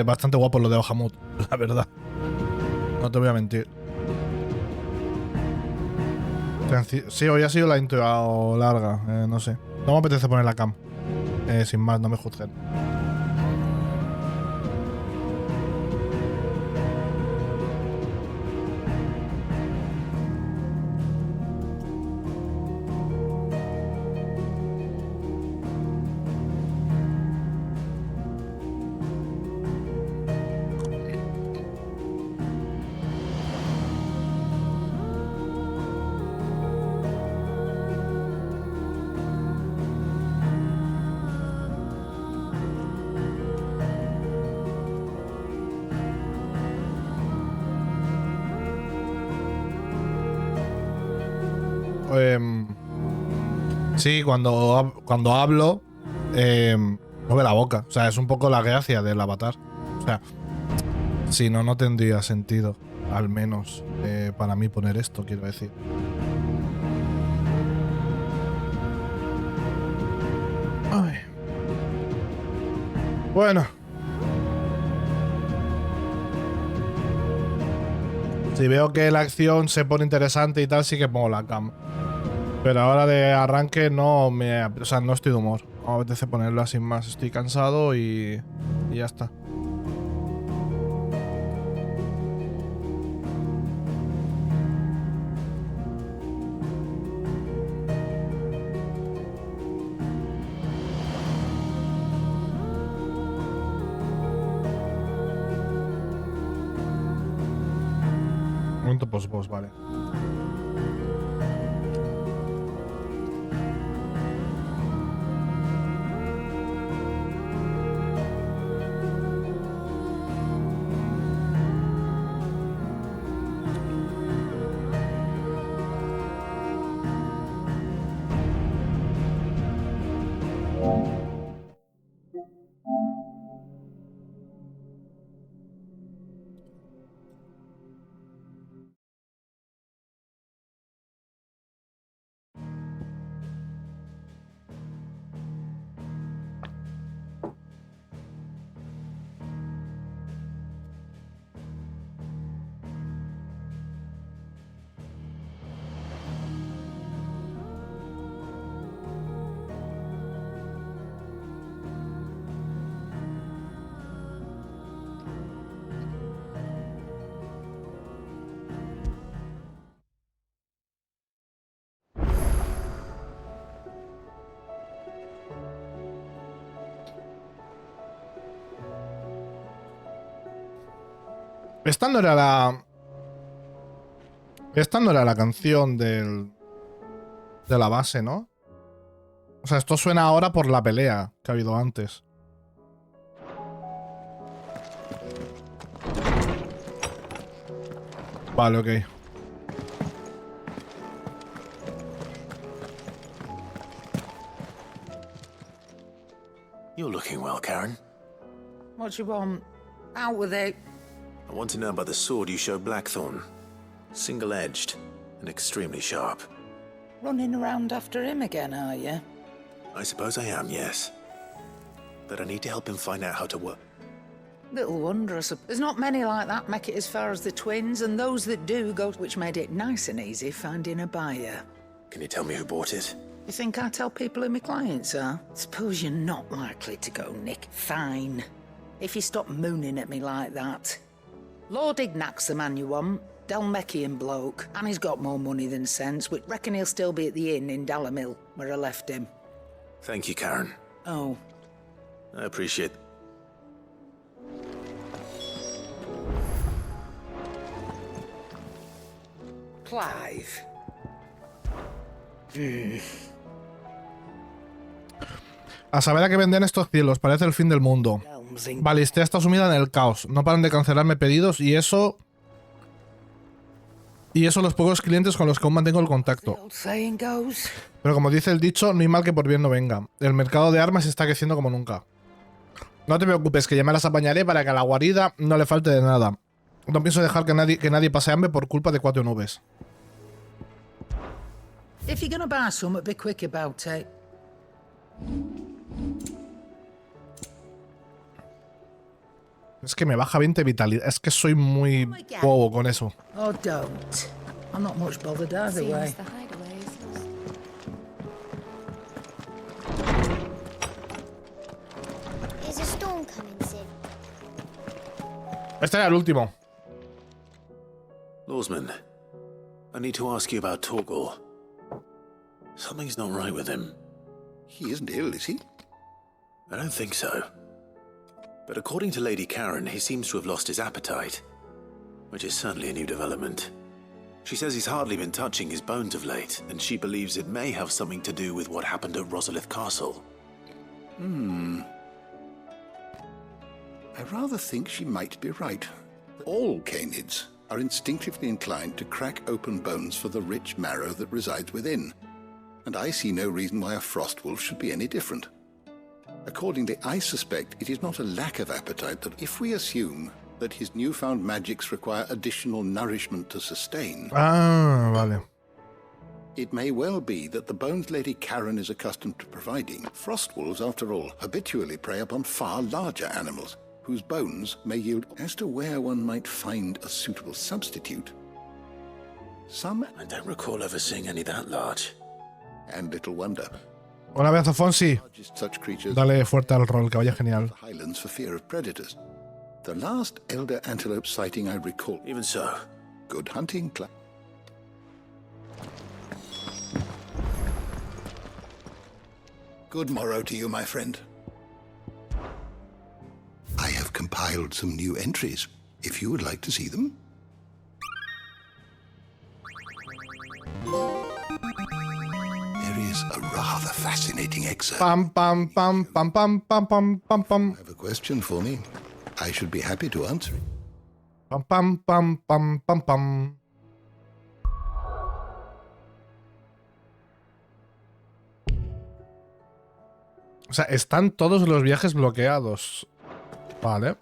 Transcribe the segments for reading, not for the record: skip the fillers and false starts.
Bastante guapo lo de Ohamut, la verdad. No te voy a mentir. Sí, hoy ha sido la intro larga, no sé. No me apetece poner la cam. Sin más, no me juzguen. Sí, cuando hablo, mueve la boca. O sea, es un poco la gracia del avatar. O sea, si no, no tendría sentido. Al menos para mí poner esto, quiero decir. Ay. Bueno. Si veo que la acción se pone interesante y tal, sí que pongo la cam. Pero ahora de arranque no me... O sea, no estoy de humor. No me apetece ponerlo sin más. Estoy cansado y ya está. Momento post-boss, vale. Esta no era la... Esta no era la canción de la base, ¿no? O sea, esto suena ahora por la pelea que ha habido antes. Vale, ok. You're looking well, Karen. What do you want? Out with it. I want to know about the sword you showed Blackthorn. Single-edged and extremely sharp. Running around after him again, are you? I suppose I am, yes. But I need to help him find out how to work. Little wonder, I suppose. There's not many like that make it as far as the twins, and those that do go, which made it nice and easy finding a buyer. Can you tell me who bought it? You think I tell people who my clients are? Suppose you're not likely to go, Nick. Fine. If you stop mooning at me like that. Lord Ignac's the man you want. Dalmecian bloke. And he's got more money than sense, but reckon he'll still be at the inn in Dalamil, where I left him. Thank you, Karen. Oh. I appreciate... Clive. A saber a qué venden estos cielos, parece el fin del mundo. Valistea está sumida en el caos. No paran de cancelarme pedidos y eso... Y eso los pocos clientes con los que aún mantengo el contacto. Pero como dice el dicho, no hay mal que por bien no venga. El mercado de armas está creciendo como nunca. No te preocupes, que ya me las apañaré para que a la guarida no le falte de nada. No pienso dejar que nadie pase hambre por culpa de 4 nubes. If you're gonna buy some, be quick about it. Es que me baja 20 vitalidad. Es que soy muy bobo con eso. Oh, don't. I'm not much bothered either way. Is a storm coming soon? Este era el último. Lawsman, I need to ask you about Torgal. Something's not right with him. He isn't ill, is he? I don't think so. But according to Lady Karen, he seems to have lost his appetite, which is certainly a new development. She says he's hardly been touching his bones of late, and she believes it may have something to do with what happened at Rosalith Castle. I rather think she might be right. All canids are instinctively inclined to crack open bones for the rich marrow that resides within, and I see no reason why a frost wolf should be any different. Accordingly, I suspect it is not a lack of appetite that if we assume that his newfound magics require additional nourishment to sustain, Vale. it may well be that the bones Lady Karen is accustomed to providing, frost wolves, after all, habitually prey upon far larger animals, whose bones may yield. As to where one might find a suitable substitute, some, I don't recall ever seeing any that large. and little wonder, Una vez, Afonsi. largest such creatures Dale fuerte al rol, que vaya genial. the highlands for fear of predators. The last elder antelope sighting I recall. Even so, Good hunting, Good morrow to you, my friend. I have compiled some new entries, if you would like to see them. There is a rather fascinating excerpt. Pam, pam, pam, pam, pam, pam, pam, pam, pam. Have a question for me? I should be happy to answer it. Pam, pam, pam, pam, pam, pam. O sea, están todos los viajes bloqueados. Vale.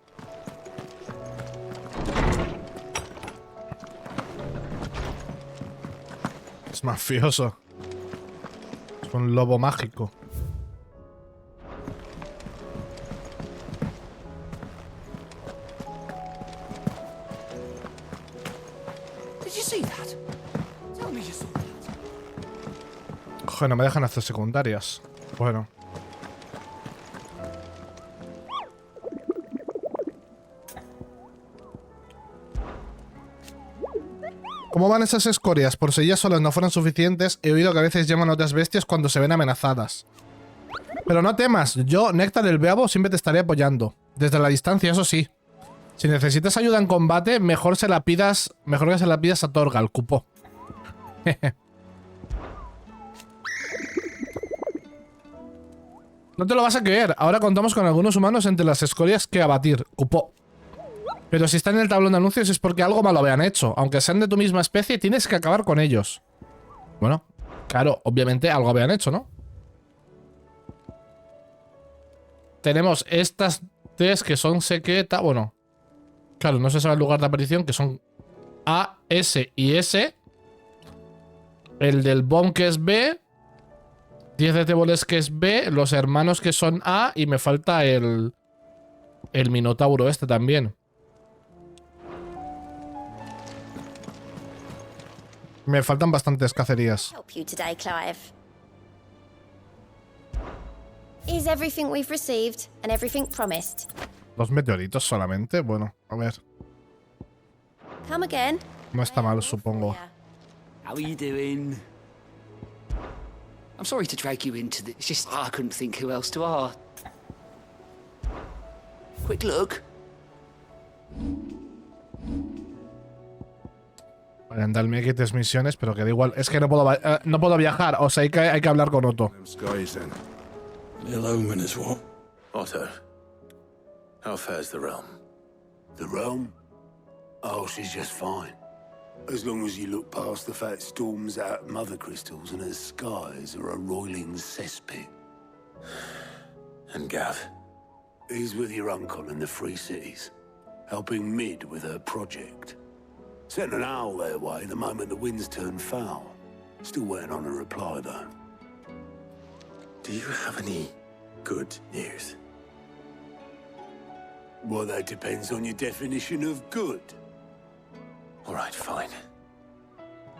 Es mafioso. Es un lobo mágico. Did you see that? Tell me you saw that. Joder, no me dejan hacer secundarias. Bueno. ¿Cómo van esas escorias? Por si ellas solas no fueran suficientes, he oído que a veces llaman a otras bestias cuando se ven amenazadas. Pero no temas, yo, Néctar el Beabo, siempre te estaré apoyando. Desde la distancia, eso sí. Si necesitas ayuda en combate, mejor que se la pidas a Torgal, cupo. No te lo vas a creer, ahora contamos con algunos humanos entre las escorias que abatir, cupo. Pero si están en el tablón de anuncios es porque algo malo habían hecho. Aunque sean de tu misma especie, tienes que acabar con ellos. Bueno, claro, obviamente algo habían hecho, ¿no? Tenemos estas tres que son secretas. Bueno, claro, no se sabe el lugar de aparición, que son A, S y S. El del bomb que es B. 10 de Teboles que es B. Los hermanos que son A. Y me falta el minotauro este también. Me faltan bastantes cacerías. Help you today, Clive. Is everything we've received and everything promised? Dos meteoritos solamente. Bueno, a ver. Come again. No está mal, supongo. How are you doing? I'm sorry to drag you into this. It's just I couldn't think who else to ask. Quick look. Vayan, darme aquí 3 misiones, pero que da igual. Es que no puedo viajar. O sea, hay que hablar con Otto. Otto, how fares the realm? The realm? Oh, she's just fine. As long as you look past the fat storms out mother crystals and her skies are a roiling cesspit. And Gav? He's with your uncle in the Free Cities, helping Mid with her project. Sent an owl their way the moment the winds turned foul. Still waiting on a reply, though. Do you have any good news? Well, that depends on your definition of good. All right, fine.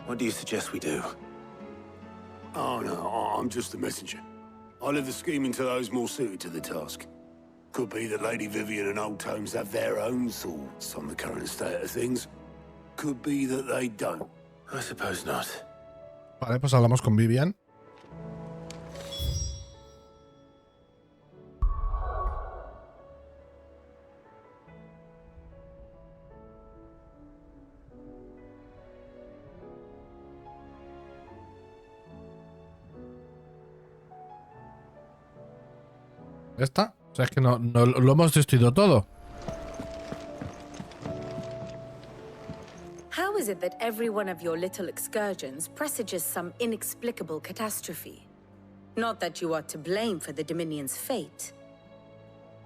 What do you suggest we do? Oh, no, I'm just the messenger. I'll leave the scheming to those more suited to the task. Could be that Lady Vivian and Old Tomes have their own thoughts on the current state of things. Could be that they don't. I suppose not. Vale, pues hablamos con Vivian. ¿Esta? O sea, es que no lo hemos destruido todo. How is it that every one of your little excursions presages some inexplicable catastrophe? Not that you are to blame for the Dominion's fate.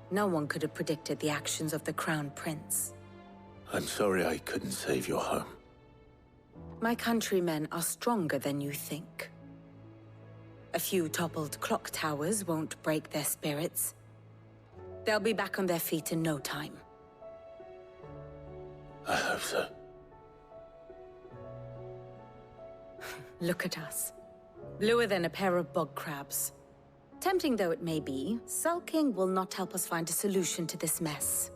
No one could have predicted the actions of the Crown Prince. I'm sorry I couldn't save your home. My countrymen are stronger than you think. A few toppled clock towers won't break their spirits. They'll be back on their feet in no time. I hope so. Look at us. Bluer than a pair of bog crabs. Tempting though it may be, sulking will not help us find a solution to this mess.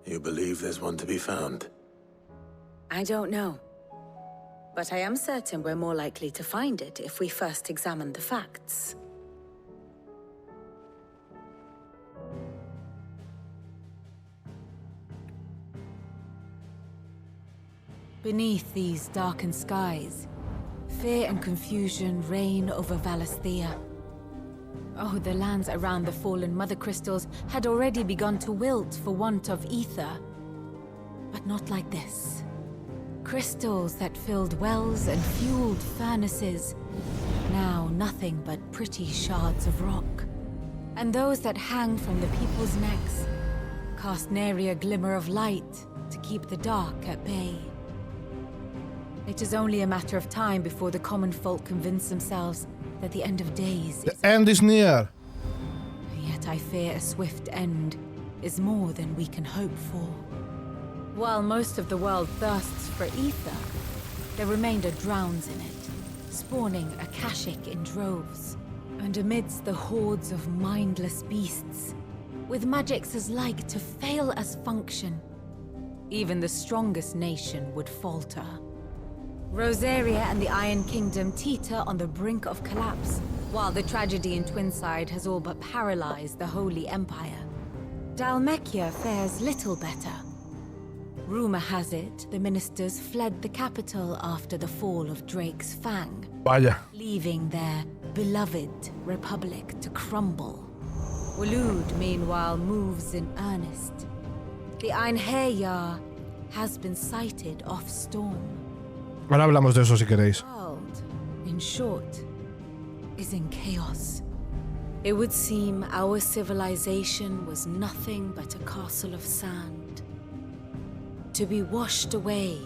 You believe there's one to be found? I don't know. But I am certain we're more likely to find it if we first examine the facts. Beneath these darkened skies, fear and confusion reign over Valisthea. Oh, the lands around the fallen Mother Crystals had already begun to wilt for want of ether. But not like this. Crystals that filled wells and fueled furnaces. Now nothing but pretty shards of rock. And those that hang from the people's necks cast nary a glimmer of light to keep the dark at bay. It is only a matter of time before the common folk convince themselves that the end of days The end is near. Yet I fear a swift end is more than we can hope for. While most of the world thirsts for ether, the remainder drowns in it, spawning Akashic in droves. And amidst the hordes of mindless beasts, with magics as like to fail as function, even the strongest nation would falter. Rosaria and the Iron Kingdom teeter on the brink of collapse, while the tragedy in Twinside has all but paralyzed the Holy Empire. Dalmekia fares little better. Rumor has it the ministers fled the capital after the fall of Drake's Fang, Vaya. leaving their beloved republic to crumble. Waloed, meanwhile, moves in earnest. The Einherjar has been sighted off storm. Ahora hablamos de eso si queréis. The world, in short, is in chaos. It would seem our civilization was nothing but a castle of sand, to be washed away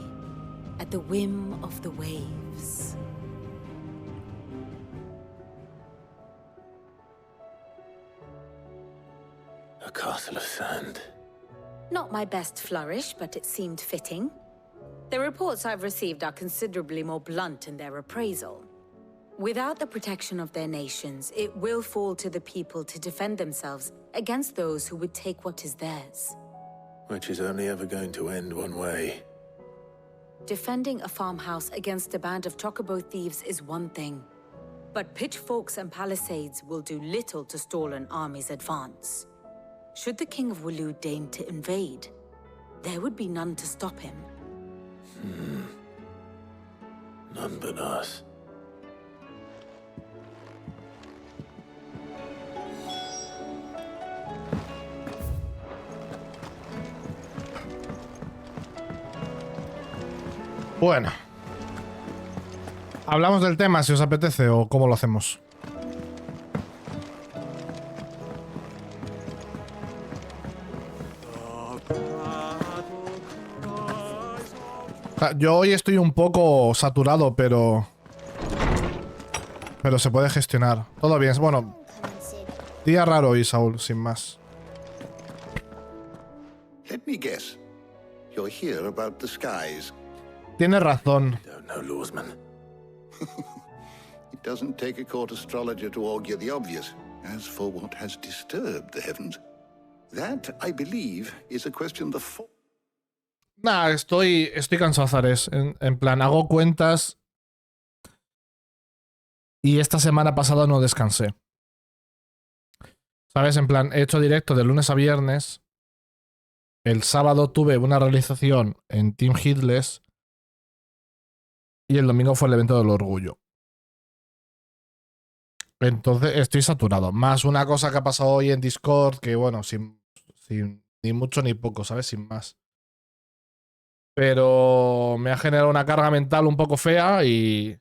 at the whim of the waves. A castle of sand. Not my best flourish, but it seemed fitting. The reports I've received are considerably more blunt in their appraisal. Without the protection of their nations, it will fall to the people to defend themselves against those who would take what is theirs. Which is only ever going to end one way. Defending a farmhouse against a band of chocobo thieves is one thing, but pitchforks and palisades will do little to stall an army's advance. Should the King of Waloed deign to invade, there would be none to stop him. None but us. Bueno. ¿Hablamos del tema si os apetece o cómo lo hacemos? Yo hoy estoy un poco saturado, pero se puede gestionar. Todo bien. Bueno, Día raro hoy, Saúl, sin más. Let me guess. You're here about the skies. Tienes razón. Don't know, Lawsman. It doesn't take a court astrologer to augur the obvious. As for what has disturbed the heavens, that, I believe, is a question the Nah, estoy cansado, Zares. En plan, hago cuentas y esta semana pasada no descansé. ¿Sabes? En plan, he hecho directo de lunes a viernes. El sábado tuve una realización en Team Hitless y el domingo fue el evento del orgullo. Entonces estoy saturado. Más una cosa que ha pasado hoy en Discord que, bueno, sin ni mucho ni poco, ¿sabes? Sin más. Pero me ha generado una carga mental un poco fea y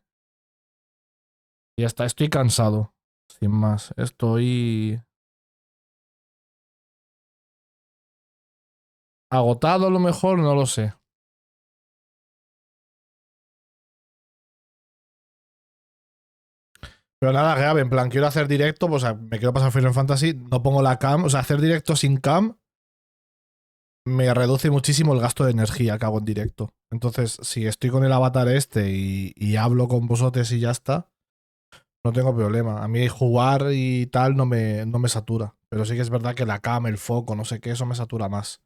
ya está. Estoy cansado. Sin más. Estoy agotado a lo mejor, no lo sé. Pero nada grave, en plan, quiero hacer directo, pues me quiero pasar Final Fantasy, no pongo la cam, o sea, hacer directo sin cam me reduce muchísimo el gasto de energía que hago en directo. Entonces, si estoy con el avatar este y hablo con vosotros y ya está, no tengo problema. A mí jugar y tal no me satura. Pero sí que es verdad que la cam, el foco, no sé qué, eso me satura más.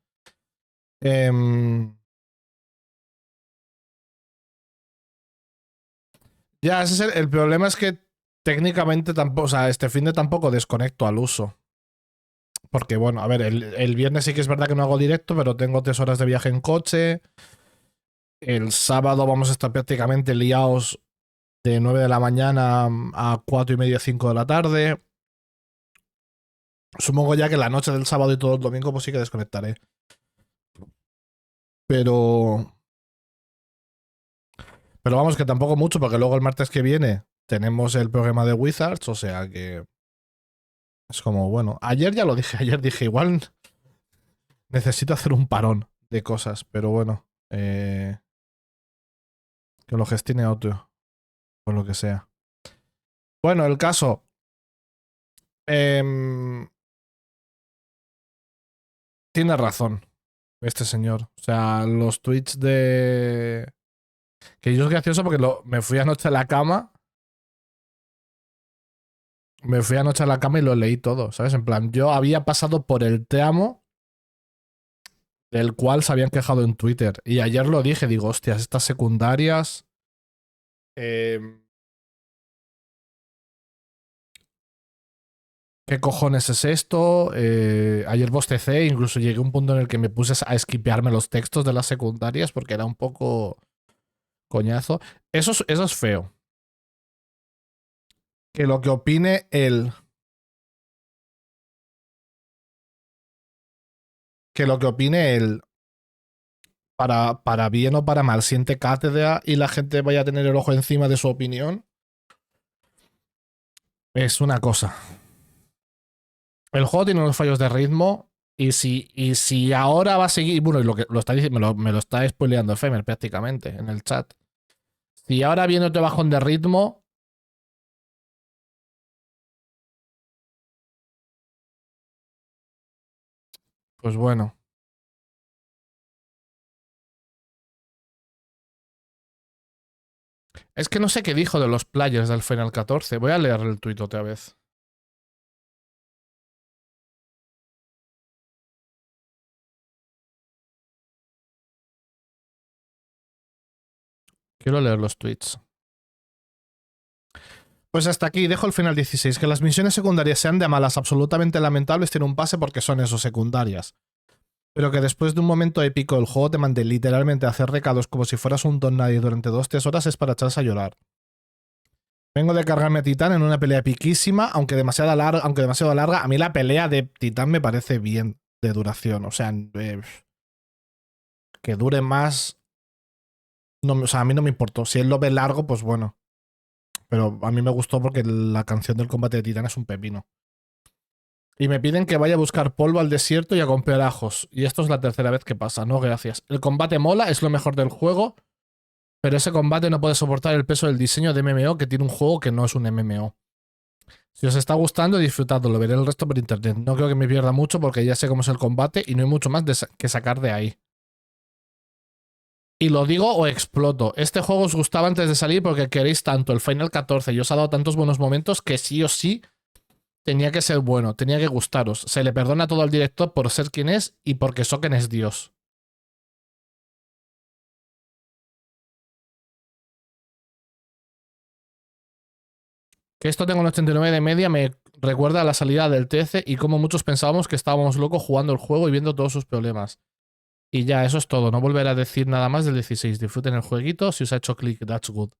Ya, ese es el problema es que técnicamente tampoco, o sea, este fin de tampoco desconecto al uso. Porque bueno, a ver, el viernes sí que es verdad que no hago directo, pero tengo 3 horas de viaje en coche. El sábado vamos a estar prácticamente liados de 9 de la mañana a 4 y media, 5 de la tarde. Supongo ya que la noche del sábado y todo el domingo pues sí que desconectaré. Pero vamos, que tampoco mucho, porque luego el martes que viene tenemos el programa de Wizards, o sea que es como, bueno, ayer ya lo dije, ayer dije, igual necesito hacer un parón de cosas, pero bueno, que lo gestione otro, por lo que sea. Bueno, el caso. Tiene razón este señor. O sea, los tweets de... Que yo es gracioso porque me fui anoche a la cama. Me fui anoche a la cama y lo leí todo, ¿sabes? En plan, yo había pasado por el tramo del cual se habían quejado en Twitter. Y ayer lo dije, digo, hostias, estas secundarias... ¿Qué cojones es esto? Ayer bostecé, incluso llegué a un punto en el que me puse a esquipearme los textos de las secundarias porque era un poco coñazo. Eso es feo. Que lo que opine él... Que lo que opine él para bien o para mal siente cátedra y la gente vaya a tener el ojo encima de su opinión es una cosa. El juego tiene unos fallos de ritmo y si ahora va a seguir... Bueno, y lo está diciendo, me lo está spoileando Femer prácticamente en el chat. Si ahora viene otro bajón de ritmo... Pues bueno. Es que no sé qué dijo de los players del Final 14. Voy a leer el tuit otra vez. Quiero leer los tweets. Pues hasta aquí dejo el final 16. Que las misiones secundarias sean de malas absolutamente lamentables tiene un pase porque son eso, secundarias. Pero que después de un momento épico el juego te mande literalmente a hacer recados como si fueras un don nadie durante 2-3 horas es para echarse a llorar. Vengo de cargarme a Titán en una pelea epiquísima, aunque demasiado larga. A mí la pelea de Titán me parece bien de duración. O sea, que dure más... No, o sea, a mí no me importó. Si él lo ve largo, pues bueno. Pero a mí me gustó porque la canción del combate de Titán es un pepino. Y me piden que vaya a buscar polvo al desierto y a comprar ajos. Y esto es la tercera vez que pasa. No, gracias. El combate mola, es lo mejor del juego. Pero ese combate no puede soportar el peso del diseño de MMO que tiene un juego que no es un MMO. Si os está gustando, disfrutadlo. Veré el resto por internet. No creo que me pierda mucho porque ya sé cómo es el combate y no hay mucho más que sacar de ahí. Y lo digo o exploto. Este juego os gustaba antes de salir porque queréis tanto el Final 14 y os ha dado tantos buenos momentos que sí o sí tenía que ser bueno, tenía que gustaros. Se le perdona todo al director por ser quien es y porque Soken es Dios. Que esto tengo un 89 de media me recuerda a la salida del 13 y como muchos pensábamos que estábamos locos jugando el juego y viendo todos sus problemas. Y ya, eso es todo. No volveré a decir nada más del 16. Disfruten el jueguito. Si os ha hecho clic, that's good.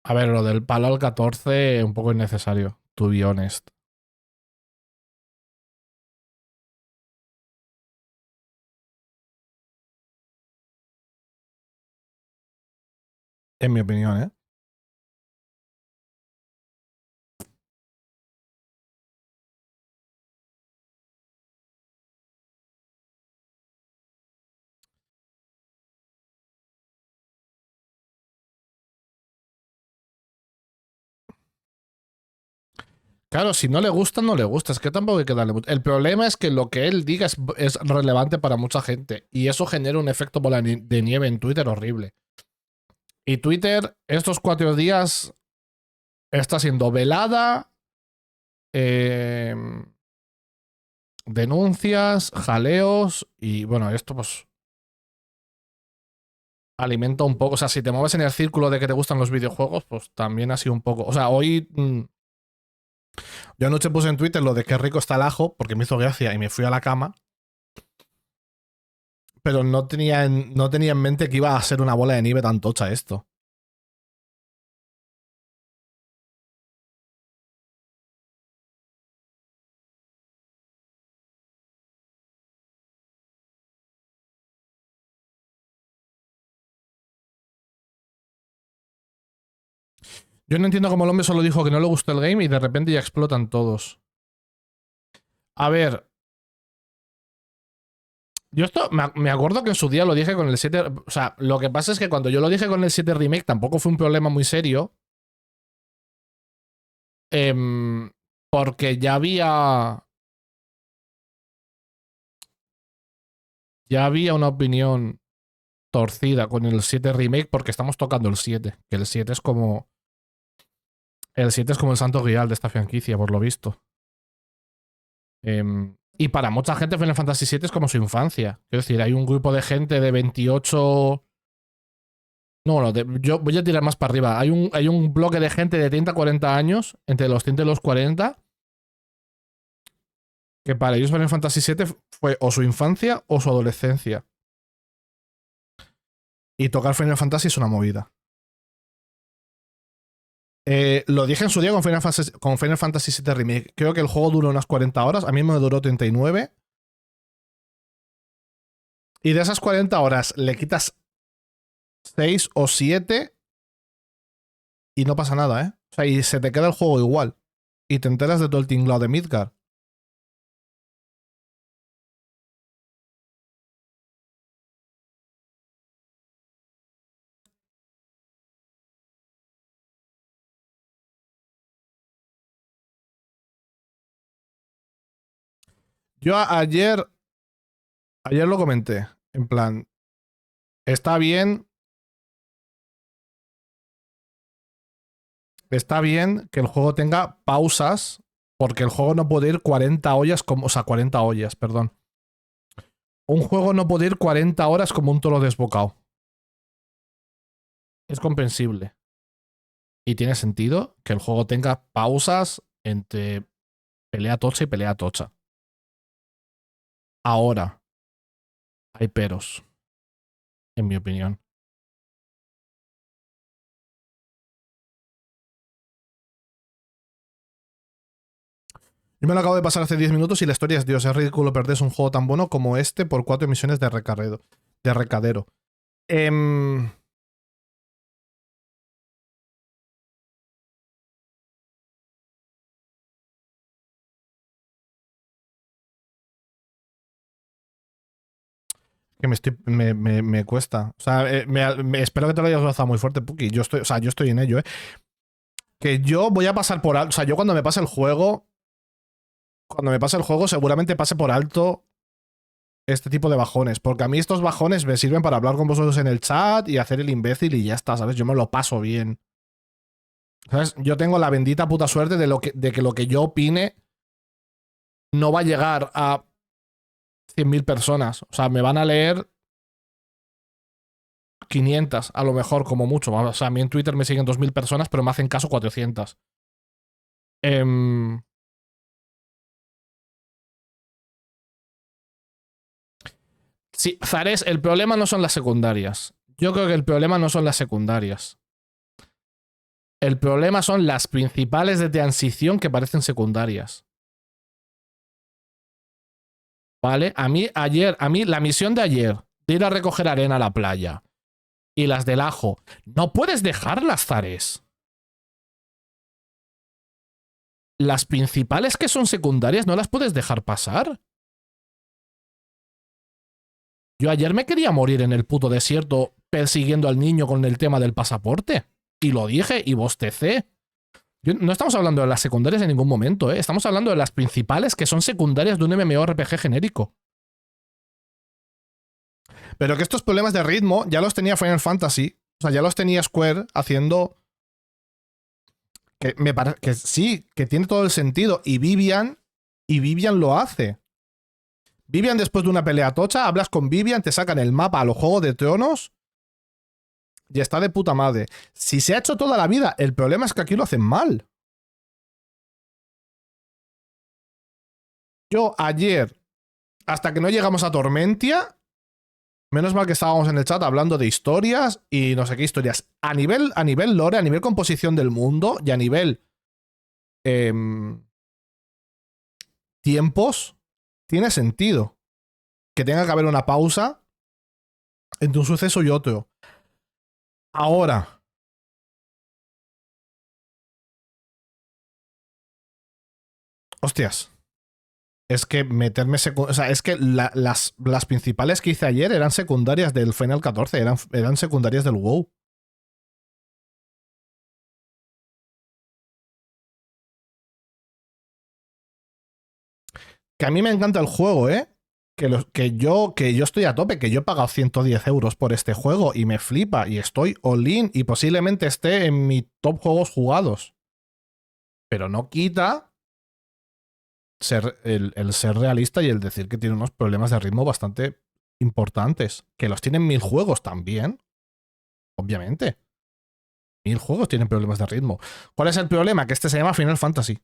A ver, lo del palo al 14, un poco innecesario, to be honest. En mi opinión, ¿eh? Claro, si no le gusta, no le gusta. Es que tampoco hay que darle mucho. El problema es que lo que él diga es relevante para mucha gente. Y eso genera un efecto bola de nieve en Twitter horrible. Y Twitter, estos 4 días, está siendo velada, denuncias, jaleos. Y bueno, esto pues alimenta un poco. O sea, si te mueves en el círculo de que te gustan los videojuegos, pues también ha sido un poco. O sea, hoy. Yo anoche puse en Twitter lo de qué rico está el ajo, porque me hizo gracia y me fui a la cama. Pero no tenía en mente que iba a ser una bola de nieve tan tocha esto. Yo no entiendo cómo el hombre solo dijo que no le gustó el game y de repente ya explotan todos. A ver. Yo esto me acuerdo que en su día lo dije con el 7. O sea, lo que pasa es que cuando yo lo dije con el 7 Remake tampoco fue un problema muy serio. Porque ya había. Ya había una opinión torcida con el 7 Remake porque estamos tocando el 7. Que el 7 es como. El 7 es como el santo grial de esta franquicia, por lo visto. Y para mucha gente Final Fantasy VII es como su infancia. Es decir, hay un grupo de gente de 28... No, yo voy a tirar más para arriba. Hay un bloque de gente de 30 a 40 años, entre los 30 y los 40, que para ellos Final Fantasy VII fue o su infancia o su adolescencia. Y tocar Final Fantasy es una movida. Lo dije en su día con Final Fantasy VII Remake. Creo que el juego duró unas 40 horas. A mí me duró 39. Y de esas 40 horas le quitas 6 o 7 y no pasa nada, ¿eh? O sea, y se te queda el juego igual. Y te enteras de todo el tinglado de Midgar. Yo ayer lo comenté. En plan, está bien. Está bien que el juego tenga pausas. Porque el juego no puede ir 40 ollas como. O sea, 40 ollas, perdón. Un juego no puede ir 40 horas como un toro desbocado. Es comprensible. Y tiene sentido que el juego tenga pausas entre pelea tocha y pelea tocha. Ahora, hay peros, en mi opinión. Yo me lo acabo de pasar hace 10 minutos y la historia es Dios. Es ridículo perderse un juego tan bueno como este por 4 emisiones de recadero. Que me cuesta. O sea, espero que te lo hayas gozado muy fuerte, Puki. Yo estoy en ello, ¿eh? Que yo voy a pasar por alto. O sea, yo cuando me pase el juego. Cuando me pase el juego, seguramente pase por alto este tipo de bajones. Porque a mí estos bajones me sirven para hablar con vosotros en el chat y hacer el imbécil y ya está, ¿sabes? Yo me lo paso bien. ¿Sabes? Yo tengo la bendita puta suerte de que lo que yo opine no va a llegar a 100.000 personas. O sea, me van a leer 500, a lo mejor, como mucho. O sea, a mí en Twitter me siguen 2.000 personas, pero me hacen caso 400. Sí, Zares, el problema no son las secundarias. Yo creo que el problema no son las secundarias. El problema son las principales de transición que parecen secundarias. ¿Vale? A mí la misión de ayer, de ir a recoger arena a la playa, y las del ajo, no puedes dejarlas, Zares. Las principales que son secundarias no las puedes dejar pasar. Yo ayer me quería morir en el puto desierto persiguiendo al niño con el tema del pasaporte. Y lo dije y bostecé. No estamos hablando de las secundarias en ningún momento, ¿eh? Estamos hablando de las principales que son secundarias de un MMORPG genérico. Pero que estos problemas de ritmo ya los tenía Final Fantasy. O sea, ya los tenía Square haciendo... Que me parece que sí, que tiene todo el sentido. Y Vivian lo hace. Vivian, después de una pelea tocha, hablas con Vivian, te sacan el mapa a los Juegos de Tronos y está de puta madre. Si se ha hecho toda la vida, el problema es que aquí lo hacen mal. Yo ayer, hasta que no llegamos a Tormentia, menos mal que estábamos en el chat hablando de historias y no sé qué historias. A nivel lore, a nivel composición del mundo y a nivel tiempos, tiene sentido que tenga que haber una pausa entre un suceso y otro. Ahora, hostias, es que meterme... O sea, es que las principales que hice ayer eran secundarias del Final 14, eran secundarias del WoW. Que a mí me encanta el juego, ¿eh? Que yo estoy a tope, que yo he pagado 110 euros por este juego y me flipa y estoy all in y posiblemente esté en mi top juegos jugados. Pero no quita el ser realista y el decir que tiene unos problemas de ritmo bastante importantes. Que los tienen 1000 juegos también. Obviamente. 1000 juegos tienen problemas de ritmo. ¿Cuál es el problema? Que este se llama Final Fantasy.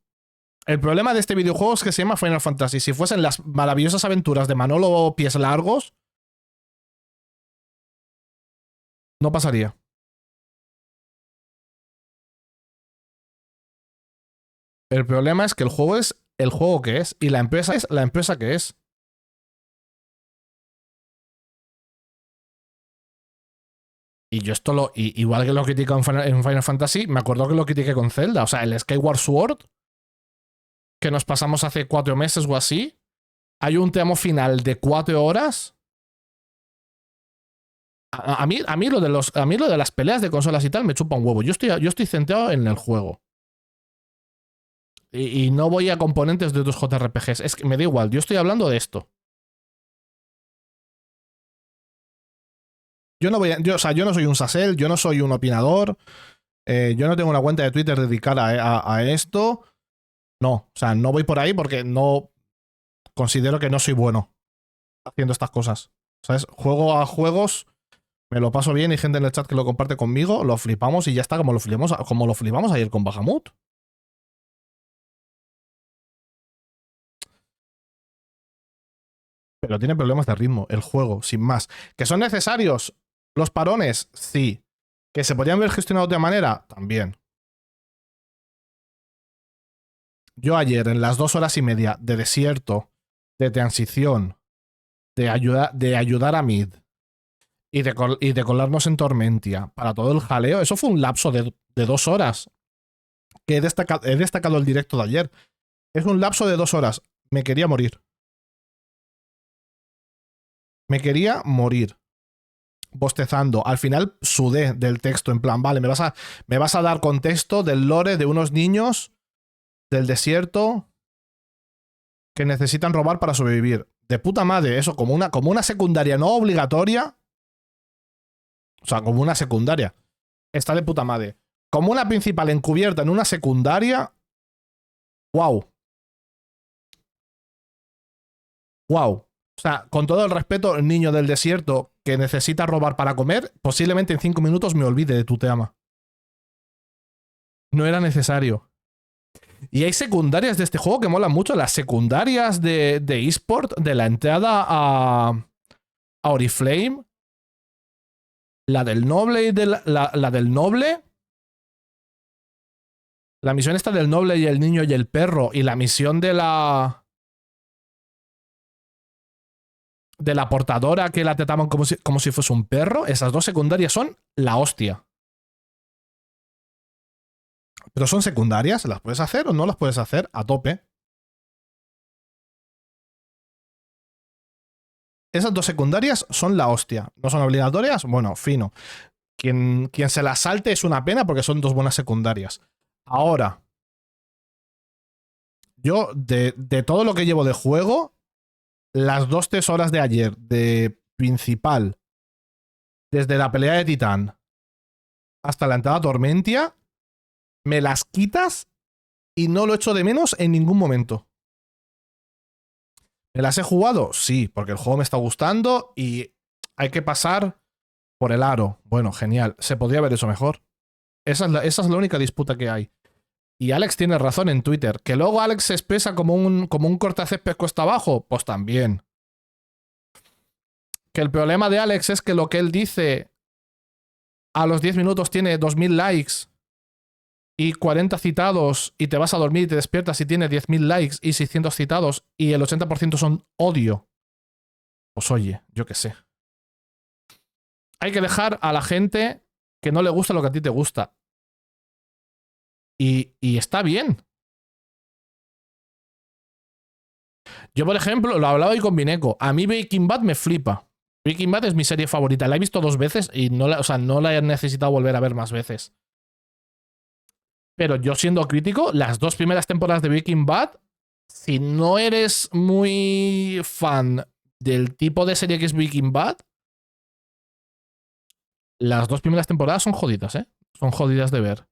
El problema de este videojuego es que se llama Final Fantasy. Si fuesen las maravillosas aventuras de Manolo Pies Largos, no pasaría. El problema es que el juego es el juego que es y la empresa es la empresa que es. Y yo esto igual que lo critico en Final Fantasy, me acuerdo que lo critiqué con Zelda. O sea, el Skyward Sword, que nos pasamos hace 4 meses o así, hay un tramo final de 4 horas. A mí lo de las peleas de consolas y tal me chupa un huevo. Yo estoy centrado en el juego. Y no voy a componentes de otros JRPGs. Es que me da igual, yo estoy hablando de esto. Yo no soy un sasel, yo no soy un opinador. Yo no tengo una cuenta de Twitter dedicada a esto. No, o sea, no voy por ahí porque no considero que no soy bueno haciendo estas cosas. ¿Sabes? Juego a juegos, me lo paso bien y gente en el chat que lo comparte conmigo, lo flipamos y ya está, como lo flipamos ayer con Bahamut. Pero tiene problemas de ritmo, el juego, sin más. ¿Que son necesarios los parones? Sí. ¿Que se podrían haber gestionado de otra manera? También. Yo ayer, en las 2 horas y media de desierto, de transición, de ayudar a Mid y de colarnos en Tormentia para todo el jaleo, eso fue un lapso de 2 horas. Que he destacado el directo de ayer. Es un lapso de 2 horas. Me quería morir. Me quería morir. Bostezando. Al final sudé del texto, en plan, vale, me vas a dar contexto del lore de unos niños del desierto que necesitan robar para sobrevivir. De puta madre, eso, como una secundaria no obligatoria. O sea, como una secundaria. Está de puta madre. Como una principal encubierta en una secundaria. ¡Wow! ¡Wow! O sea, con todo el respeto, el niño del desierto que necesita robar para comer, posiblemente en 5 minutos me olvide de tu tema. No era necesario. Y hay secundarias de este juego que molan mucho. Las secundarias de eSport, de la entrada a Oriflame. La del noble y la del noble. La misión esta del noble y el niño y el perro. Y la misión de la portadora que la trataban como si fuese un perro. Esas dos secundarias son la hostia. Pero son secundarias. ¿Las puedes hacer o no las puedes hacer? A tope. Esas dos secundarias son la hostia. ¿No son obligatorias? Bueno, fino. Quien se las salte es una pena porque son dos buenas secundarias. Ahora, yo de todo lo que llevo de juego, las 2-3 horas de ayer de principal, desde la pelea de Titán hasta la entrada a Tormentia, me las quitas y no lo echo de menos en ningún momento. ¿Me las he jugado? Sí, porque el juego me está gustando y hay que pasar por el aro. Bueno, genial. Se podría haber hecho mejor. Esa es la única disputa que hay. Y Alex tiene razón en Twitter. ¿Que luego Alex se expresa como un cortacésped cuesta abajo? Pues también. Que el problema de Alex es que lo que él dice a los 10 minutos tiene 2000 likes y 40 citados y te vas a dormir y te despiertas y tiene 10.000 likes y 600 citados y el 80% son odio. Pues oye, yo qué sé. Hay que dejar a la gente que no le gusta lo que a ti te gusta. Y está bien. Yo, por ejemplo, lo hablaba hoy con Mineco. A mí Breaking Bad me flipa. Breaking Bad es mi serie favorita. La he visto 2 veces y no la he necesitado volver a ver más veces. Pero yo, siendo crítico, las 2 primeras temporadas de Breaking Bad, si no eres muy fan del tipo de serie que es Breaking Bad, las 2 primeras temporadas son jodidas, ¿eh? Son jodidas de ver.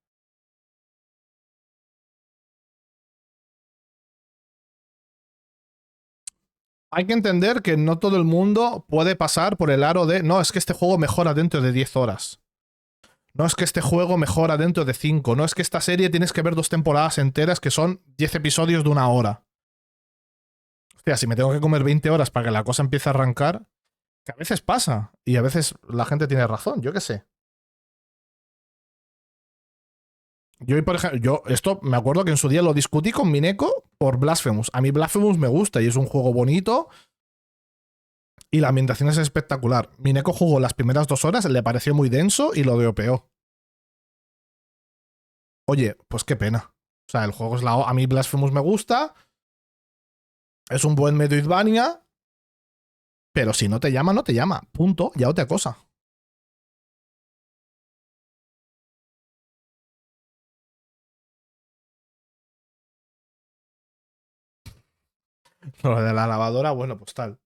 Hay que entender que no todo el mundo puede pasar por el aro de no, es que este juego mejora dentro de 10 horas. No es que este juego mejora dentro de 5. No es que esta serie tienes que ver 2 temporadas enteras que son 10 episodios de 1 hora. Hostia, si me tengo que comer 20 horas para que la cosa empiece a arrancar, que a veces pasa. Y a veces la gente tiene razón, yo qué sé. Yo, por ejemplo, esto me acuerdo que en su día lo discutí con Mineco por Blasphemous. A mí Blasphemous me gusta y es un juego bonito y la ambientación es espectacular. Mineco jugó las primeras 2 horas, le pareció muy denso y lo dropeó. Oye, pues qué pena. O sea, el juego es a mí Blasphemous me gusta. Es un buen Metroidvania. Pero si no te llama, no te llama. Punto. Ya otra cosa. Lo de la lavadora, bueno, pues tal.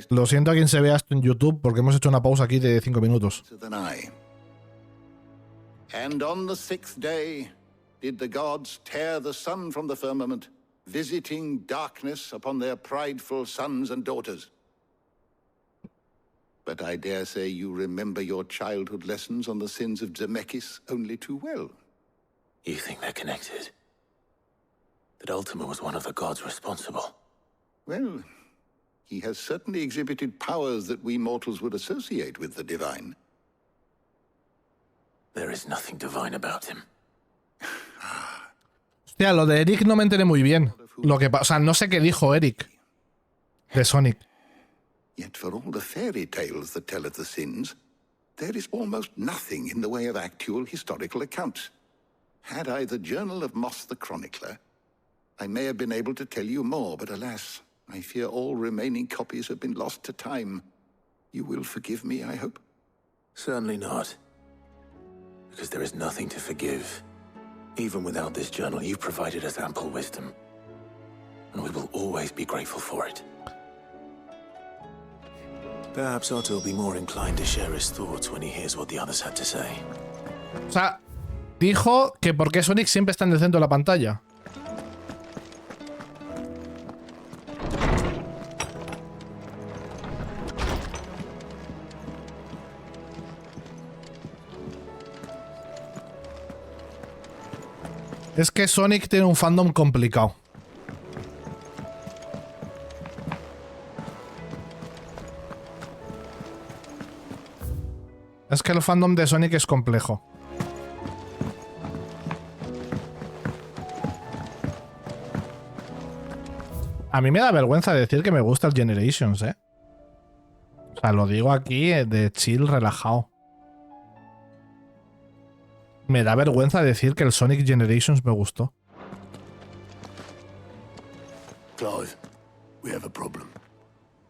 Lo siento a quien se vea esto en YouTube porque hemos hecho una pausa aquí de 5 minutos. And on the 6th day did the gods tear the sun from the firmament, visiting darkness upon their prideful sons and daughters. But I dare say you remember your childhood lessons on the sins of Zemeckis only too well. You think they're connected? That Ultima was one of the gods responsible? Well, he has certainly exhibited powers that we mortals would associate with the divine. There is nothing divine about him. Hostia, lo de Eric no me enteré muy bien. O sea, no sé qué dijo Eric de Sonic. Yet for all the fairy tales that tell of the sins, there is almost nothing in the way of actual historical accounts. Had I the Journal of Moss the Chronicler, I may have been able to tell you more, but alas, I fear all remaining copies have been lost to time. You will forgive me, I hope? Certainly not. Because there is nothing to forgive. Even without this journal, you provided us ample wisdom. And we will always be grateful for it. Perhaps Otto will be more inclined to share his thoughts when he hears what the others had to say. O sea, dijo que por qué Sonic siempre está en el centro de la pantalla. Es que Sonic tiene un fandom complicado. Es que el fandom de Sonic es complejo. A mí me da vergüenza decir que me gusta el Generations, ¿eh? O sea, lo digo aquí de chill, relajado. Me da vergüenza decir que el Sonic Generations me gustó. Clive, we have a problem.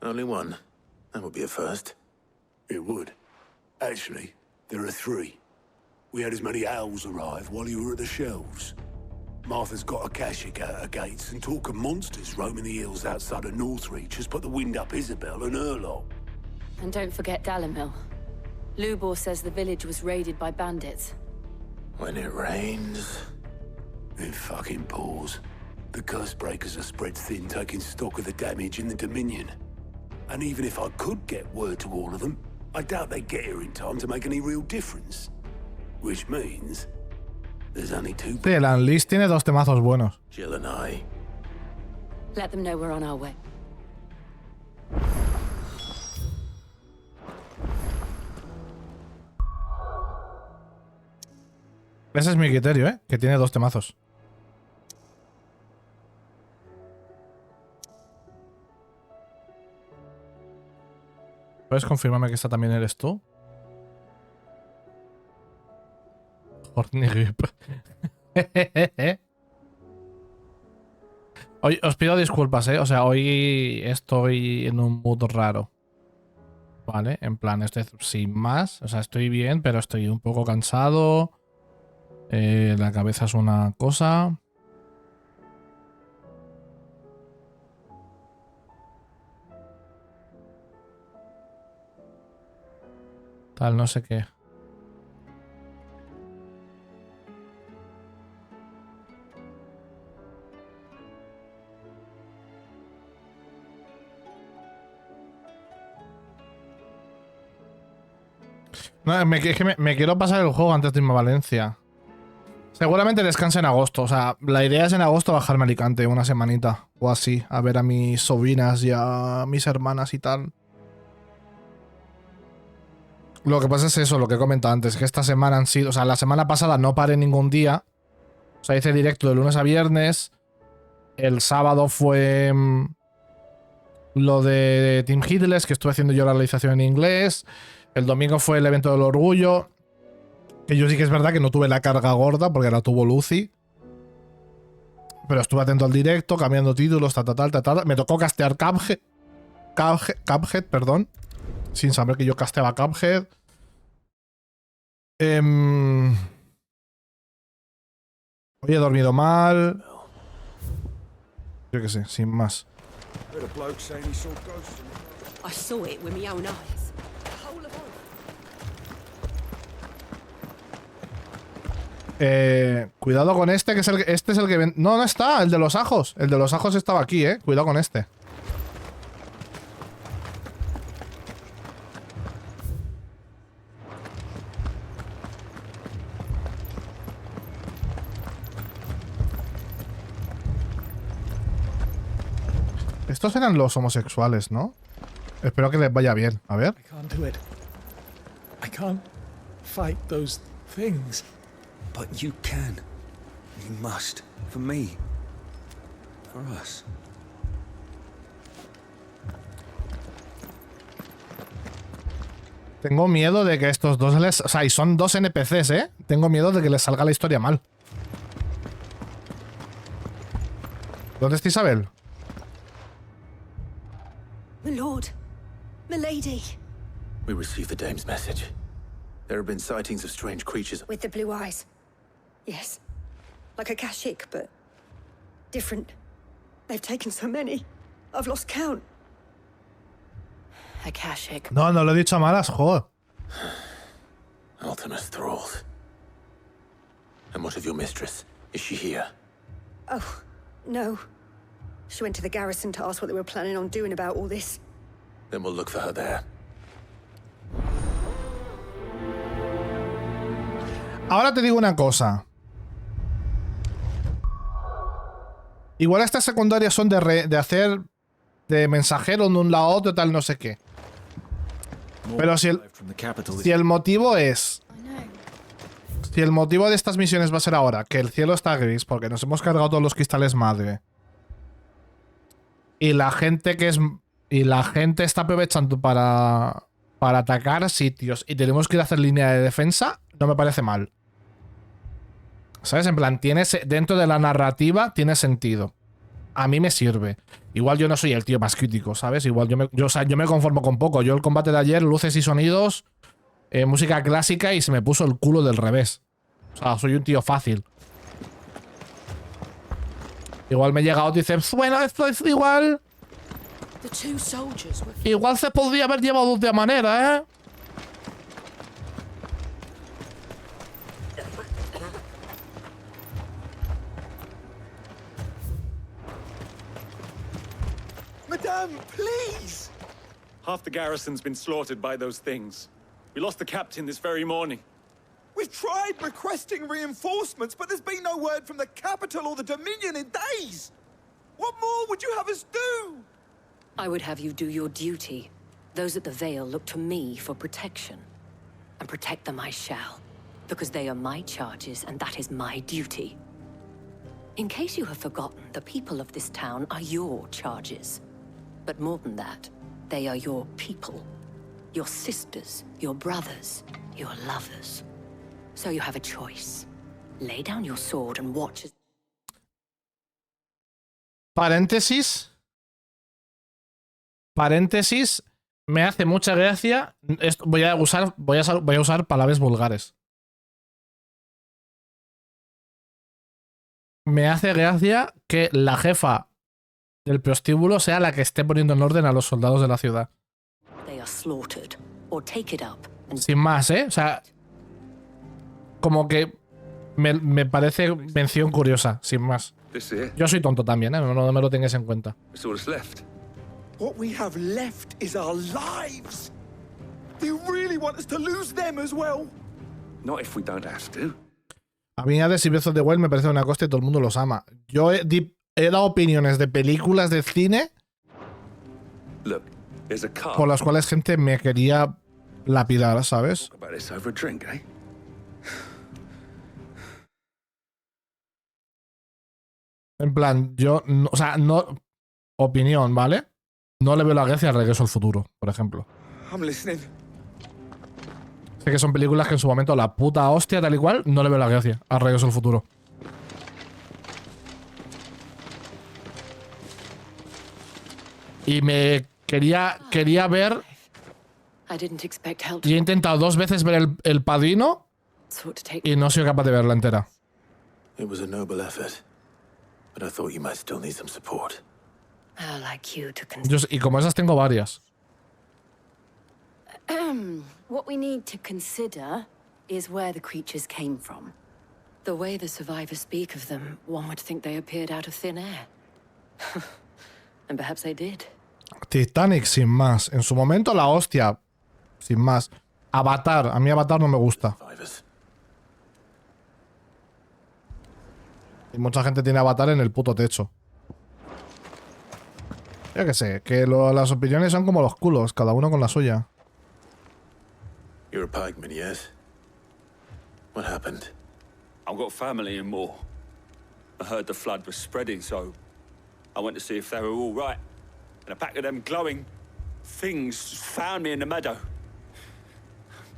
Only one. That would be a first. It would. Actually, there are three. We had as many owls arrive while you were at the shelves. Martha's got a Akashic out her gates, and talk of monsters roaming the hills outside of Northreach has put the wind up Isabel and her lot. And don't forget Dalimil. Lubor says the village was raided by bandits. When it rains... It fucking pours. The curse breakers are spread thin, taking stock of the damage in the Dominion. And even if I could get word to all of them, I doubt they'd get here in time to make any real difference. Which means... there's only two... Sí, el Unleashed tiene dos temazos buenos. Jill and I. Let them know we're on our way. Ese es mi criterio, ¿eh? Que tiene dos temazos. ¿Puedes confirmarme que esta también eres tú? Horny Grip. Hoy os pido disculpas, ¿eh? O sea, hoy estoy en un mood raro. Vale, en plan, estoy sin más. O sea, estoy bien, pero estoy un poco cansado. La cabeza es una cosa. Tal, no sé qué. No, es que me quiero pasar el juego antes de irme a Valencia. Seguramente descanse en agosto. O sea, la idea es en agosto bajarme a Alicante una semanita o así. A ver a mis sobrinas y a mis hermanas y tal. Lo que pasa es eso, lo que he comentado antes. Que esta semana han sido... O sea, la semana pasada no paré ningún día. O sea, hice directo de lunes a viernes. El sábado fue... lo de Team Hitless, que estuve haciendo yo la realización en inglés. El domingo fue el evento del orgullo. Que yo sí que es verdad que no tuve la carga gorda porque la tuvo Lucy. Pero estuve atento al directo, cambiando títulos, tal. Me tocó castear Cuphead, perdón. Sin saber que yo casteaba Cuphead. Hoy he dormido mal. Yo qué sé, sin más. I saw it with my own eyes. Cuidado con este, que es el que... Este es el que... No, no está, el de los ajos. El de los ajos estaba aquí, Cuidado con este. Estos eran los homosexuales, ¿no? Espero que les vaya bien. A ver. I can't do it. I can't fight those things. But you can. You must. For me. For us. Tengo miedo de que estos dos les... O sea, y son dos NPCs, ¿eh? Tengo miedo de que les salga la historia mal. ¿Dónde está Isabel? My lord. Milady. We received the dame's message. There have been sightings of strange creatures. With the blue eyes. Yes. Like a Kashik, but different. They've taken so many. I've lost count. A Kashik. No, no lo he dicho a malas, joder. Ultimus thralls. And what of your mistress? Is she here? Oh, no. She went to the garrison to ask what they were planning on doing about all this. Then we'll look for her there. Ahora te digo una cosa. Igual estas secundarias son de hacer de mensajero de un lado a otro, tal, no sé qué. Pero si el motivo es... Si el motivo de estas misiones va a ser ahora que el cielo está gris porque nos hemos cargado todos los cristales madre. Y la gente está aprovechando para atacar sitios y tenemos que ir a hacer línea de defensa, no me parece mal. ¿Sabes? En plan, dentro de la narrativa tiene sentido. A mí me sirve. Igual yo no soy el tío más crítico, ¿sabes? Igual yo me conformo con poco. Yo el combate de ayer, luces y sonidos, música clásica y se me puso el culo del revés. O sea, soy un tío fácil. Igual me llega otro y dice, bueno, esto es igual. Igual se podría haber llevado de otra manera, ¿eh? Madame, please! Half the garrison's been slaughtered by those things. We lost the captain this very morning. We've tried requesting reinforcements, but there's been no word from the capital or the Dominion in days! What more would you have us do? I would have you do your duty. Those at the Vale look to me for protection. And protect them I shall. Because they are my charges, and that is my duty. In case you have forgotten, the people of this town are your charges. But more than that, they are your people. Your sisters, your brothers, your lovers. So you have a choice. Lay down your sword and watch as... Paréntesis. Paréntesis. Me hace mucha gracia. Voy a usar palabras vulgares. Me hace gracia que la jefa del prostíbulo sea la que esté poniendo en orden a los soldados de la ciudad. Sin más, ¿eh? O sea, como que me parece mención curiosa, sin más. Yo soy tonto también, ¿eh? No me lo tengáis en cuenta. What we have left is our lives. Do you really want us to lose them as well? Not if we don't have to. A mí Hades y Breath of the Wild me parece una costa y todo el mundo los ama. Yo he dado opiniones de películas de cine por las cuales gente me quería lapidar, ¿sabes? En plan, yo... o sea, no... Opinión, ¿vale? No le veo la gracia al Regreso al Futuro, por ejemplo. Sé que son películas que en su momento la puta hostia tal y cual, no le veo la gracia al Regreso al Futuro. Y me quería ver... Y he intentado 2 veces ver el Padrino y no soy capaz de verla entera. It was a noble effort, but I thought you might still need some support. Y como esas tengo varias. What we need to consider is where the creatures came from. The way the survivors speak of them, one would think they appeared out of thin air. And perhaps they did. Titanic, sin más. En su momento la hostia. Sin más. Avatar. A mí Avatar no me gusta. Y mucha gente tiene Avatar en el puto techo. Yo qué sé, que las opiniones son como los culos, cada uno con la suya. You're a pikeman, yes? What happened? I've got family in Moor. I heard the flood was spreading, so I went to see if they were all right. And a pack of them glowing things found me in the meadow.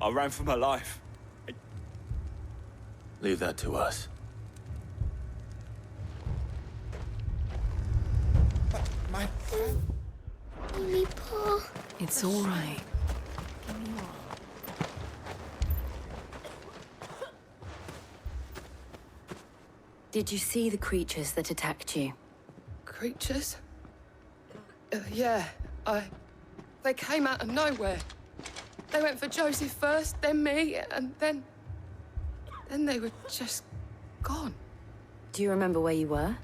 I ran for my life. Leave that to us. My... Only Paul. It's all right. Did you see the creatures that attacked you? Creatures? Yeah, They came out of nowhere. They went for Joseph first, then me, and then they were just gone. Do you remember where you were?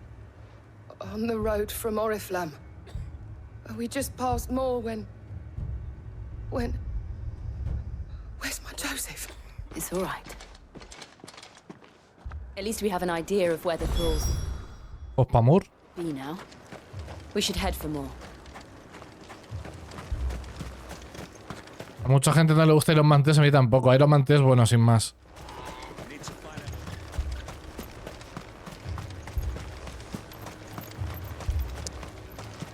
On the road from Oriflamme. We just passed more when... Where's my Joseph? It's all right. At least we have an idea of where the thralls Opamur. be now. We should head for more. A mucha gente no le gusta Iron Man 3, a mí tampoco. Iron Man 3 es bueno, sin más.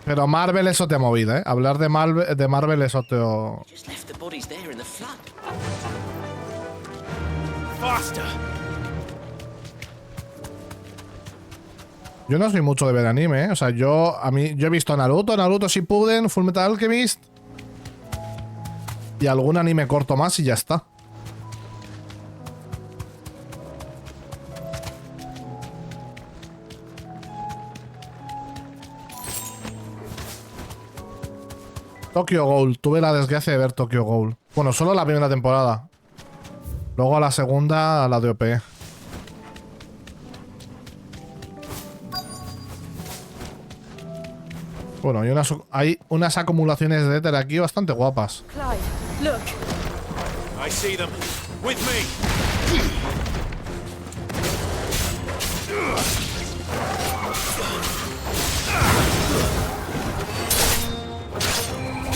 Pero Marvel es otra movida, ¿eh? Hablar de Marvel es otro... Yo no soy mucho de ver anime, ¿eh? O sea, yo he visto Naruto Shippuden, Fullmetal Alchemist y algún anime corto más y ya está. Tokyo Ghoul. Tuve la desgracia de ver Tokyo Ghoul. Bueno, solo la primera temporada. Luego a la segunda, a la de OP. Bueno, hay unas acumulaciones de éter aquí bastante guapas. Clive, look. I see them. With me.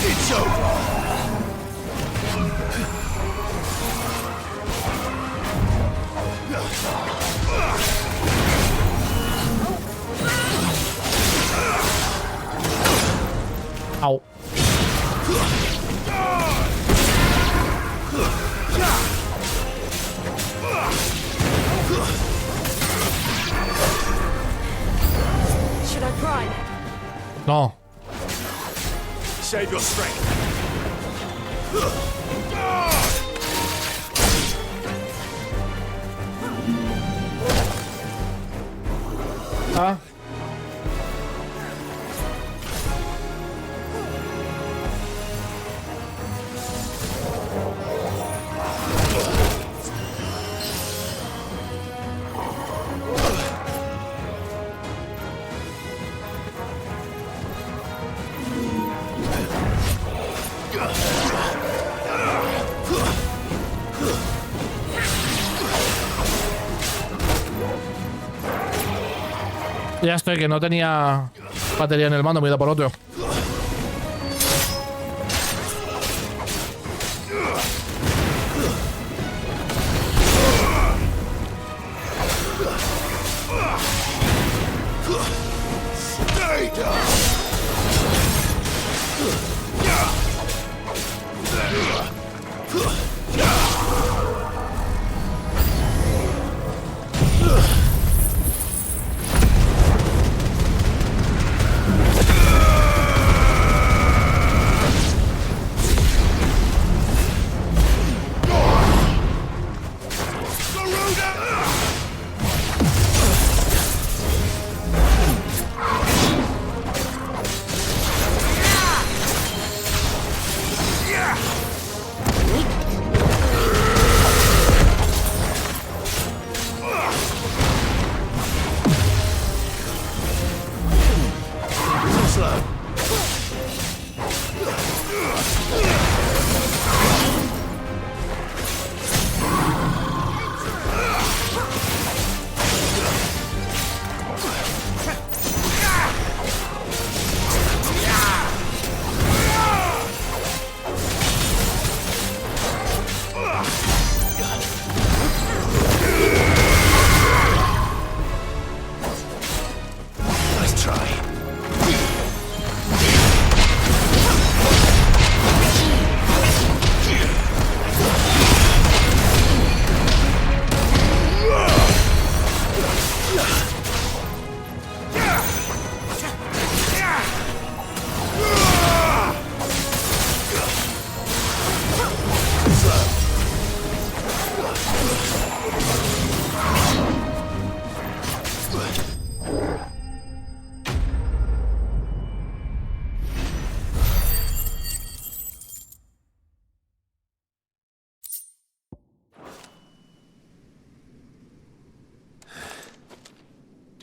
It's over. Au. Should I prime? No. Save your strength. Ah. Ya estoy, que no tenía batería en el mando, me he ido por otro.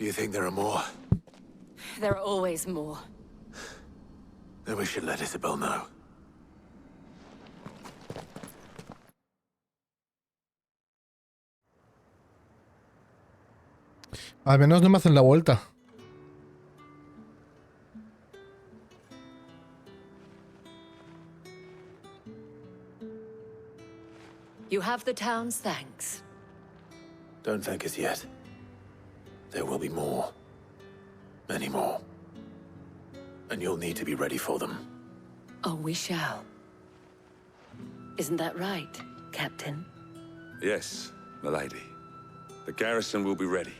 Do you think there are more? There are always more. Then we should let Isabel know. Al menos no me hacen la vuelta. You have the town's thanks. Don't thank us yet. There will be more. Many more. And you'll need to be ready for them. Oh, we shall. Isn't that right, Captain? Yes, milady. The garrison will be ready.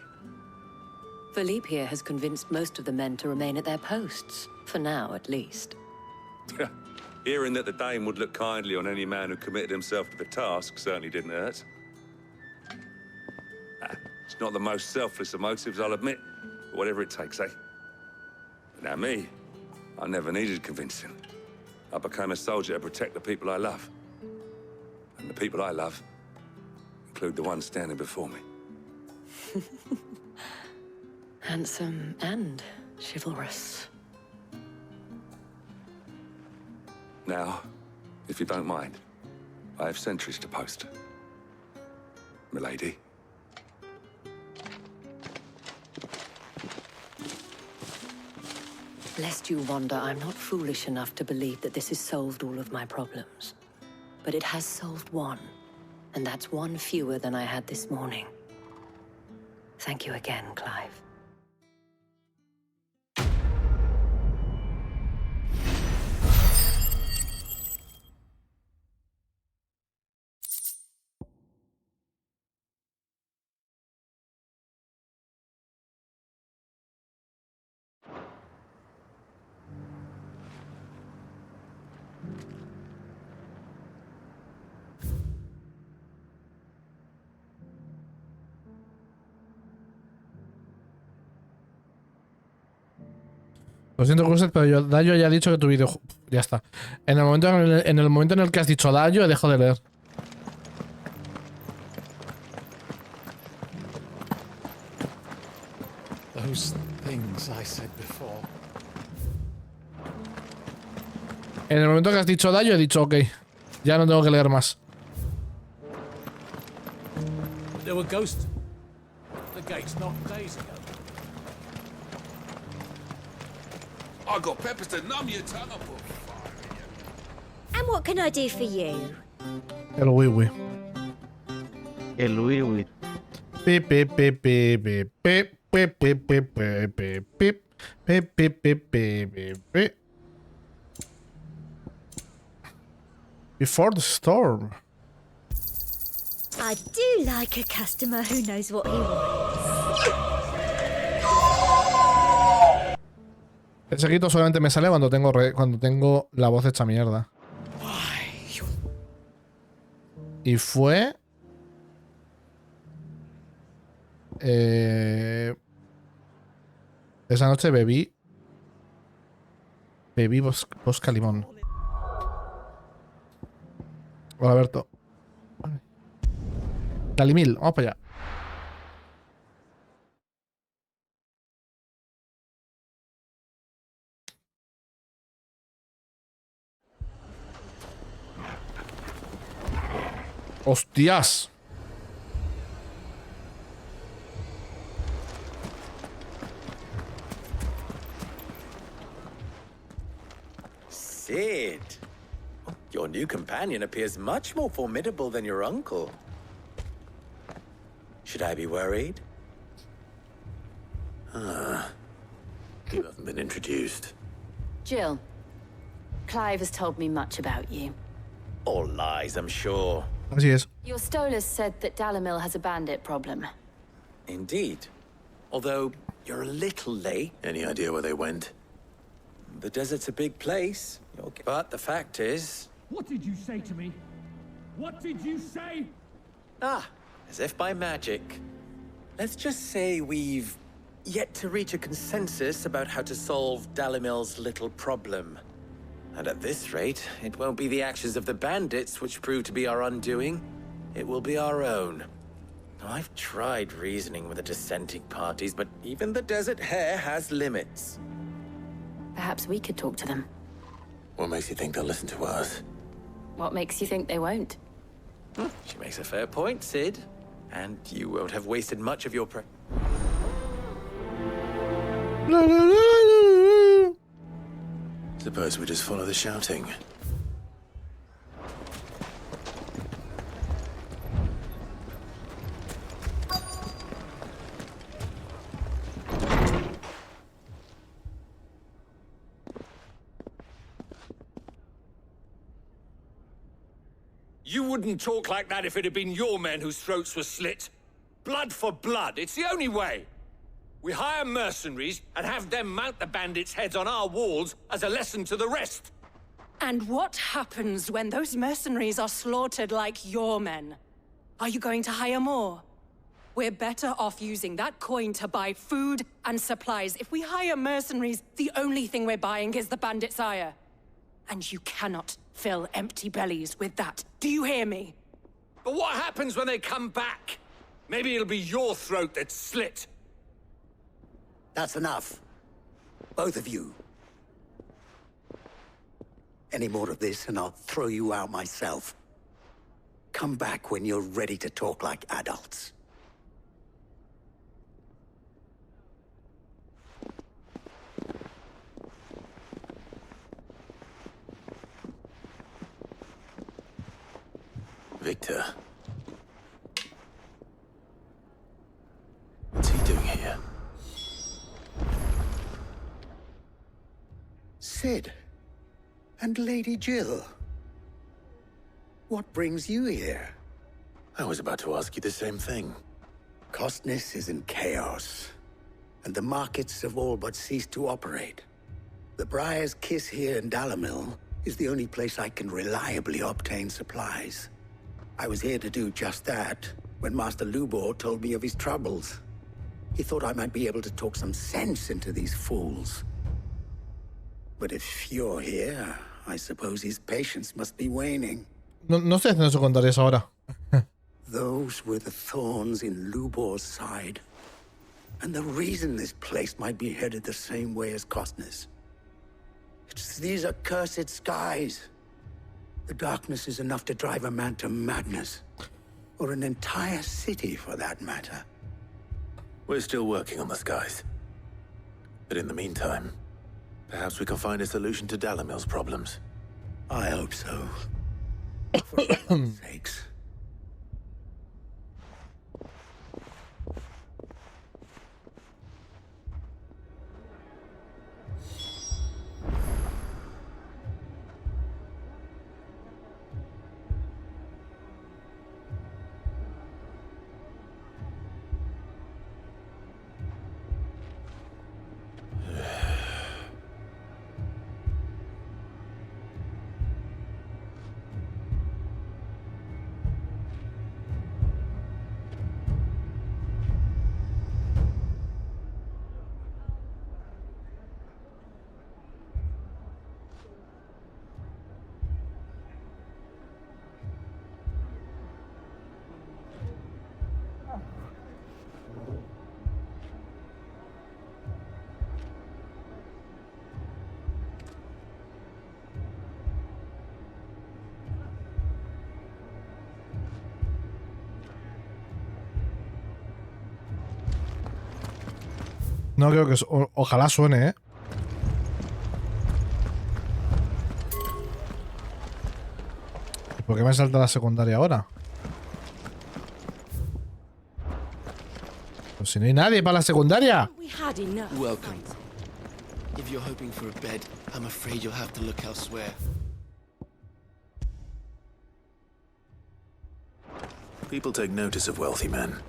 Philippe here has convinced most of the men to remain at their posts. For now, at least. Hearing that the Dane would look kindly on any man who committed himself to the task certainly didn't hurt. It's not the most selfless of motives, I'll admit. But whatever it takes, eh? But now me, I never needed convincing. I became a soldier to protect the people I love. And the people I love include the ones standing before me. Handsome and chivalrous. Now, if you don't mind, I have sentries to post. Milady. Lest you wonder, I'm not foolish enough to believe that this has solved all of my problems. But it has solved one, and that's one fewer than I had this morning. Thank you again, Clive. Lo siento, Cruzet, pero Dayo ya ha dicho que tu vídeo... Ya está. En el momento en el que has dicho Dayo, he dejado de leer. Those things I said before. En el momento que has dicho Dayo, he dicho ok. Ya no tengo que leer más. There were ghosts at the gates not days ago. I got peppers to numb your tongue up. And what can I do for you? El wiwi. El wiwi. Pip, pip, pip, pip, pip, pip, pip, pip, pip, pip, pip, pip, pip, pip, pip, pip, pip. Before the storm. I do like a customer who knows what he wants. Ese grito solamente me sale cuando tengo la voz hecha mierda. Y fue... esa noche bebí vodka limón. Hola, Alberto. Dalimil, vamos para allá. ¡Hostias! Sid, your new companion appears much more formidable than your uncle. Should I be worried? You haven't been introduced. Jill, Clive has told me much about you. All lies, I'm sure. Así es. Your Stolas said that Dalimil has a bandit problem. Indeed. Although, you're a little late. Any idea where they went? The desert's a big place. But the fact is... What did you say to me? What did you say? Ah, as if by magic. Let's just say we've yet to reach a consensus about how to solve Dalimil's little problem. And at this rate, it won't be the actions of the bandits which prove to be our undoing. It will be our own. I've tried reasoning with the dissenting parties, but even the Desert Hare has limits. Perhaps we could talk to them. What makes you think they'll listen to us? What makes you think they won't? She makes a fair point, Sid. And you won't have wasted much of your Suppose we just follow the shouting. You wouldn't talk like that if it had been your men whose throats were slit. Blood for blood, it's the only way. We hire mercenaries and have them mount the bandits' heads on our walls as a lesson to the rest. And what happens when those mercenaries are slaughtered like your men? Are you going to hire more? We're better off using that coin to buy food and supplies. If we hire mercenaries, the only thing we're buying is the bandits' ire. And you cannot fill empty bellies with that. Do you hear me? But what happens when they come back? Maybe it'll be your throat that's slit. That's enough. Both of you. Any more of this and I'll throw you out myself. Come back when you're ready to talk like adults. Victor. What's he doing here? Sid. And Lady Jill. What brings you here? I was about to ask you the same thing. Costness is in chaos, and the markets have all but ceased to operate. The Briar's Kiss here in Dalamil is the only place I can reliably obtain supplies. I was here to do just that when Master Lubor told me of his troubles. He thought I might be able to talk some sense into these fools. But if you're here, I suppose his patience must be waning. No estoy haciendo secundarias ahora. Those were the thorns in Lubor's side. And the reason this place might be headed the same way as Costness. It's these accursed skies. The darkness is enough to drive a man to madness. Or an entire city, for that matter. We're still working on the skies. But in the meantime, perhaps we can find a solution to Dalamil's problems. I hope so. For God's sakes. No creo que... Ojalá suene, ¿eh? ¿Por qué me salta la secundaria ahora? Pues si no hay nadie para la secundaria. Welcome. If you're hoping for a bed, I'm afraid you'll have to look elsewhere. People take notice of wealthy men.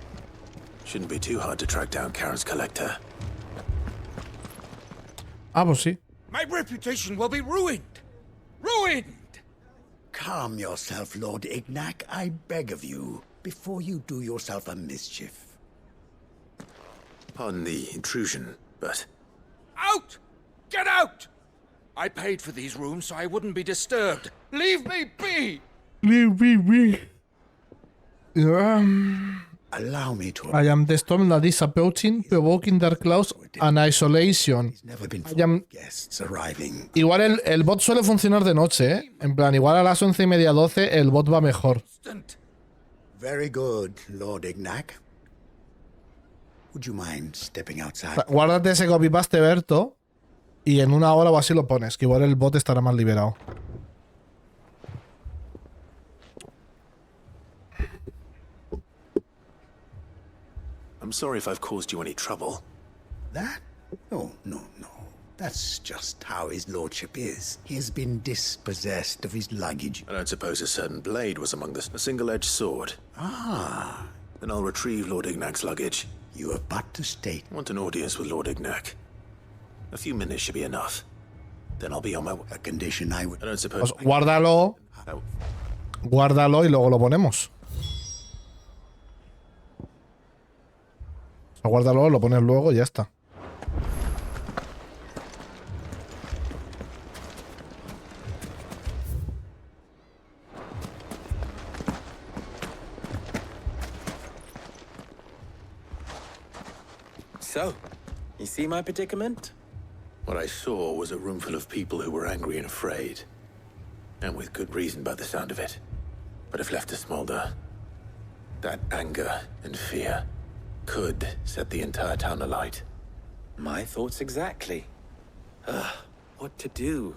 Shouldn't be too hard to track down Karen's collector. Ah, pues sí. My reputation will be ruined. Ruined! Calm yourself, Lord Ignac, I beg of you, before you do yourself a mischief. Pardon the intrusion, but... Out! Get out! I paid for these rooms so I wouldn't be disturbed. Leave me be! Leave me be. Allow me to... I am the storm that is approaching, provoking dark clouds and isolation. Guests arriving. Igual el bot suele funcionar de noche, ¿eh? En plan, igual a las 11:30, 12 el bot va mejor. Very good, Lord Ignac. Would you mind stepping outside? Guárdate ese copy-paste, Berto, y en una hora o así lo pones, que igual el bot estará más liberado. I'm sorry if I've caused you any trouble. That? No. That's just how his lordship is. He has been dispossessed of his luggage. I don't suppose a certain blade was among this. A single-edged sword. Ah. Then I'll retrieve Lord Ignac's luggage. You have but to state. I want an audience with Lord Ignac. A few minutes should be enough. Then I'll be on my way. A condition I would... I don't suppose... Pues guárdalo. Guárdalo y luego lo ponemos. O sea, guárdalo, lo pones luego y ya está. So, you see my predicament? What I saw was a room full of people who were angry and afraid. And with good reason by the sound of it. But if left to smolder, that anger and fear could set the entire town alight. My thoughts exactly. What to do?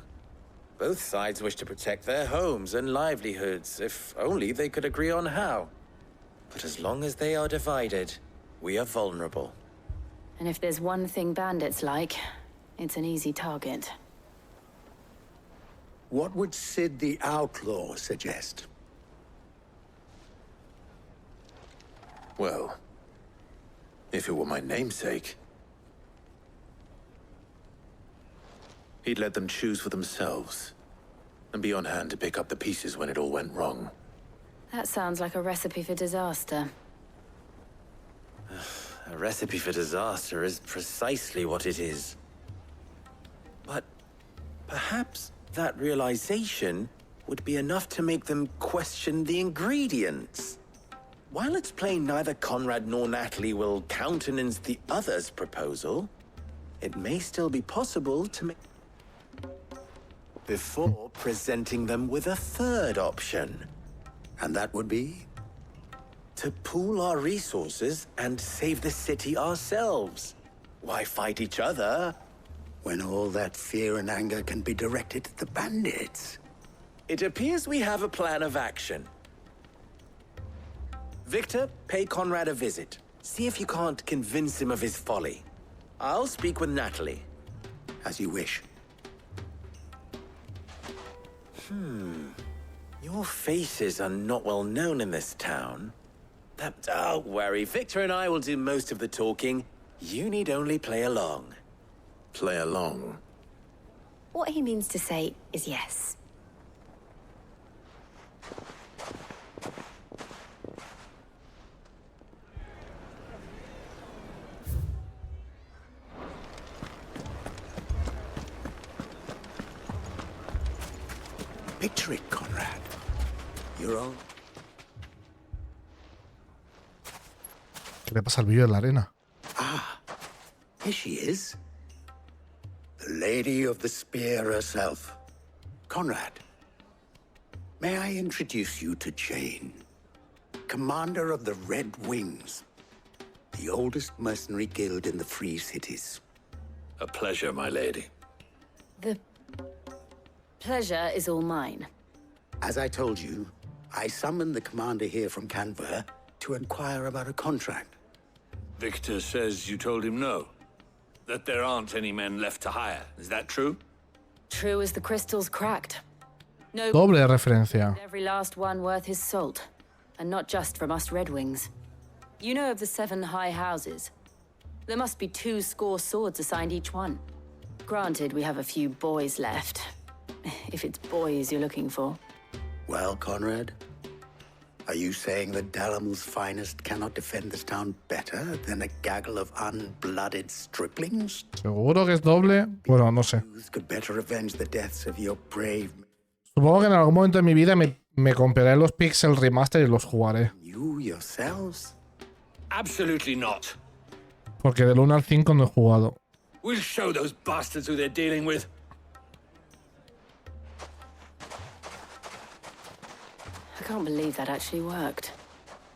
Both sides wish to protect their homes and livelihoods, if only they could agree on how. But as long as they are divided, we are vulnerable. And if there's one thing bandits like, it's an easy target. What would Sid the Outlaw suggest? Well, if it were my namesake, he'd let them choose for themselves and be on hand to pick up the pieces when it all went wrong. That sounds like a recipe for disaster. A recipe for disaster is precisely what it is. But perhaps that realization would be enough to make them question the ingredients. While it's plain neither Conrad nor Natalie will countenance the other's proposal, it may still be possible to make... before presenting them with a third option. And that would be? To pool our resources and save the city ourselves. Why fight each other? When all that fear and anger can be directed at the bandits. It appears we have a plan of action. Victor, pay Conrad a visit. See if you can't convince him of his folly. I'll speak with Natalie. As you wish. Your faces are not well known in this town. Don't worry, Victor and I will do most of the talking. You need only play along. Play along? What he means to say is yes. Picture it, Conrad. Your own... ¿Qué le pasa al vídeo en la arena? Ah, here she is. The Lady of the Spear herself. Conrad, may I introduce you to Jane, commander of the Red Wings, the oldest mercenary guild in the Free Cities. A pleasure, my lady. The pleasure is all mine. As I told you, I summoned the commander here from Canver to inquire about a contract. Victor says you told him no. That there aren't any men left to hire. Is that true? True as the crystal's cracked. No. Doble referencia. Every last one worth his salt. And not just from us Red Wings. You know of the 7 high houses. There must be 2 swords assigned each one. Granted, we have a few boys left. If it's boys you're looking for. Well, Conrad, are you saying that Dalamel's finest cannot defend this town better than a gaggle of unblooded striplings? ¿Seguro que es doble? Bueno, no sé. Could better avenge the deaths of your brave... Supongo que en algún momento de mi vida me compraré los Pixel Remaster y los jugaré. You yourselves? Absolutely not. Porque del 1 al 5 no he jugado. We'll show those bastards who they're dealing with. I can't believe that actually worked.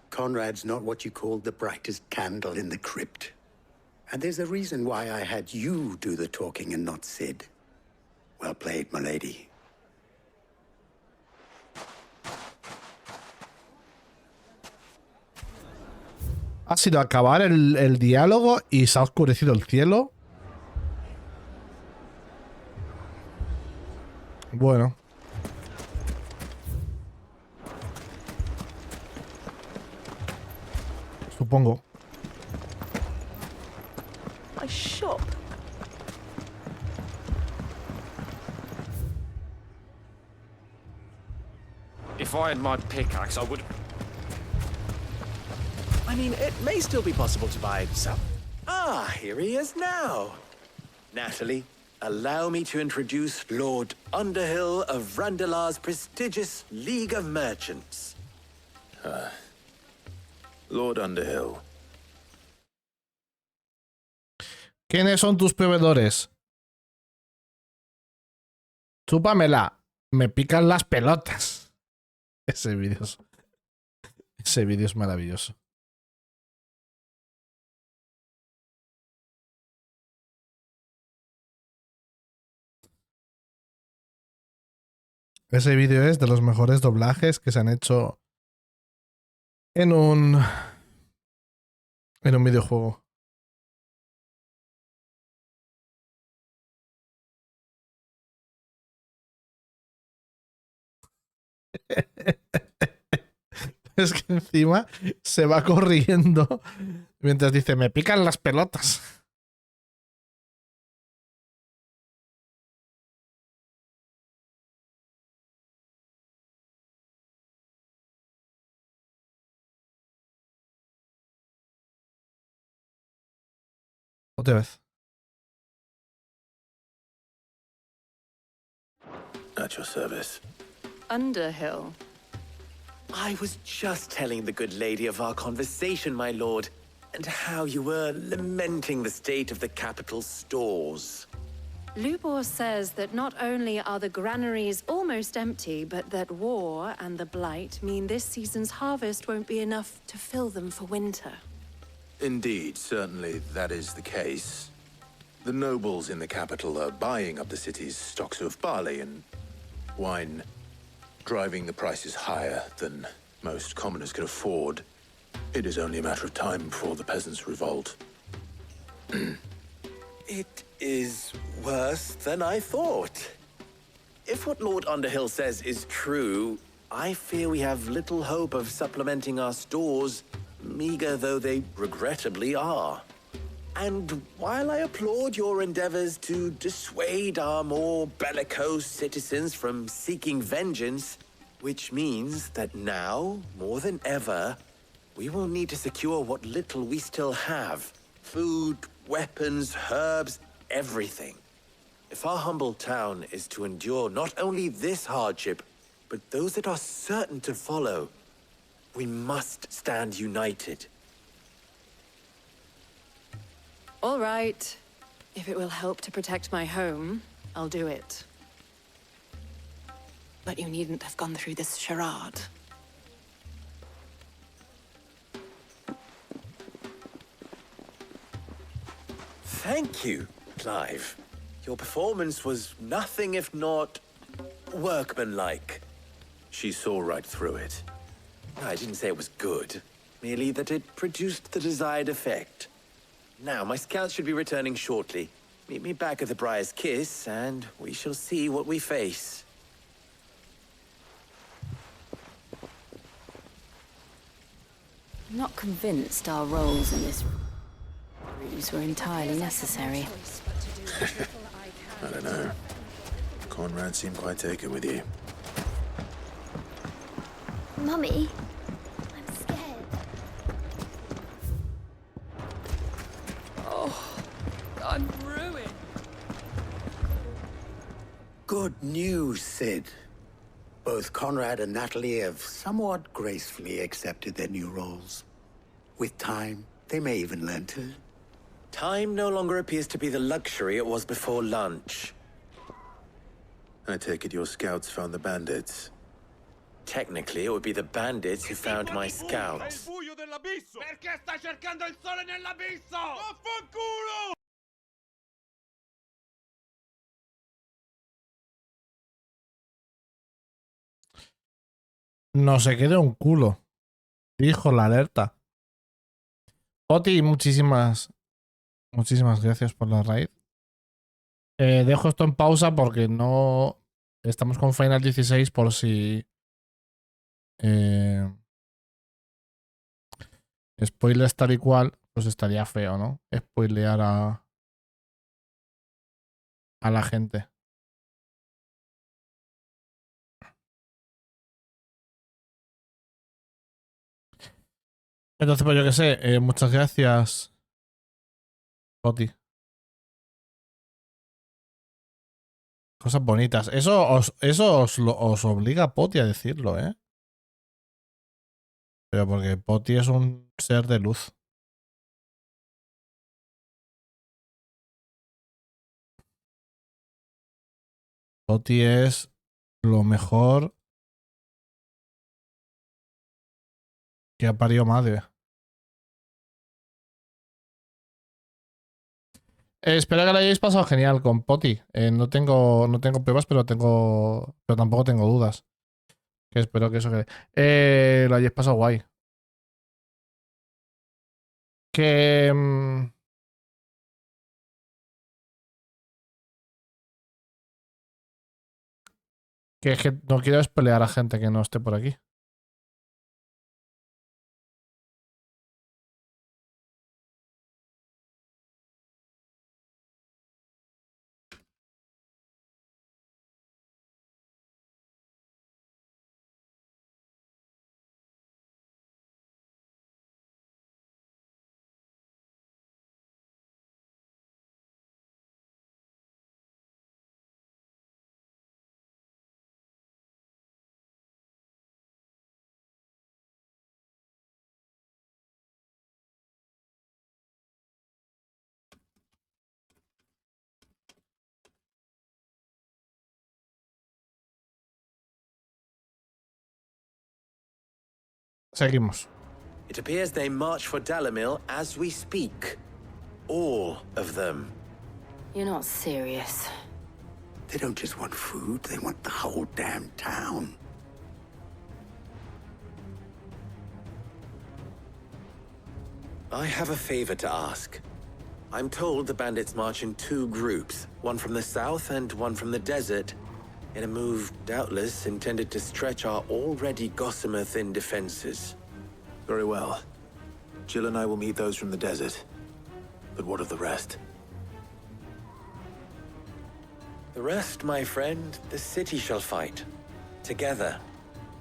Conrad's not what you called the brightest candle in the crypt. And there's a reason why I had you do the talking and not Sid. Well played, my lady. Ha sido acabar el diálogo y se ha oscurecido el cielo. Bueno. Supongo. My shop. If I had my pickaxe, I would... I mean, it may still be possible to buy some. Ah, here he is now. Natalie, allow me to introduce Lord Underhill of Randalar's prestigious League of Merchants. Lord Underhill. ¿Quiénes son tus proveedores? Chúpamela. Me pican las pelotas. Ese vídeo es maravilloso. Ese vídeo es de los mejores doblajes que se han hecho en un videojuego. Es que encima se va corriendo mientras dice, me pican las pelotas. Otra vez. At your service. Underhill. I was just telling the good lady of our conversation, my lord, and how you were lamenting the state of the capital's stores. Lubor says that not only are the granaries almost empty, but that war and the Blight mean this season's harvest won't be enough to fill them for winter. Indeed, certainly that is the case. The nobles in the capital are buying up the city's stocks of barley and wine, driving the prices higher than most commoners can afford. It is only a matter of time before the peasants revolt. It is worse than I thought. If what Lord Underhill says is true, I fear we have little hope of supplementing our stores, meager though they regrettably are. And while I applaud your endeavors to dissuade our more bellicose citizens from seeking vengeance, which means that now, more than ever, we will need to secure what little we still have. Food, weapons, herbs, everything. If our humble town is to endure not only this hardship, but those that are certain to follow, we must stand united. All right. If it will help to protect my home, I'll do it. But you needn't have gone through this charade. Thank you, Clive. Your performance was nothing if not workmanlike. She saw right through it. I didn't say it was good, merely that it produced the desired effect. Now, my scouts should be returning shortly. Meet me back at the Briar's Kiss, and we shall see what we face. I'm not convinced our roles in this ruse were entirely necessary. I don't know. Conrad seemed quite taken with you. Mummy, I'm scared. Oh, I'm ruined. Good news, Sid. Both Conrad and Natalie have somewhat gracefully accepted their new roles. With time, they may even learn to. Time no longer appears to be the luxury it was before lunch. I take it your scouts found the bandits. Technically, it would be the bandits who found my scouts. Perché stai cercando il sole nell'abisso? Vaffanculo! No se quede un culo. Dijo la alerta. Poti, muchísimas gracias por la raid. Dejo esto en pausa porque no... Estamos con Final 16 por si... spoilers tal y cual, pues estaría feo, ¿no? Spoilear a la gente. Entonces, pues yo qué sé, muchas gracias, Poti. Cosas bonitas. Eso os obliga Poti a decirlo, ¿eh? Pero porque Poti es un ser de luz. Poti es lo mejor que ha parido madre. Espero que lo hayáis pasado genial con Poti. No tengo pruebas, pero tampoco tengo dudas. Que espero que eso quede. Lo hayáis pasado guay. Que es que no quiero pelear a gente que no esté por aquí. Seguimos. It appears they march for Dalimil as we speak. All of them. You're not serious. They don't just want food, they want the whole damn town. I have a favor to ask. I'm told the bandits march in 2 groups, one from the south and one from the desert, in a move doubtless intended to stretch our already gossamer-thin defenses. Very well. Jill and I will meet those from the desert. But what of the rest? The rest, my friend, the city shall fight. Together.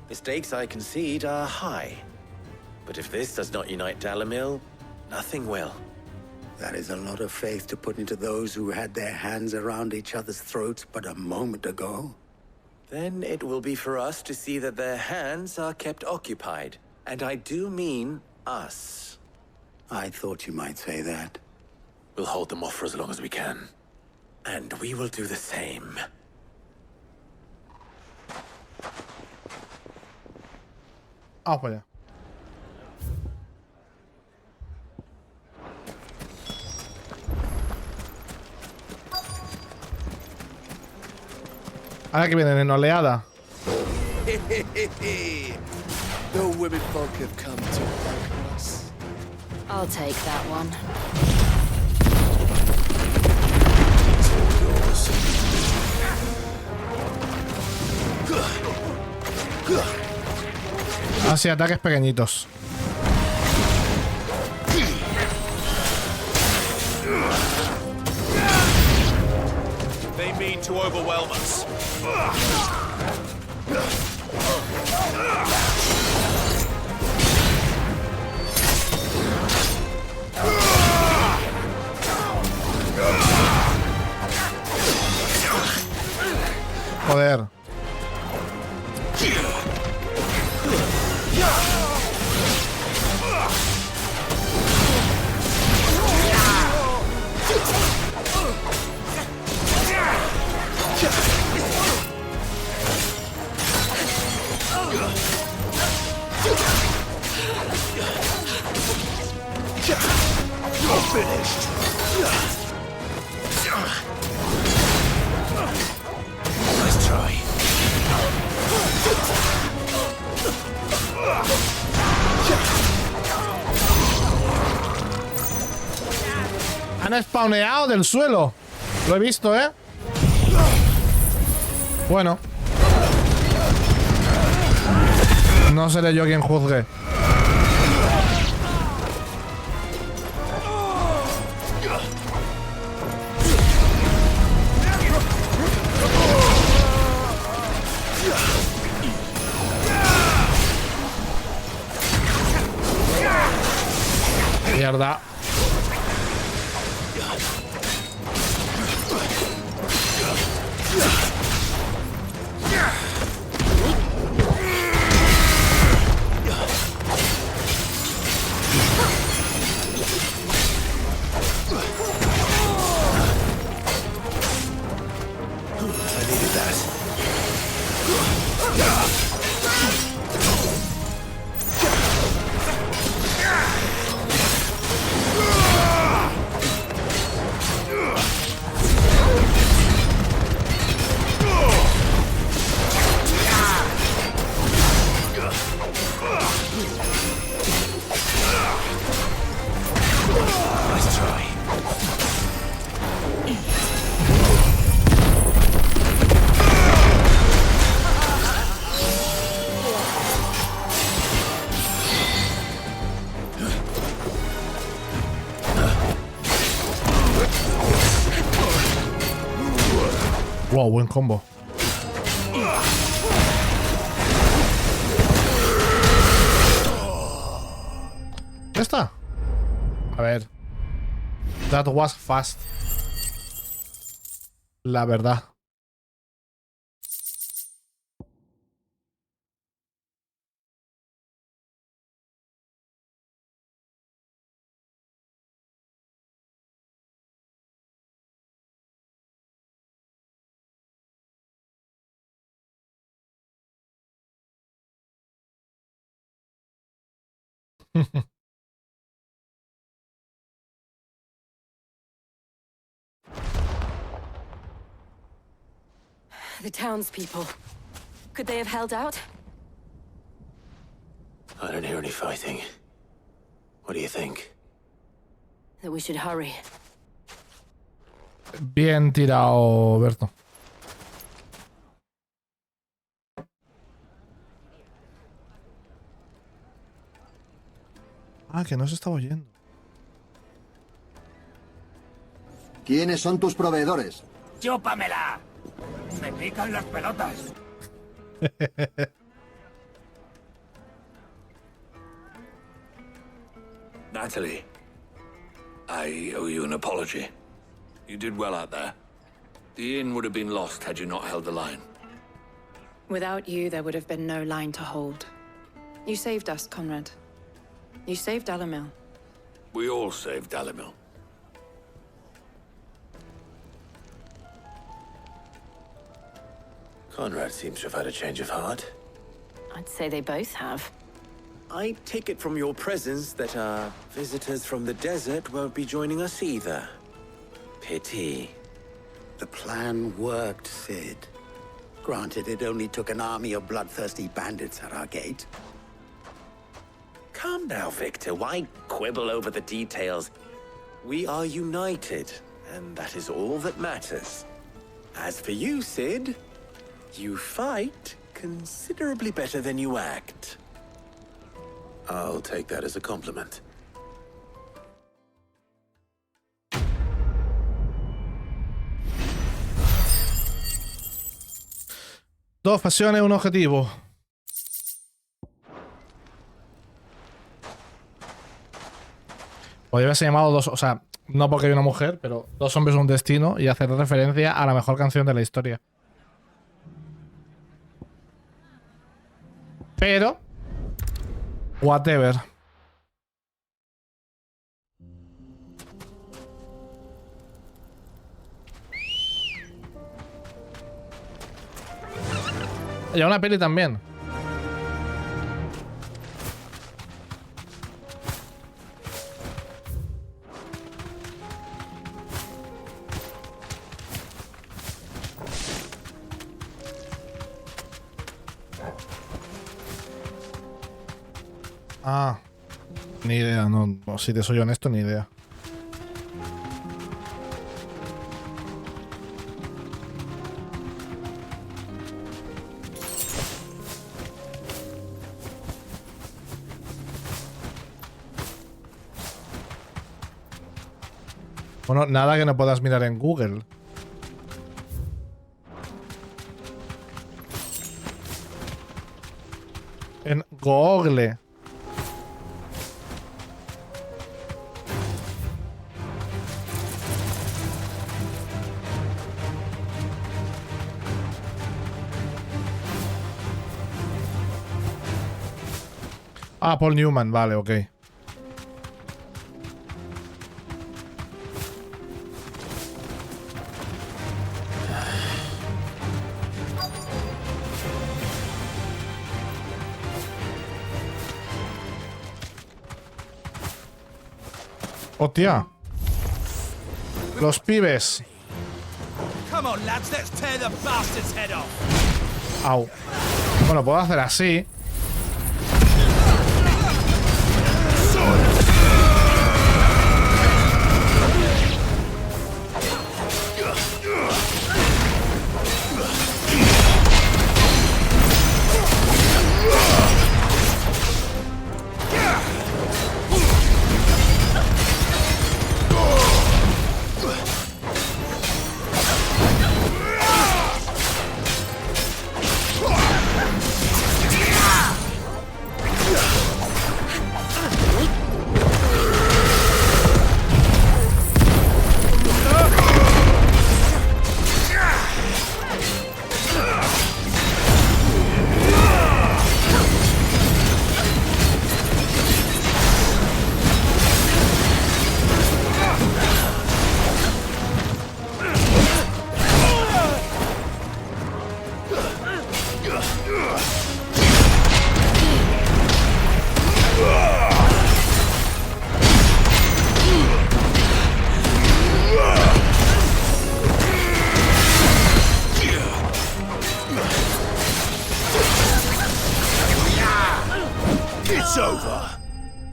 The stakes, I concede, are high. But if this does not unite Dalimil, nothing will. That is a lot of faith to put into those who had their hands around each other's throats but a moment ago. Then it will be for us to see that their hands are kept occupied. And I do mean us. I thought you might say that. We'll hold them off for as long as we can. And we will do the same. Vamos para allá. Ahora que vienen en oleada. The women folk have come to welcome us. I'll take that one. Así, ataques pequeñitos. They mean to overwhelm us. Joder. finished. Nice try. Han spawneado del suelo. Lo he visto, ¿eh? Bueno. No seré yo quien juzgue. Mierda. Wow, buen combo. ¿Ya está? A ver. That was fast. La verdad. The townspeople. Could they have held out? I don't hear any fighting. What do you think? That we should hurry. Bien tirado, Berto. Ah, que no se estaba oyendo. ¿Quiénes son tus proveedores? ¡Chúpamela! ¡Me pican las pelotas! Natalie, I owe you an apology. You did well out there. The inn would have been lost had you not held the line. Without you, there would have been no line to hold. You saved us, Conrad. You saved Dalamil. We all saved Dalamil. Conrad seems to have had a change of heart. I'd say they both have. I take it from your presence that our visitors from the desert won't be joining us either. Pity. The plan worked, Sid. Granted, it only took an army of bloodthirsty bandits at our gate. Calm now, Victor. Why quibble over the details? We are united, and that is all that matters. As for you, Sid, you fight considerably better than you act. I'll take that as a compliment. Dos pasiones, un objetivo. Podría haberse llamado dos, o sea, no porque hay una mujer, pero dos hombres un destino y hacer referencia a la mejor canción de la historia. Pero, whatever. Y una peli también. Ah, ni idea, no, si te soy honesto, ni idea. Bueno, nada que no puedas mirar en Google. En Google. Ah, Paul Newman, vale, ok. Hostia. Los pibes. Come on, lads, let's tear the bastard's head off. Au. Bueno, puedo hacer así.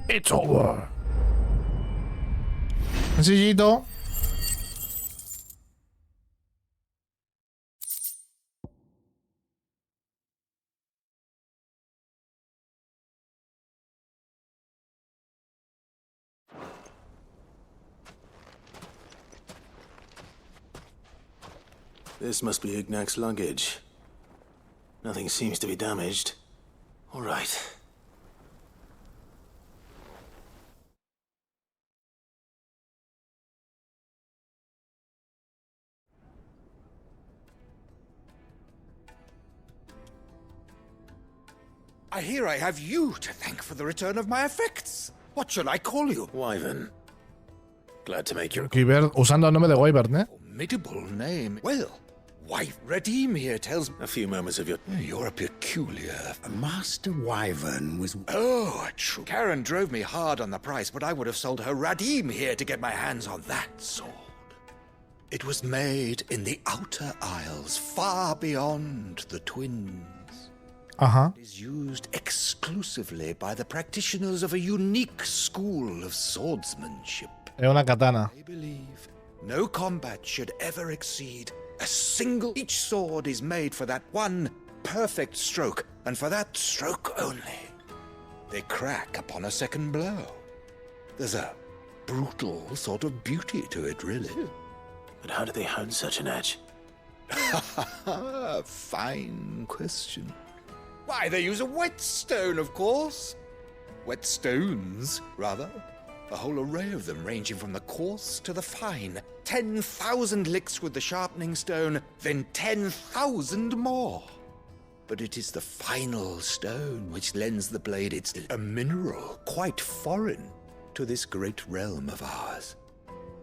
It's over. Sencillito. This must be Ignac's luggage. Nothing seems to be damaged. All right. I hear I have you to thank for the return of my effects. What shall I call you? Wyvern. Glad to make your... Wyvern, usando el nombre de Wyvern, ¿eh? Formidable name. Well, wife Redeem here tells me... A few moments of your... You're a peculiar... Master Wyvern was... Oh, true. Karen drove me hard on the price, but I would have sold her Radim here to get my hands on that sword. It was made in the Outer Isles, far beyond the Twins. It is used exclusively by the practitioners of a unique school of swordsmanship. Es una katana. I believe no combat should ever exceed a single... Each sword is made for that one perfect stroke, and for that stroke only. They crack upon a second blow. There's a brutal sort of beauty to it, really. But how do they hone such an edge? Fine question. Why, they use a whetstone, of course. Whetstones, rather. A whole array of them, ranging from the coarse to the fine. 10,000 licks with the sharpening stone, then 10,000 more. But it is the final stone which lends the blade its... a mineral quite foreign to this great realm of ours.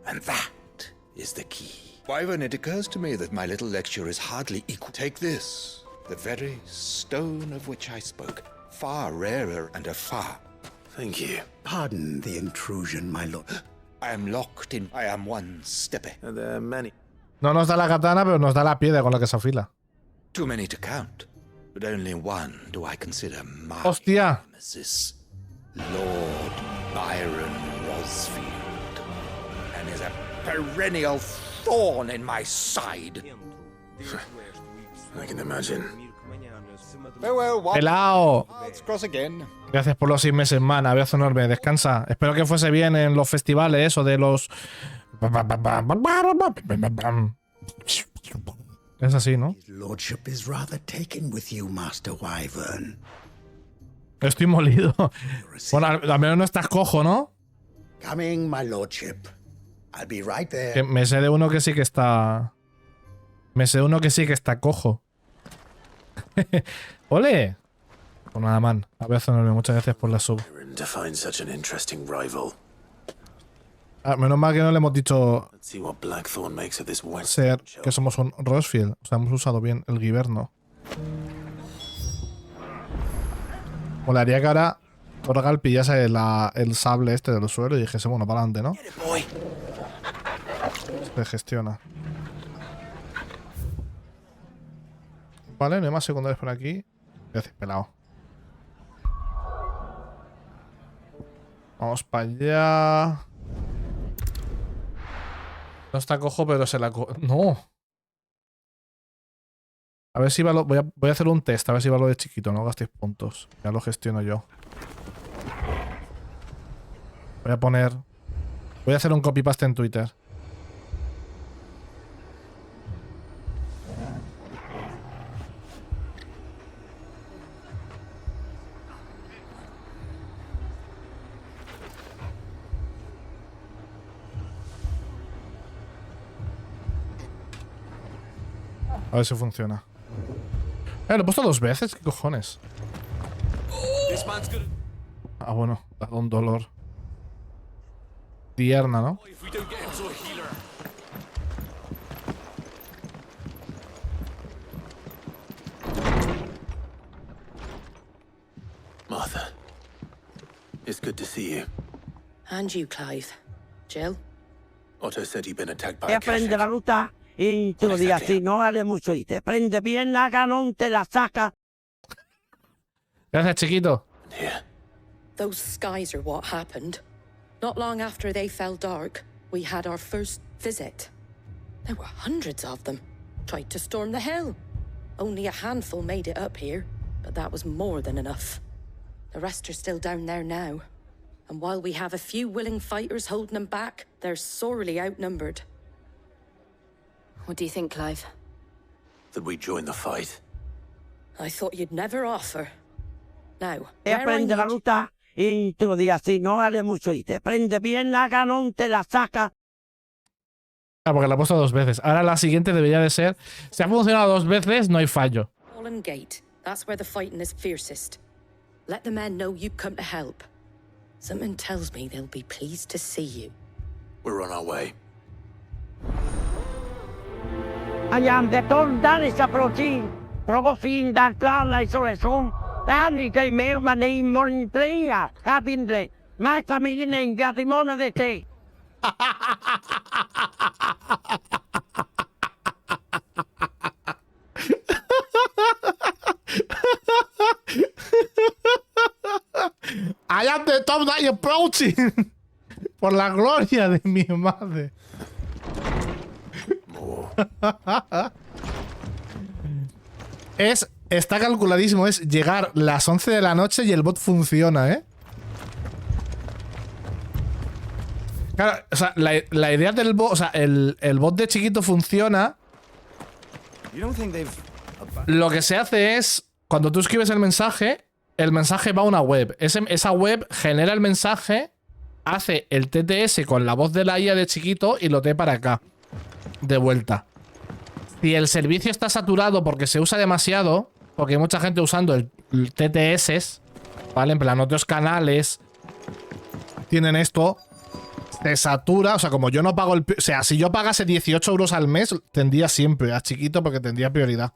And that is the key. Wyvern, it occurs to me that my little lecture is hardly equal. Take this. The very stone of which I spoke. Far rarer and a far... Thank you. Pardon the intrusion, my lord. I am locked in... I am one steppe. There are many. No nos da la katana, pero nos da la piedra con la que se afila. Too many to count. But only one do I consider my... Hostia. nemesis. Baron Rosfield, and is a perennial thorn in my side. I can imagine. ¡Pelao! Let's cross again. Gracias por los 6 meses, man. Abrazo enorme. Descansa. Espero que fuese bien en los festivales, eso de los... Es así, ¿no? Lordship is rather taken with you, Master Wyvern. Estoy molido. Bueno, al menos no estás cojo, ¿no? Coming, my lordship. I'll be right there. Que me sé de uno que sí que está... Me sé de uno que sí que está cojo. ¡Ole! Pues nada, man. Abrazo enorme. Muchas gracias por la sub. To find such an interesting rival. Ah, menos mal que no le hemos dicho Let's see what Blackthorn makes of this wet ser que somos un Rosfield. O sea, hemos usado bien el guiberno. Molaría que ahora Torgal pillase el sable este del suelo y dijese, bueno, para adelante, ¿no? Se gestiona. Vale, no hay más secundarios por aquí. Gracias, pelado. Vamos para allá. No está cojo, pero se la ¡No! A ver si va lo... Voy a hacer un test, a ver si va lo de chiquito. No gastéis puntos. Ya lo gestiono yo. Voy a poner... Voy a hacer un copy-paste en Twitter. A ver si funciona. Lo he puesto 2 veces. ¿Qué cojones? Ah, bueno. Da un dolor. Tierna, ¿no? Martha, it's good to see you. And you, Clive. Jill? Otto said you've been attacked by Te a aprende la ruta y tú digas así, no vale mucho. Y te prende bien la canón, te la saca. Gracias, chiquito. Those skies are what happened. Not long after they fell dark, we had our first visit. There were hundreds of them. Tried to storm the hill. Only a handful made it up here, but that was more than enough. The rest are still down there now. And while we have a few willing fighters holding them back, they're sorely outnumbered. What do you think, Clive? That we join the fight. I thought you'd never offer. Now, Te aprende la ruta y tú digas así, no vale mucho. Y te prende bien la canón, te la saca. Ah, porque la he puesto 2 veces. Ahora la siguiente debería de ser... Si ha funcionado 2 veces, no hay fallo. Fallen Gate. That's where the fighting is fiercest. Let the men know you've come to help. Something tells me they'll be pleased to see you. We're on our way. Ayan de tordan is approaching. Progofin dar klar isolation. Dan ik meer maar neem morgen trein. Gaat in de. Mijn familie neemt gatimone de thee. I am the top guy approaching. Por la gloria de mi madre. Está calculadísimo. Es llegar las 11 de la noche y el bot funciona, ¿eh? Claro, o sea, la idea del bot... O sea, el bot de chiquito funciona. Lo que se hace es... Cuando tú escribes el mensaje va a una web. Esa web genera el mensaje, hace el TTS con la voz de la IA de chiquito y lo trae para acá. De vuelta. Si el servicio está saturado porque se usa demasiado, porque hay mucha gente usando el TTS, ¿vale? En plan, otros canales tienen esto, se satura. O sea, como yo no pago el... O sea, si yo pagase 18 euros al mes, tendría siempre a chiquito porque tendría prioridad.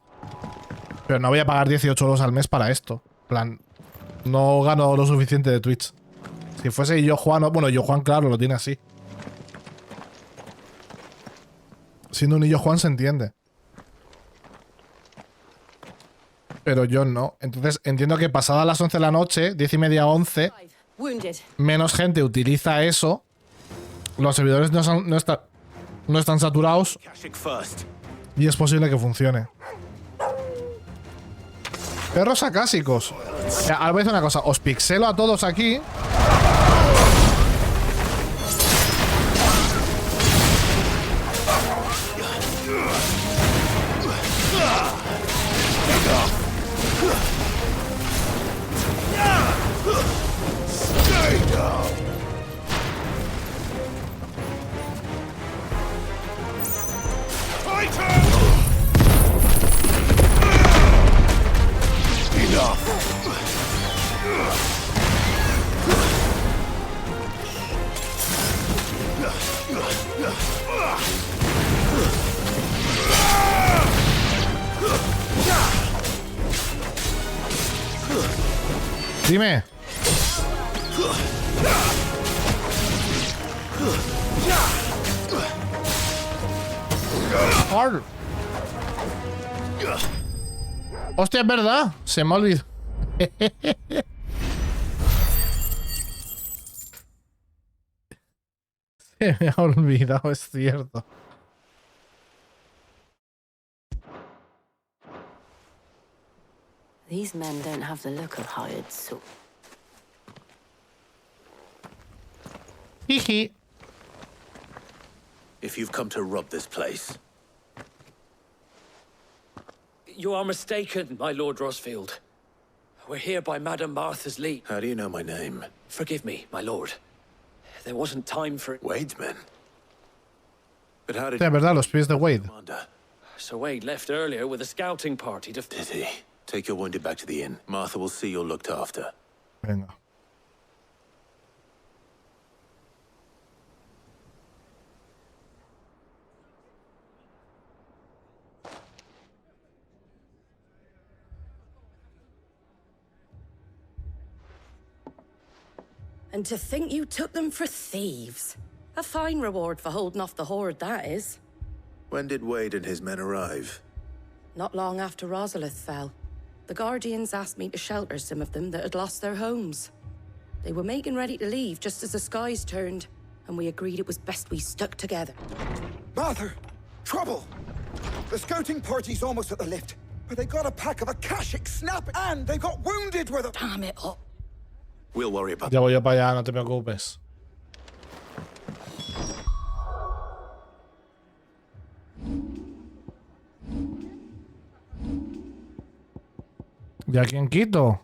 Pero no voy a pagar 18 euros al mes para esto. En plan, no gano lo suficiente de Twitch. Si fuese yo Juan... Bueno, yo Juan, claro, lo tiene así. Siendo un Illo Juan se entiende. Pero yo no. Entonces entiendo que pasadas las 11 de la noche, 10 y media, 11, menos gente utiliza eso, los servidores no están saturados y es posible que funcione. Perros acásicos. Ahora voy a decir una cosa, os pixelo a todos aquí. Dime. Hostia, es verdad. Se me ha olvidado. Se me ha olvidado, es cierto. These men don't have the look of hired souls. Hee. If you've come to rob this place. You are mistaken, my Lord Rosfield. We're here by Madame Martha's leave. How do you know my name? Forgive me, my lord. There wasn't time for it. Wade's men? But how did... Es verdad, los pies de Wade. So Wade left earlier with a scouting party to... Did he? Take your wounded back to the inn. Martha will see you're looked after. Venga. And to think you took them for thieves. A fine reward for holding off the horde, that is. When did Wade and his men arrive? Not long after Rosalith fell. The Guardians asked me to shelter some of them that had lost their homes. They were making ready to leave just as the skies turned, and we agreed it was best we stuck together. Martha! Trouble! The scouting party's almost at the lift, but they got a pack of Akashic snap, and they got wounded with it! Damn it up! We'll worry about Ya voy yo para allá, no te preocupes. ¿Y a quién quito?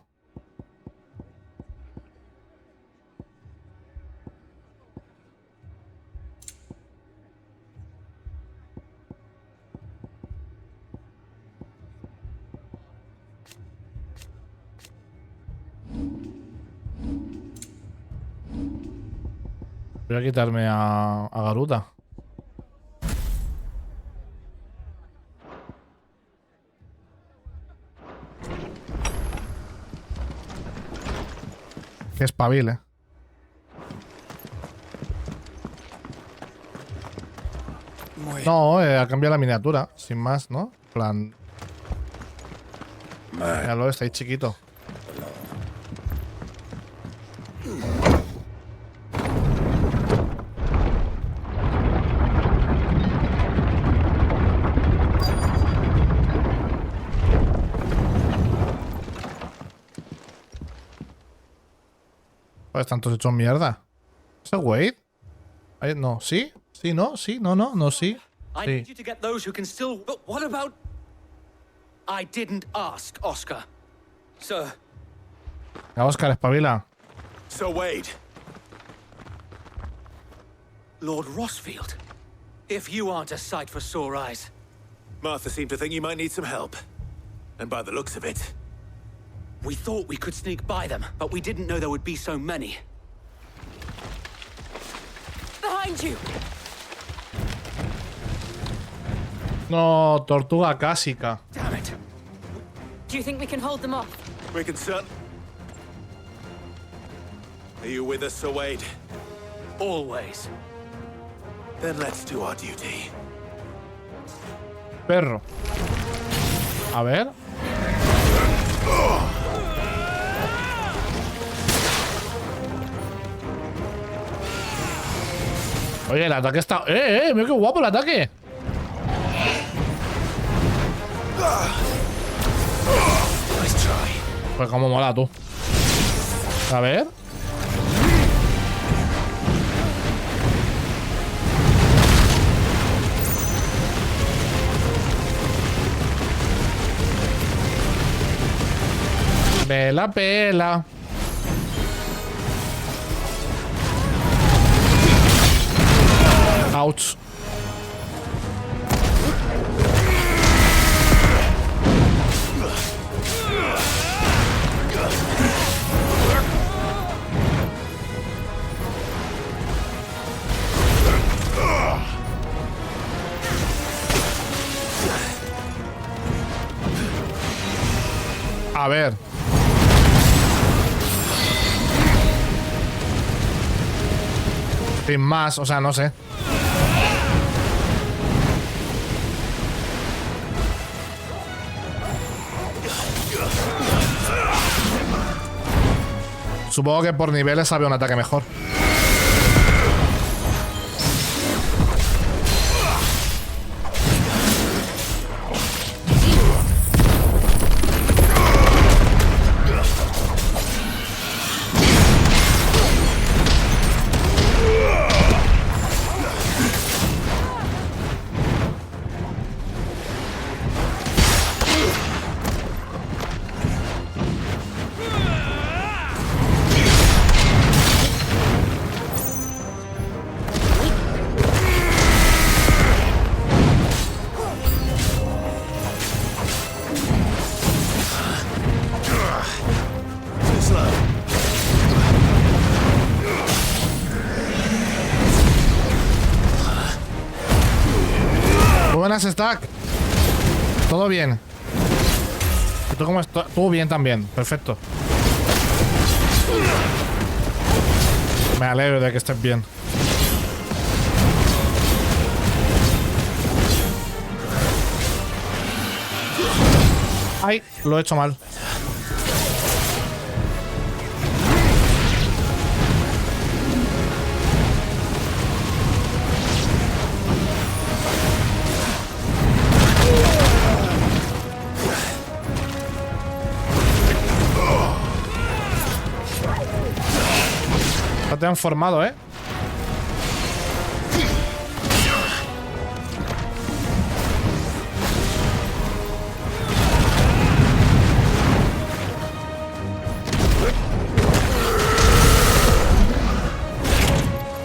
Voy a quitarme a Garuda. Que espabile. No, ha cambiado la miniatura, sin más, ¿no? En plan. Míralo, está ahí chiquito. Están todos hechos mierda. ¿Ese Wade? No, ¿sí? ¿Sí, no? ¿Sí? ¿No, no? ¿No, sí? I need you to get those who can still... But what about... I didn't ask, Oscar. Sir. Oscar, espabila. So Wade. Lord Rosfield. If you aren't a sight for sore eyes. Martha seemed to think you might need some help. And by the looks of it... We thought we could sneak by them, but we didn't know there would be so many. Behind you! No, tortuga cásica. Damn it. Do you think we can hold them off? We can certainly... Are you with us, Sir Wade? Always. Then let's do our duty. Perro. A ver. Oye, el ataque está... Mira qué guapo el ataque. Pues como mola tú. A ver. Pela, pela. Ouch. A ver. Sin más, o sea, no sé. Supongo que por niveles había un ataque mejor. Buenas, Stack. Todo bien. ¿Y tú cómo estás? Tú bien también. Perfecto. Me alegro de que estés bien. Ay, lo he hecho mal. Te han formado, ¿eh?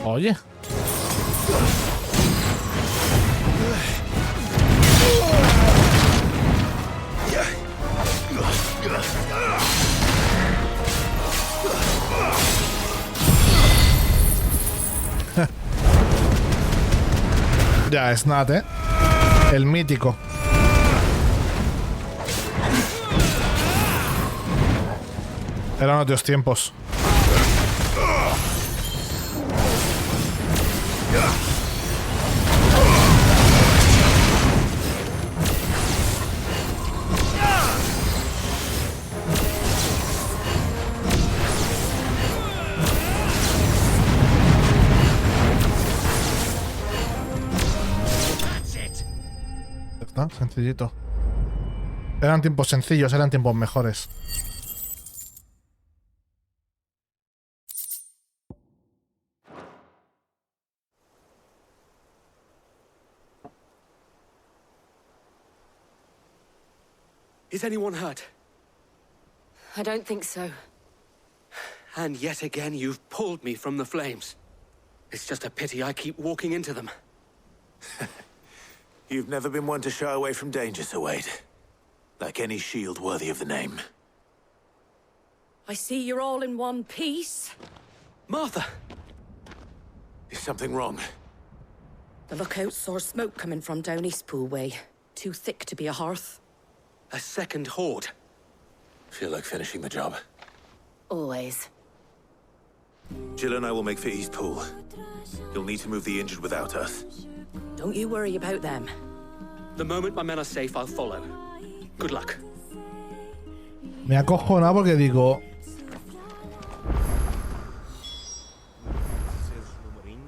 Oye. Ya, Snat, ¿eh? El mítico. Eran otros tiempos. Sencillito. Eran tiempos sencillos, eran tiempos mejores. Is anyone hurt? I don't think so. And yet again, you've pulled me from the flames. It's just a pity I keep walking into them. You've never been one to shy away from danger, Sir Wade. Like any shield worthy of the name. I see you're all in one piece. Martha! Is something wrong? The lookout saw smoke coming from down Eastpool way. Too thick to be a hearth. A second horde. Feel like finishing the job. Always. Jill and I will make for Eastpool. You'll need to move the injured without us. Don't you worry about them. The moment my men are safe, I'll follow. Good luck. Me acojonado porque digo...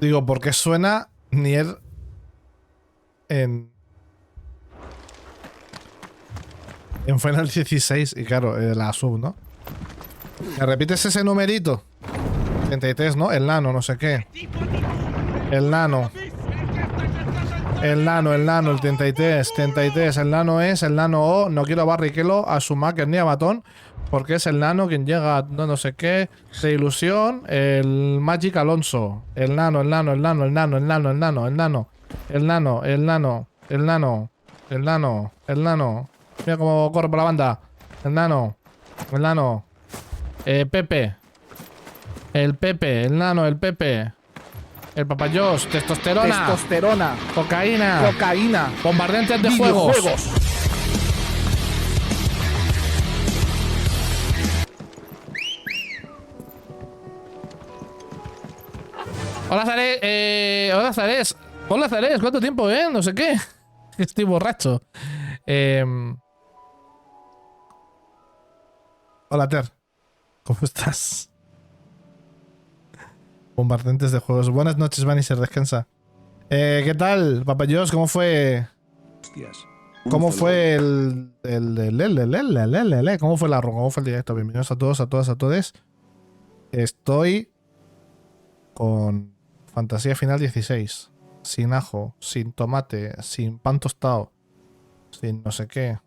Digo, ¿por qué suena Nier en Final 16? Y claro, la sub, ¿no? ¿Me repites ese numerito? 33, ¿no? El nano, no sé qué. El nano. El 33, 33. El nano es el nano O. No quiero barriquelo a Sumaker ni a Batón. Porque es el nano quien llega no sé qué. De ilusión. El Magic Alonso. El nano. Mira cómo corre por la banda. El nano. Pepe. El Pepe. El nano, el Pepe. El papayós. Testosterona. Cocaína. Bombardeantes de juegos. Hola, Zarés. Hola, Zarés. ¿Cuánto tiempo, No sé qué. Estoy borracho. Hola, Ter. ¿Cómo estás? Bombardeantes de juegos. Buenas noches, Vaniser. Descansa. ¿Qué tal, papayos? ¿Cómo fue? ¿Cómo fue ¿Cómo fue la run? ¿Cómo fue el directo? Bienvenidos a todos, a todos. Estoy con Fantasía Final 16. Sin ajo, sin tomate, sin pan tostado, sin no sé qué.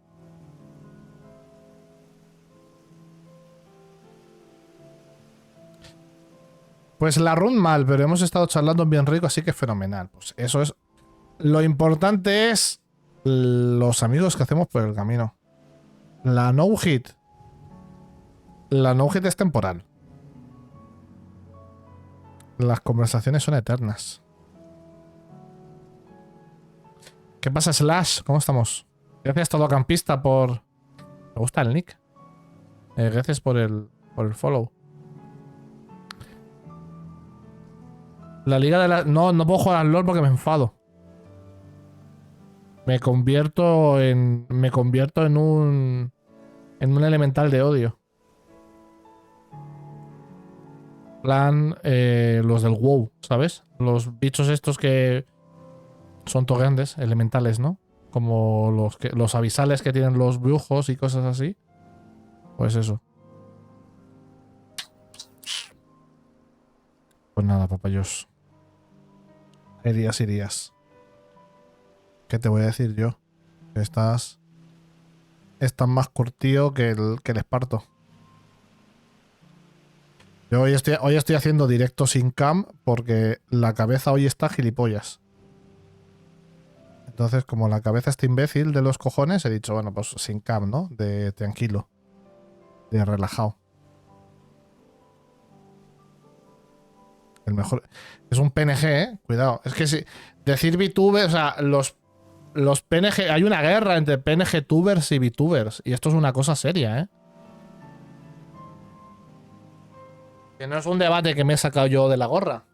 Pues la run mal, pero hemos estado charlando bien rico, así que fenomenal. Pues eso es. Lo importante es los amigos que hacemos por el camino. La no hit. La no hit es temporal. Las conversaciones son eternas. ¿Qué pasa, Slash? ¿Cómo estamos? Gracias, Todocampista, por... Me gusta el nick. Gracias por el follow. La liga de la... No puedo jugar al LoL porque me enfado. Me convierto en un elemental de odio. Plan los del WoW, ¿sabes? Los bichos estos que son todo grandes, elementales, ¿no? Como los avisales que tienen los brujos y cosas así. Pues eso. Pues nada, papayos. Irías. ¿Qué te voy a decir yo? Que estás más curtido que el esparto. Yo hoy estoy haciendo directo sin cam porque la cabeza hoy está gilipollas. Entonces, como la cabeza está imbécil de los cojones, he dicho, bueno, pues sin cam, ¿no? De tranquilo. De relajado. El mejor... Es un PNG, ¿eh? Cuidado. Es que si... Decir VTuber, o sea, los PNG... Hay una guerra entre PNG tubers y VTubers. Y esto es una cosa seria, ¿eh? Que no es un debate que me he sacado yo de la gorra.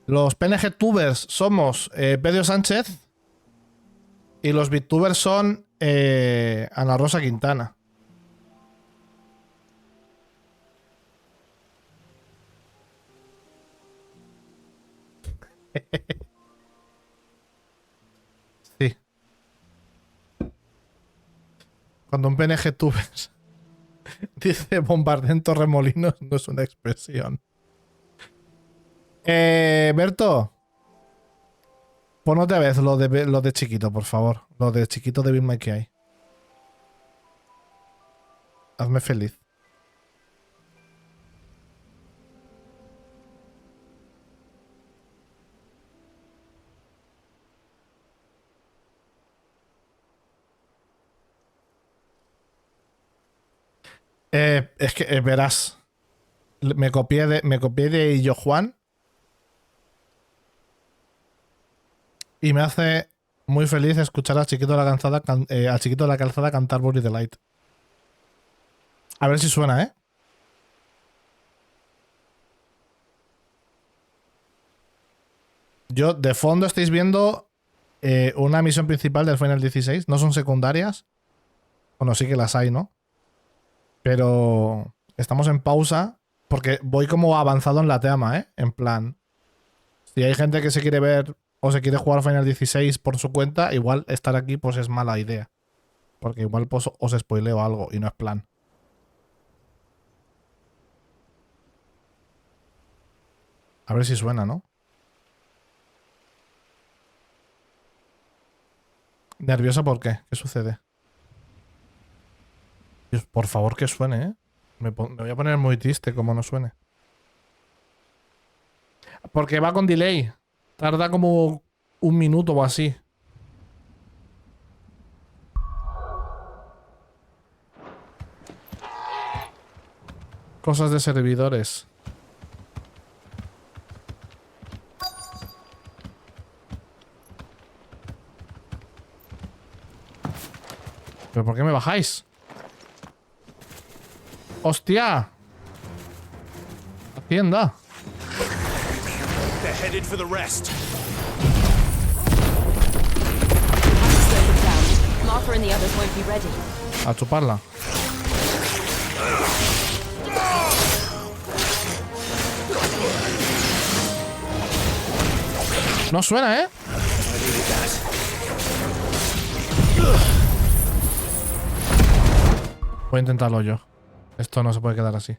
Los PNG tubers somos Pedro Sánchez y los VTubers son Ana Rosa Quintana. Sí. Cuando un PNG tubers dice bombardento remolinos, no es una expresión. Berto, pon otra vez lo de chiquito, por favor. Lo de chiquito de Bill McKay. Hazme feliz. Es que verás. Me copié de Illo Juan. Y me hace muy feliz escuchar al chiquito de la calzada cantar Body Delight. A ver si suena, ¿eh? Yo, de fondo, estáis viendo una misión principal del Final 16. No son secundarias. Bueno, sí que las hay, ¿no? Pero estamos en pausa porque voy como avanzado en la trama, ¿eh? En plan, si hay gente que se quiere ver o se quiere jugar Final 16 por su cuenta, igual estar aquí pues es mala idea. Porque igual pues, os spoileo algo y no es plan. A ver si suena, ¿no? ¿Nerviosa por qué? ¿Qué sucede? Dios, por favor que suene, ¿eh? Me voy a poner muy triste como no suene. Porque va con delay. Tarda como 1 minuto o así. Cosas de servidores. ¿Pero por qué me bajáis? ¡Hostia! Hacienda. They're headed for the rest. Martha and the others won't be ready. A chuparla. No suena, ¿eh? Voy a intentarlo yo. Esto no se puede quedar así.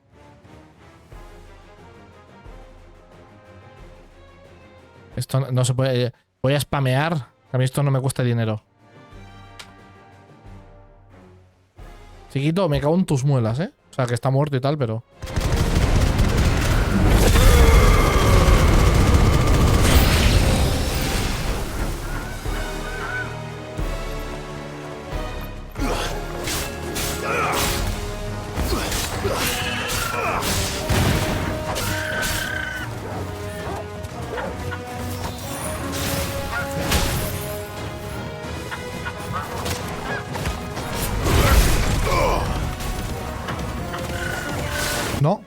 Esto no se puede... Voy a spamear. A mí esto no me cuesta dinero. Chiquito, me cago en tus muelas, ¿eh? O sea, que está muerto y tal, pero... No.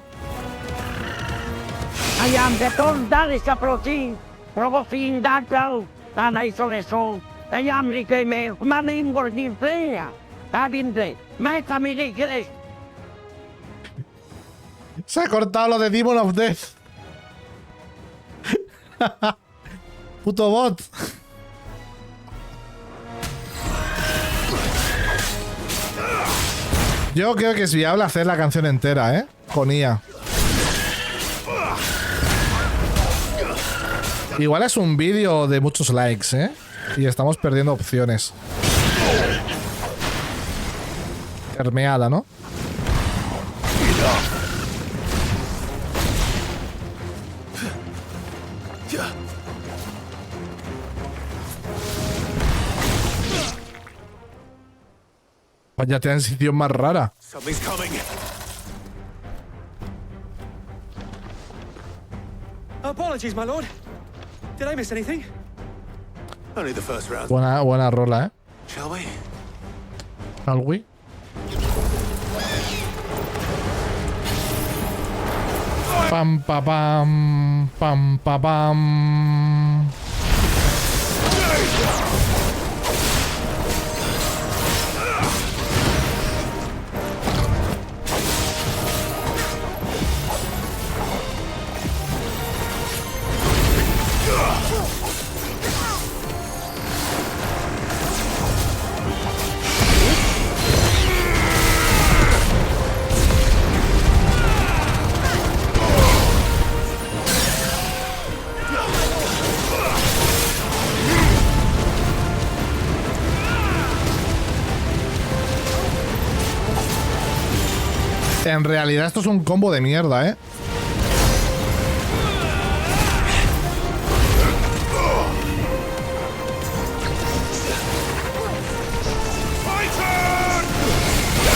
I am the Don Dallas approaching. Provoking that girl. And I saw the soul. I am the man. My name was in prayer. I've been there. My family is. Se ha cortado lo de Demon of Death. Puto bot. Yo creo que es viable hacer la canción entera, ¿eh? Con IA. Igual es un vídeo de muchos likes, ¿eh? Y estamos perdiendo opciones. Hermeada, ¿no? Vaya transición más rara. Something's coming. Apologies, my lord. Did I miss anything? Only the first round. Buena rola, ¿eh? Shall we? Shall we? Pam pa pam, pam pa pam. En realidad esto es un combo de mierda, ¿eh?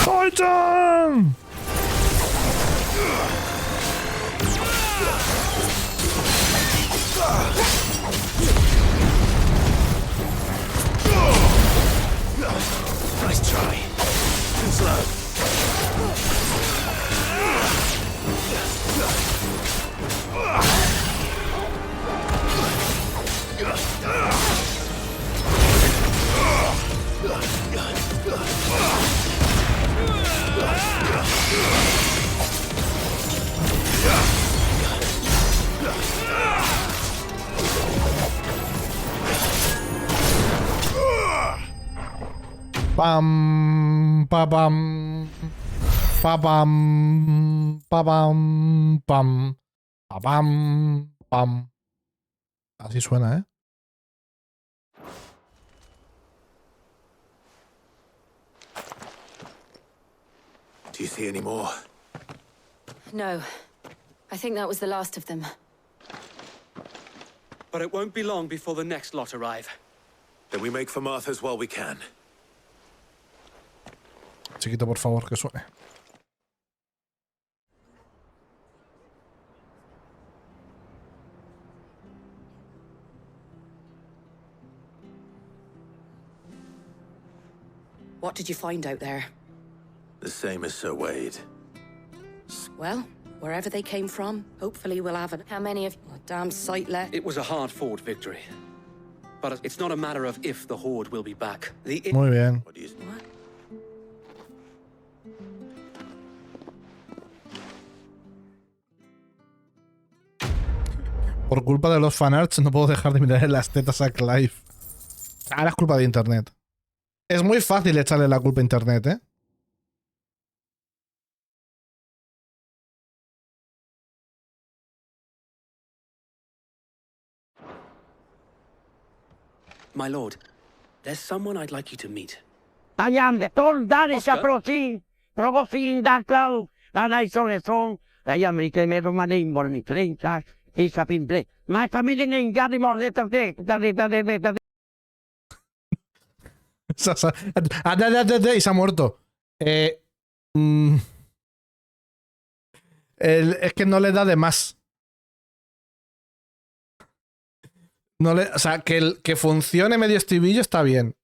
¡Titan! Nice try. Too slow. Pam, pa pam, pa pam, pa pam, pam, pa pam, pam. Así suena, ¿eh? Do you see any more? No. I think that was the last of them. But it won't be long before the next lot arrive. Then we make for Martha's while we can. Chiquito, por favor, que suene. What did you find out there? The same as Sir Wade. Well, wherever they came from, hopefully we'll have it. How many of a damn sight left? It was a hard-fought victory. But it's not a matter of if the Horde will be back. Muy bien. Por culpa de los fanarts no puedo dejar de mirar las tetas a Clive. Ahora es culpa de internet. Es muy fácil echarle la culpa a internet, ¿eh? My lord, there's someone I'd like you to meet. I am the third Danish approaching. Provoking that cloud. And I saw a song. I am the my name on the train track. He's up in play. My family name got him on the day. Y se ha muerto. Es que no le da de más. No le, o sea, que funcione medio estribillo está bien.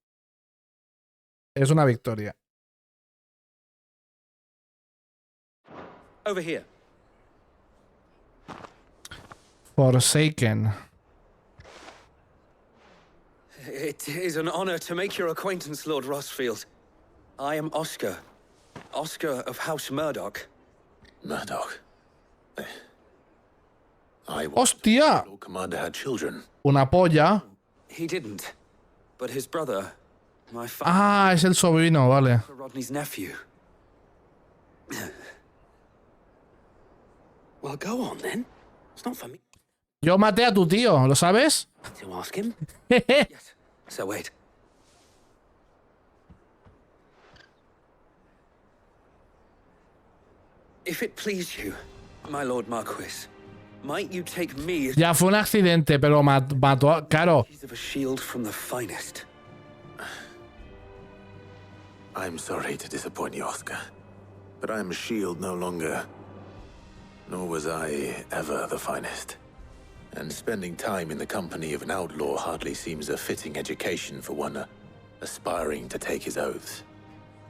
Es una victoria. Over here. Forsaken. It is an honor to make your acquaintance, Lord Rossfield. I am Oscar. Oscar of House Murdoch. Murdoch. ¡Hostia! Lord Commander had children. Una polla. He didn't. But his brother, my father. Ah, es el sobrino, vale. Rodney's nephew. Well, go on then. It's not for me. Yo maté a tu tío, ¿lo sabes? To ask him? Yes. So wait. If it please you, my Lord Marquis, might you take me as Ya fue un accidente, pero mató a... Claro. of a shield from the finest? I'm sorry to disappoint you, Oscar, but I am a shield no longer. Nor was I ever the finest. And spending time in the company of an outlaw hardly seems a fitting education for one aspiring to take his oaths.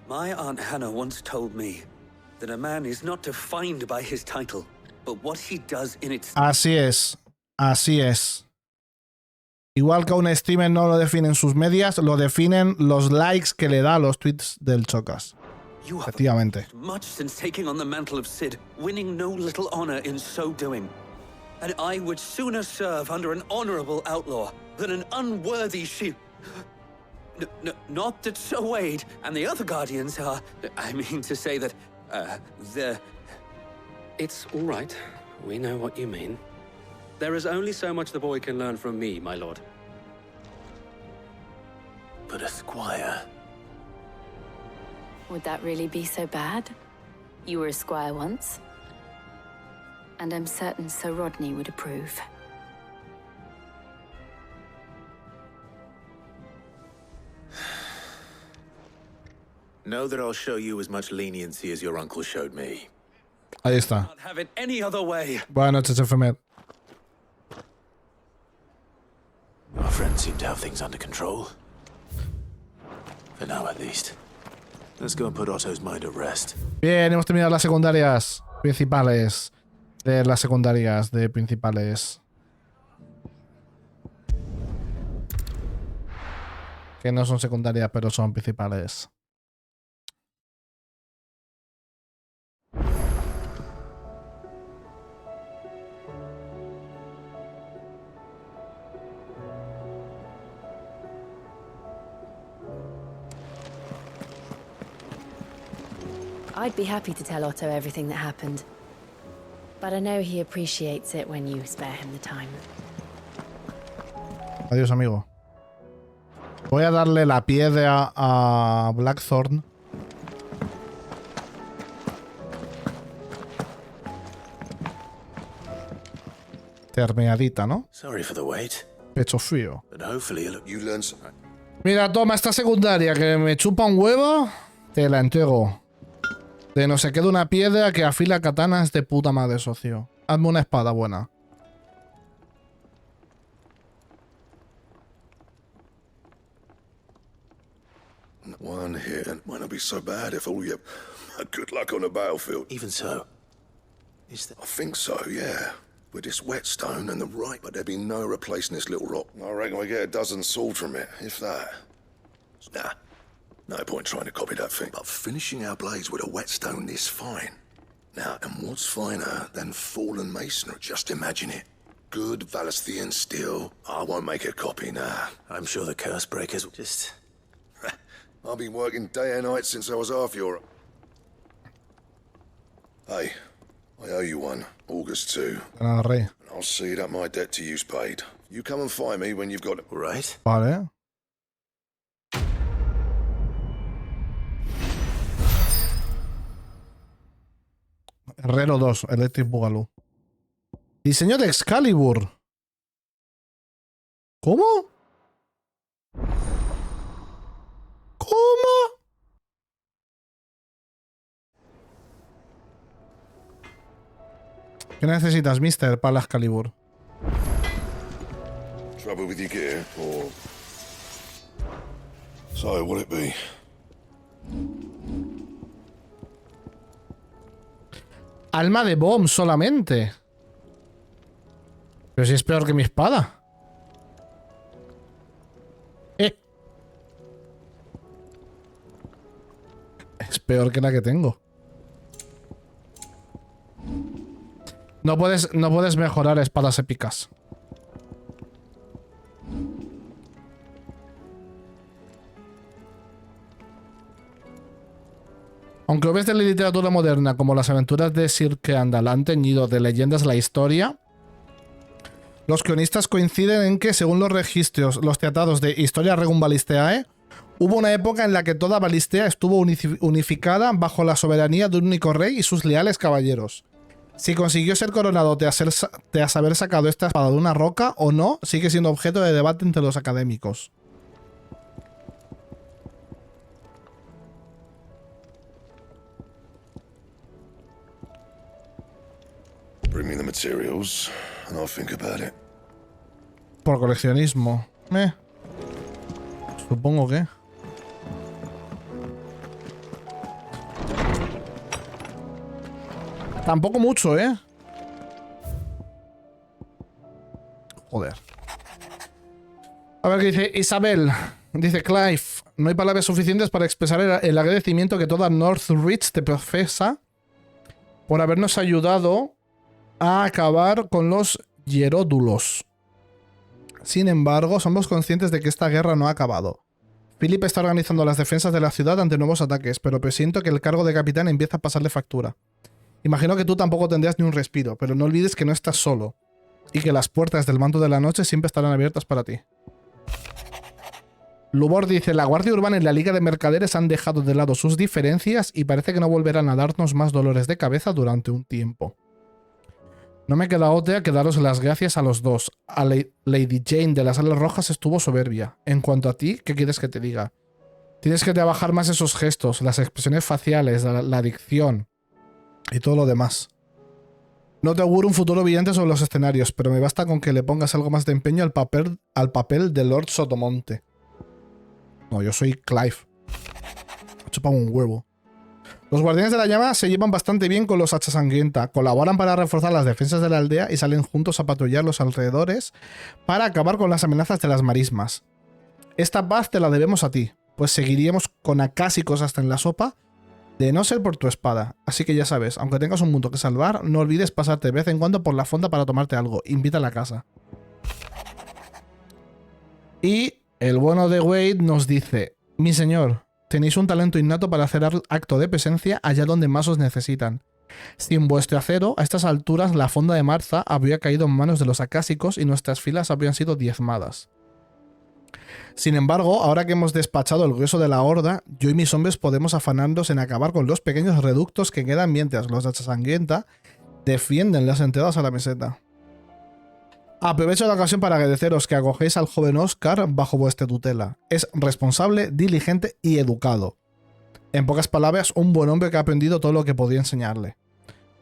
My Aunt Hannah once told me that a man is not defined by his title, but what he does in its... Así es. Así es. Igual que a un streamer no lo definen sus medias, lo definen los likes que le da a los tweets del Chocas. Efectivamente. Much since taking on the mantle of Cid, winning no little honor in so doing. And I would sooner serve under an honorable outlaw than an unworthy shield. Not that Sir Wade and the other guardians are... I mean to say that, they're... It's all right. We know what you mean. There is only so much the boy can learn from me, my lord. But a squire... Would that really be so bad? You were a squire once. And I'm certain Sir Rodney would approve. Know that I'll show you as much leniency as your uncle showed me. Ahí está. Not have it any other way. Buenas noches, enfermer. Our friends seem to have things under control. For now, at least. Let's go and put Otto's mind at rest. Bien, hemos terminado las secundarias principales. Las secundarias de principales. que no son secundarias, pero son principales. I'd be happy to tell Otto everything that happened. But I know he appreciates it when you spare him the time. Adiós, amigo. Voy a darle la piedra a Blackthorn. Termeadita, ¿no? Sorry for the wait. Pecho frío. But hopefully you learn some... Mira, toma esta secundaria que me chupa un huevo. Te la entrego. De no se queda una piedra que afila katanas de puta madre, socio. Hazme una espada buena. One here might not be so bad if all you had good luck on the battlefield. Even so, is there... I think so, yeah. With this whetstone and the right, but there'd be no replacing this little rock. I reckon we get a dozen swords from it, if that. Nah, no point trying to copy that thing. But finishing our blades with a whetstone is fine. Now, and what's finer than fallen masonry? Just imagine it. Good Valesthian steel. I won't make a copy, nah. I'm sure the curse breakers will just... I've been working day and night since I was half your... Hey, I owe you one. August 2. Rey. I'll see that my debt to you's paid. You come and find me when you've got it. Right. Vale. Herrero 2, Electric Boogaloo. Diseño de Excalibur. ¿Cómo? ¿Cómo? ¿Qué necesitas, mister, para la Excalibur? Trouble with your gear, or... So, what'll it be? Alma de bomb solamente. Pero si es peor que mi espada. Es peor que la que tengo. No puedes mejorar espadas épicas. Aunque obras de la literatura moderna, como las aventuras de Sir Keandal, han teñido de leyendas la historia, los cronistas coinciden en que, según los registros, los tratados de Historia Regum Ballisteae, hubo una época en la que toda Ballistea estuvo unificada bajo la soberanía de un único rey y sus leales caballeros. Si consiguió ser coronado tras haber sacado esta espada de una roca o no, sigue siendo objeto de debate entre los académicos. Bring me the materials, and I'll think about it. Por coleccionismo. Supongo que... Tampoco mucho, ¿eh? Joder. A ver qué dice Isabel. Dice Clive. No hay palabras suficientes para expresar el agradecimiento que toda Northridge te profesa por habernos ayudado a acabar con los hieródulos. Sin embargo, somos conscientes de que esta guerra no ha acabado. Philip está organizando las defensas de la ciudad ante nuevos ataques, pero presiento que el cargo de capitán empieza a pasarle factura. Imagino que tú tampoco tendrás ni un respiro, pero no olvides que no estás solo y que las puertas del manto de la noche siempre estarán abiertas para ti. Lubor dice, la Guardia Urbana y la Liga de Mercaderes han dejado de lado sus diferencias y parece que no volverán a darnos más dolores de cabeza durante un tiempo. No me queda otra que daros las gracias a los dos. A Lady Jane de las Alas Rojas estuvo soberbia. En cuanto a ti, ¿qué quieres que te diga? Tienes que trabajar más esos gestos, las expresiones faciales, la dicción y todo lo demás. No te auguro un futuro brillante sobre los escenarios, pero me basta con que le pongas algo más de empeño al papel de Lord Sotomonte. No, yo soy Clive. Me chupa un huevo. Los guardianes de la llama se llevan bastante bien con los Hacha Sangrienta, colaboran para reforzar las defensas de la aldea y salen juntos a patrullar los alrededores para acabar con las amenazas de las marismas. Esta paz te la debemos a ti, pues seguiríamos con acásicos hasta en la sopa, de no ser por tu espada. Así que ya sabes, aunque tengas un mundo que salvar, no olvides pasarte de vez en cuando por la fonda para tomarte algo. Invita a la casa. Y el bueno de Wade nos dice: mi señor, tenéis un talento innato para hacer acto de presencia allá donde más os necesitan. Sin vuestro acero, a estas alturas la fonda de Martha habría caído en manos de los acásicos y nuestras filas habrían sido diezmadas. Sin embargo, ahora que hemos despachado el grueso de la horda, yo y mis hombres podemos afanarnos en acabar con los pequeños reductos que quedan mientras los de Hacha Sangrienta defienden las entradas a la meseta. Aprovecho la ocasión para agradeceros que acogéis al joven Oscar bajo vuestra tutela. Es responsable, diligente y educado. En pocas palabras, un buen hombre que ha aprendido todo lo que podía enseñarle.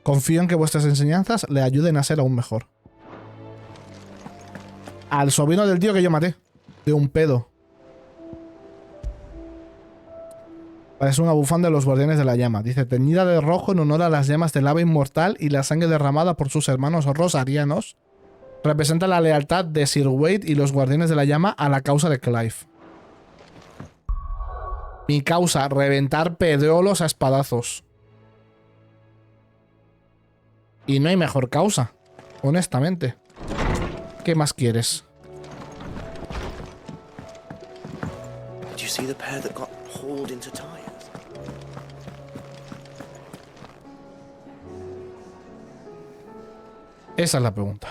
Confío en que vuestras enseñanzas le ayuden a ser aún mejor. Al sobrino del tío que yo maté. De un pedo. Parece una bufanda de los guardianes de la llama. Dice: teñida de rojo en honor a las llamas del ave inmortal y la sangre derramada por sus hermanos rosarianos. Representa la lealtad de Sir Wade y los guardianes de la llama a la causa de Clive. Mi causa, reventar pedrolos a espadazos. Y no hay mejor causa, honestamente. ¿Qué más quieres? Did you see the pair that got hauled into tires? Esa es la pregunta.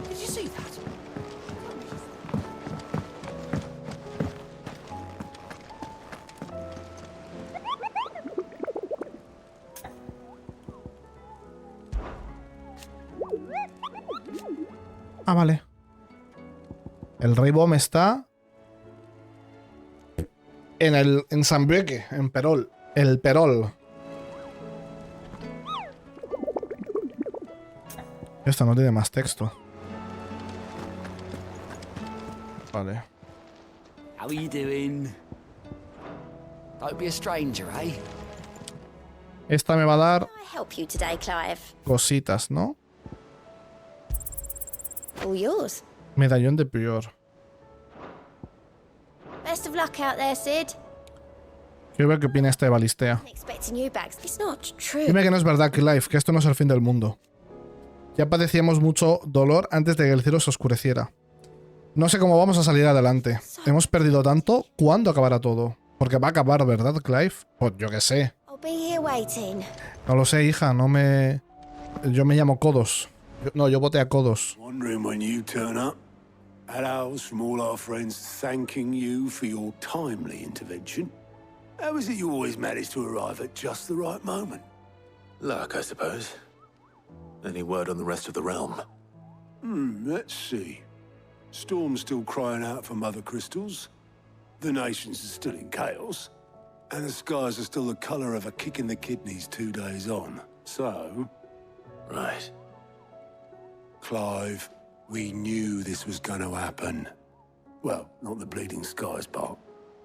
Did you see that? Ah, vale. El Rey Bomb está en San Breque, en Perol. El Perol. Esto no tiene más texto. Vale. How are you doing? Don't be a stranger, eh? Esta me va a dar I help you today, Clive? cositas, ¿no? All yours. Medallón de prior. Best of luck out there, Sid. Quiero ver qué opina este de Balistea. Expecting you back. It's not true. Dime que no es verdad, Clive, que esto no es el fin del mundo. Ya padecíamos mucho dolor antes de que el cielo se oscureciera. No sé cómo vamos a salir adelante. Hemos perdido tanto. ¿Cuándo acabará todo? Porque va a acabar, ¿verdad, Clive? Pues yo qué sé. I'll be here waiting. No lo sé, hija. No me... Yo me llamo Codos. No, yo voté a Codos. Wondering when you turn up. Hellos from all our friends thanking you for your timely intervention. How is it you always manage to arrive at just the right moment? Luck, I suppose. Any word on the rest of the realm? Let's see. Storm's still crying out for mother crystals. The nations are still in chaos. And the skies are still the color of a kick in the kidneys 2 days on. So... Right. Clive, we knew this was going to happen. Well, not the bleeding skies part,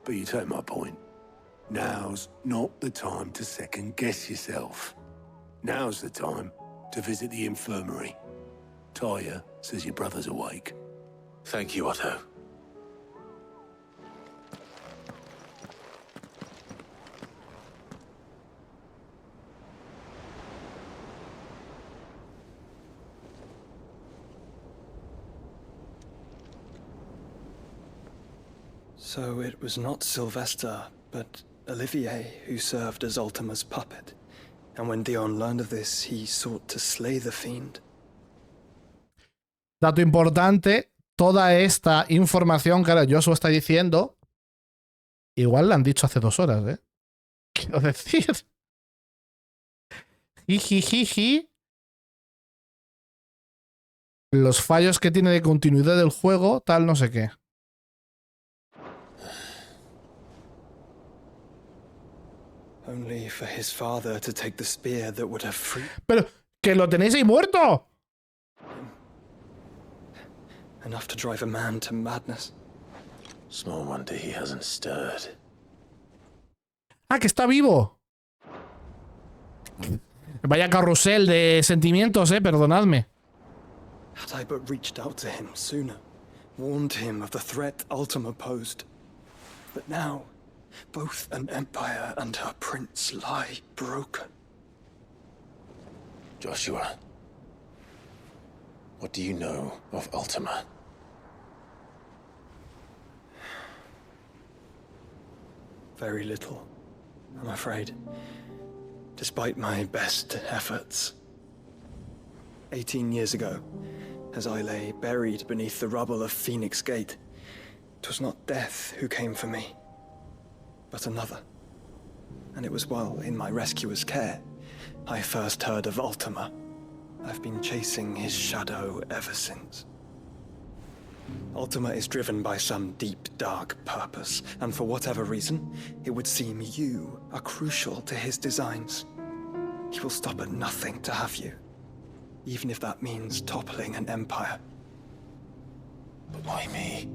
but you take my point. Now's not the time to second-guess yourself. Now's the time to visit the infirmary. Talia says your brother's awake. Thank you, Otto. So it was not Sylvester, but Olivier who served as Ultima's puppet. And when Dion learned of this, he sought to slay the fiend. Dato importante, toda esta información que ahora Joshua está diciendo, igual la han dicho hace 2 horas, ¿eh? Quiero decir... Jijijiji. Los fallos que tiene de continuidad del juego, tal no sé qué. Only for his father to take the spear that would have freed... ¡Pero que lo tenéis ahí muerto! Enough to drive a man to madness. Small wonder he hasn't stirred. ¡Ah, que está vivo! Vaya carrusel de sentimientos, perdonadme. Had I but reached out to him sooner, warned him of the threat Ultima posed. But now, both an empire and her prince lie broken. Joshua, what do you know of Ultima? Very little, I'm afraid. Despite my best efforts. 18 years ago, as I lay buried beneath the rubble of Phoenix Gate, 'twas not death who came for me, but another. And it was while in my rescuer's care I first heard of Ultima. I've been chasing his shadow ever since. Ultima is driven by some deep, dark purpose, and for whatever reason, it would seem you are crucial to his designs. He will stop at nothing to have you, even if that means toppling an empire. But why me?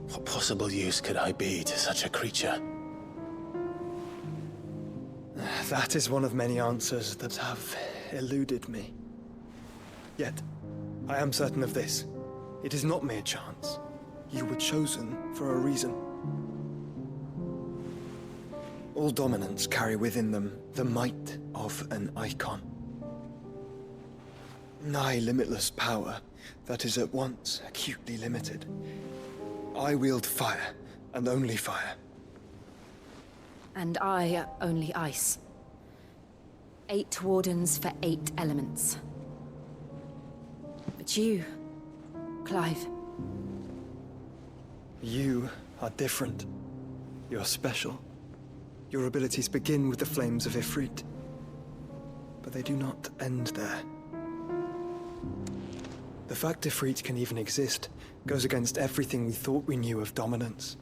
What possible use could I be to such a creature? That is one of many answers that have eluded me. Yet, I am certain of this. It is not mere chance. You were chosen for a reason. All dominants carry within them the might of an icon. Nigh limitless power that is at once acutely limited. I wield fire, and only fire. And I only ice. 8 wardens for 8 elements. But you, Clive. You are different. You're special. Your abilities begin with the flames of Ifrit. But they do not end there. The fact Ifrit can even exist goes against everything we thought we knew of dominance.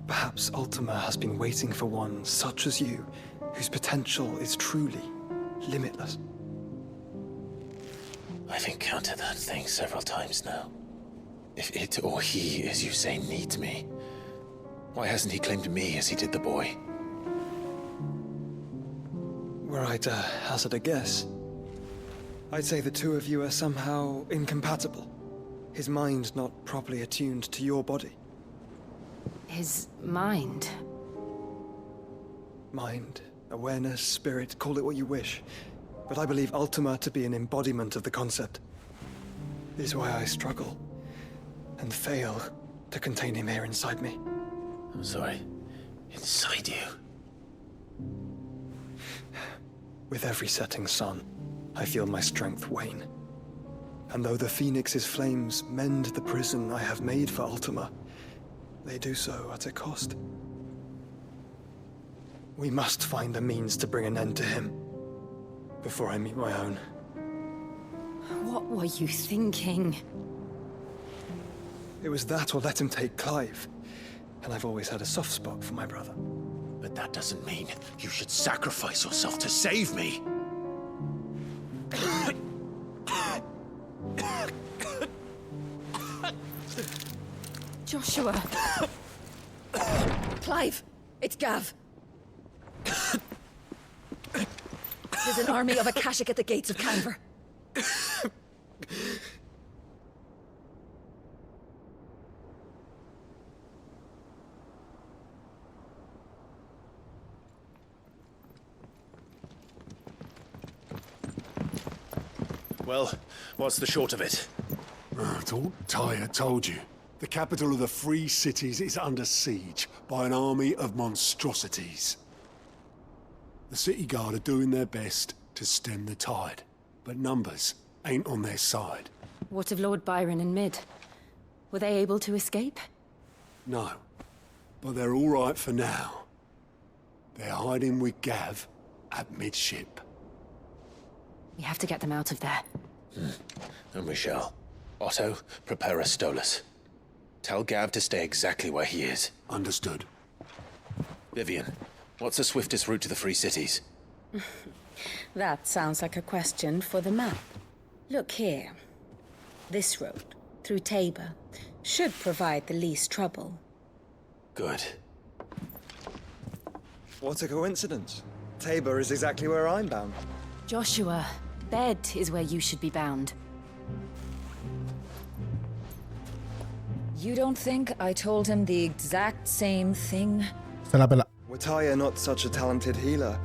Perhaps Ultima has been waiting for one such as you, whose potential is truly limitless. I've encountered that thing several times now. If it or he, as you say, needs me, why hasn't he claimed me as he did the boy? Were I to hazard a guess, I'd say the two of you are somehow incompatible. His mind not properly attuned to your body. His mind? Mind, awareness, spirit, call it what you wish. But I believe Ultima to be an embodiment of the concept. This is why I struggle and fail to contain him here inside me. I'm sorry. Inside you? With every setting sun, I feel my strength wane. And though the Phoenix's flames mend the prison I have made for Ultima, they do so at a cost. We must find a means to bring an end to him before I meet my own. What were you thinking? It was that or let him take Clive. And I've always had a soft spot for my brother. But that doesn't mean you should sacrifice yourself to save me. Joshua. Clive, it's Gav. There's an army of Akashic at the gates of Canver. Well, what's the short of it? Tyre told you. The capital of the Free Cities is under siege by an army of monstrosities. The City Guard are doing their best to stem the tide, but numbers ain't on their side. What of Lord Byron and Mid? Were they able to escape? No, but they're all right for now. They're hiding with Gav at midship. We have to get them out of there. And we shall. Otto, prepare a Stolas. Tell Gav to stay exactly where he is. Understood. Vivian, what's the swiftest route to the Free Cities? That sounds like a question for the map. Look here. This road, through Tabor, should provide the least trouble. Good. What a coincidence. Tabor is exactly where I'm bound. Joshua, bed is where you should be bound. You don't think I told him the exact same thing? Se la pela. Were Tyre not such a talented healer,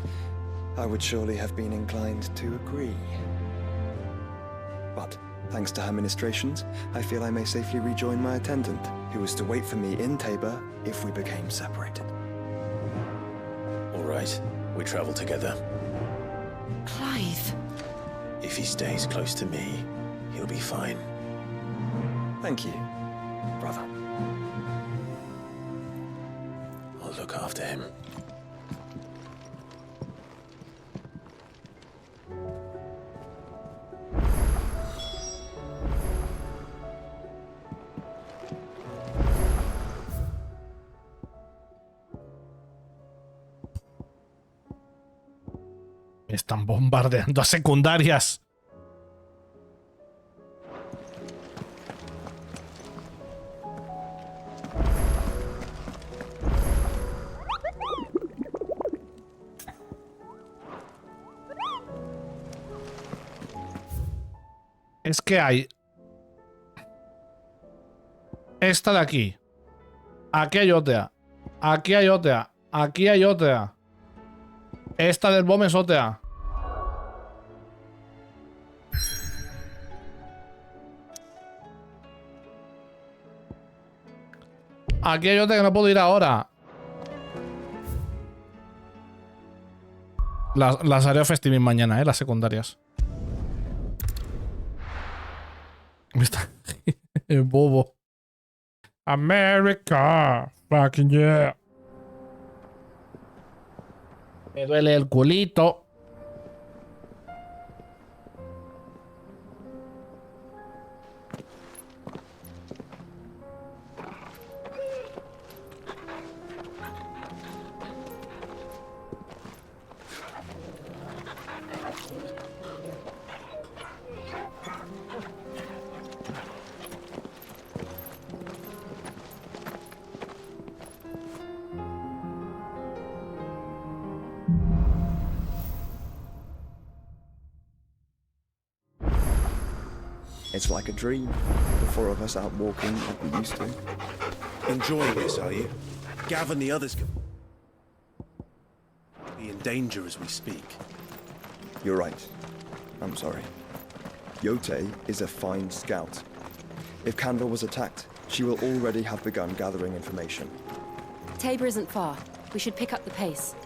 I would surely have been inclined to agree. But thanks to her ministrations, I feel I may safely rejoin my attendant, who was to wait for me in Tabor if we became separated. All right, we travel together. Clive. If he stays close to me, he'll be fine. Thank you, brother. I'll look after him. Me están bombardeando a secundarias. Es que hay esta de aquí. Aquí hay otra. Aquí hay otra. Aquí hay otra. Esta del bomb es otra. Aquí hay otra que no puedo ir ahora. Las haré festivas mañana, las secundarias. Está el bobo. America. Fucking yeah. Me duele el culito. It's like a dream. The four of us out walking like we used to. Enjoying this, are you? Gav and the others could be in danger as we speak. You're right. I'm sorry. Yote is a fine scout. If Candle was attacked, she will already have begun gathering information. Tabor isn't far. We should pick up the pace.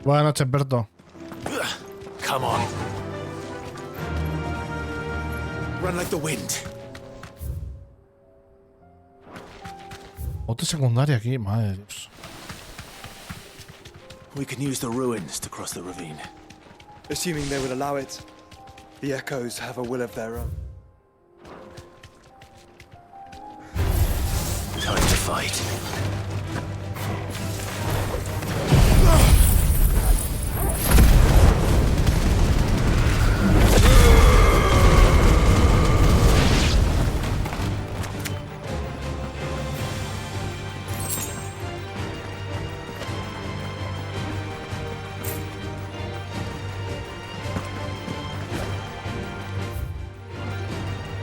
Buenas noches, Berto. Come on. Run like the wind. Otra secundaria aquí, madre de Dios. We can use the ruins to cross the ravine. Assuming they would allow it, the Echoes have a will of their own. Time to fight.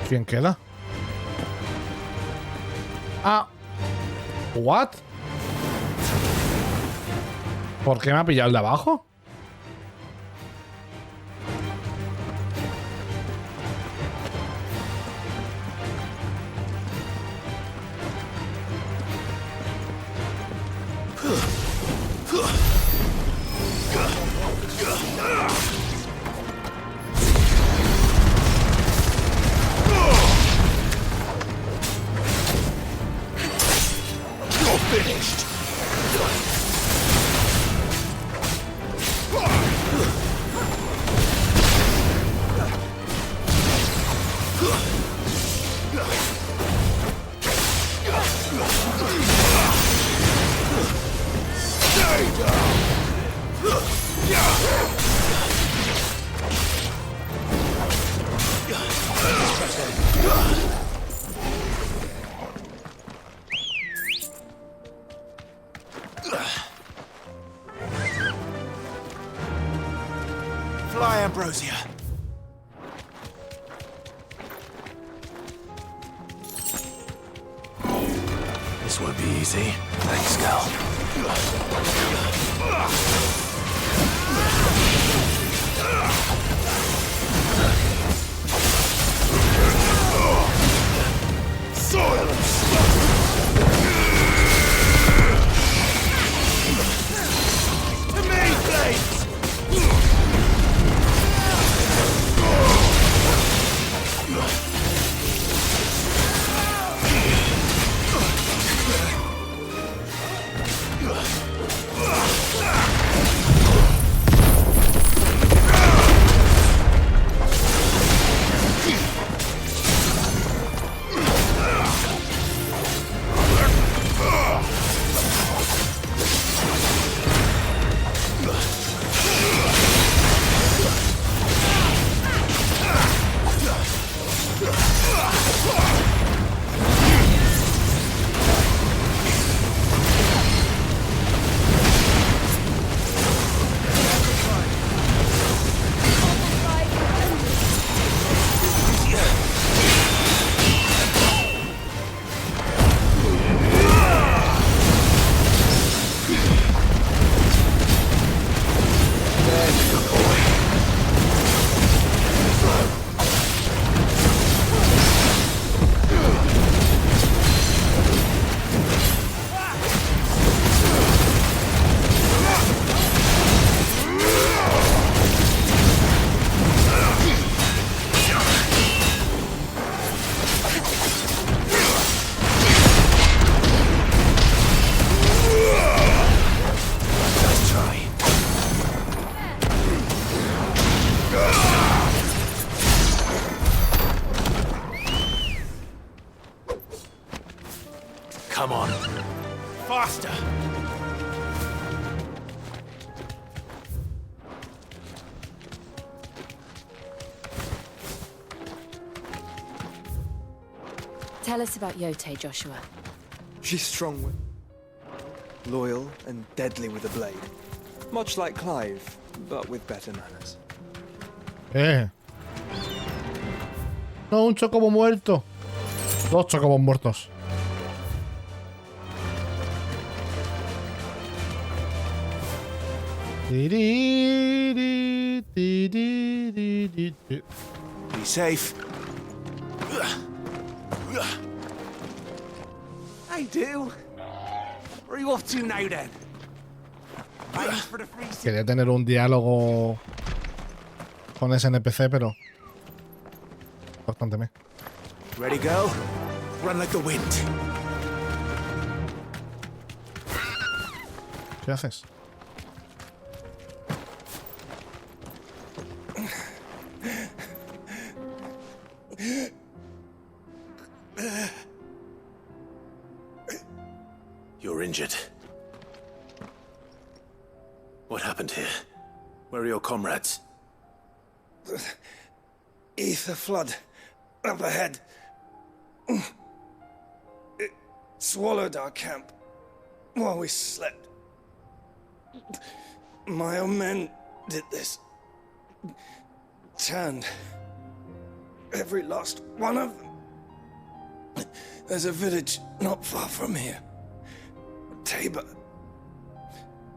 ¿Quién queda? Ah. ¿What? ¿Por qué me ha pillado el de abajo? High Ambrosia. This won't be easy. Thanks, Gal. Silence! To me, blades! Come on. Faster! Tell us about Yote, Joshua. She's strong, loyal, and deadly with a blade. Much like Clive, but with better manners. No, un chocobo muerto. Dos chocobos muertos. Be safe. I do. Where are you off to now then? For the free Quería tener un diálogo con ese NPC, pero bastante me. Ready, go? Run like the wind. ¿Qué haces? You're injured. What happened here? Where are your comrades? Ether flood. Up ahead. It swallowed our camp while we slept. My own men did this. Turned every last one of them. There's a village not far from here. Tabor.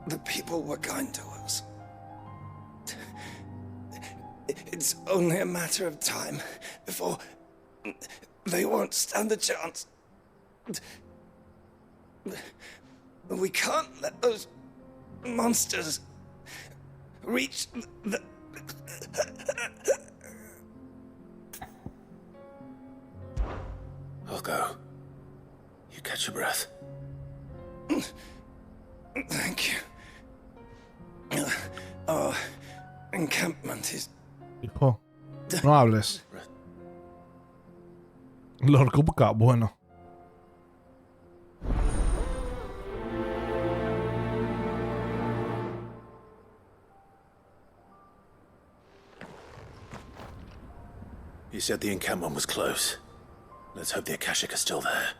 The people were kind to us. It's only a matter of time before they won't stand a chance. We can't let those monsters reach the... I'll go. You catch your breath. Thank you. Our encampment is... Hijo, no hables. Lord Kupka, bueno. You said the encampment was close. Let's hope the Akashic are still there.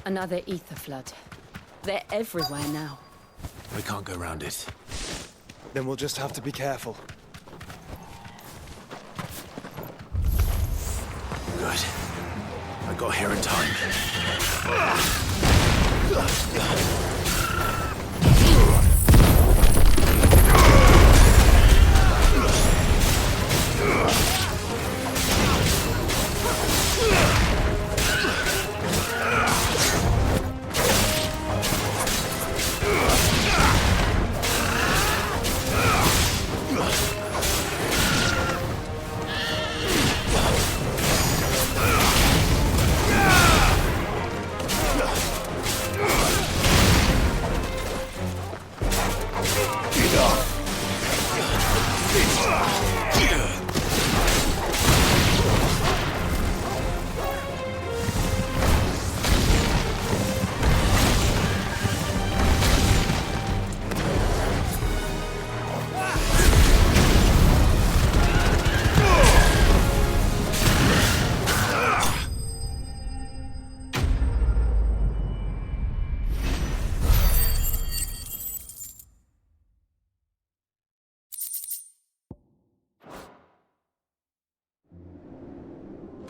Another ether flood. They're everywhere now. We can't go around it. Then we'll just have to be careful. Good. I got here in time.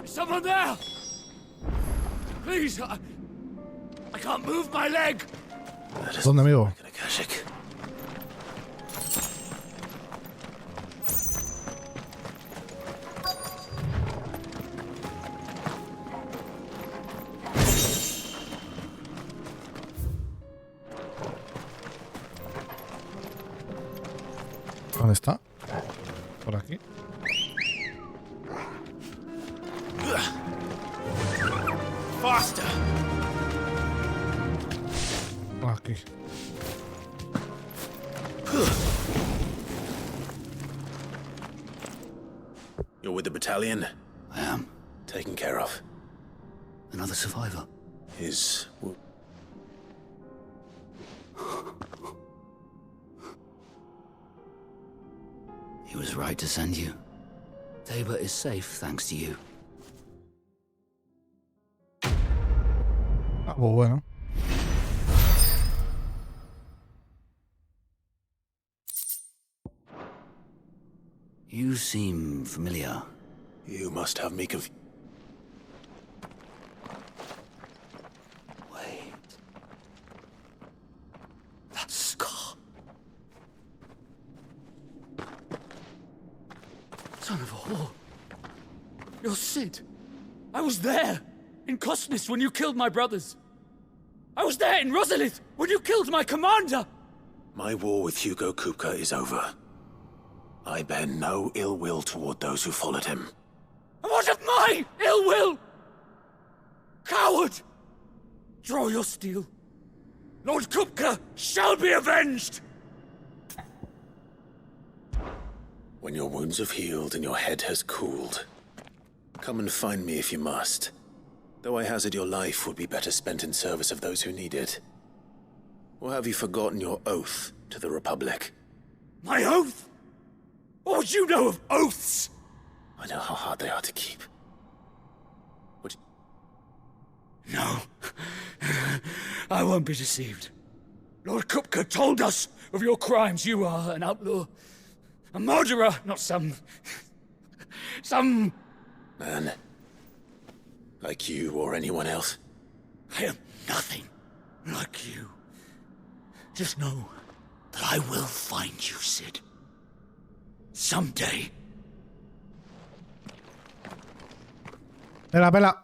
Someone there! Please, I can't move my leg! ¿Dónde, amigo? ¿Dónde está? Por aquí. Faster! Aquí. You're with the battalion? I am. Taken care of. Another survivor. His... He was right to send you. Tabor is safe thanks to you. Ah, pues bueno. You seem familiar. You must have me confused. Wait. That scar. Son of a whore. You're Sid. I was there, in Cosnis, when you killed my brothers. I was there in Rosalith, when you killed my commander! My war with Hugo Kupka is over. I bear no ill will toward those who followed him. And what of my ill will? Coward! Draw your steel. Lord Kupka shall be avenged! When your wounds have healed and your head has cooled, come and find me if you must. Though I hazard your life would be better spent in service of those who need it. Or have you forgotten your oath to the Republic? My oath? What would you know of oaths? I know how hard they are to keep. No. I won't be deceived. Lord Kupka told us of your crimes. You are an outlaw. A murderer, not some man. Like you or anyone else. I am nothing like you. Just know that I will find you, Sid. Someday. Pela, pela.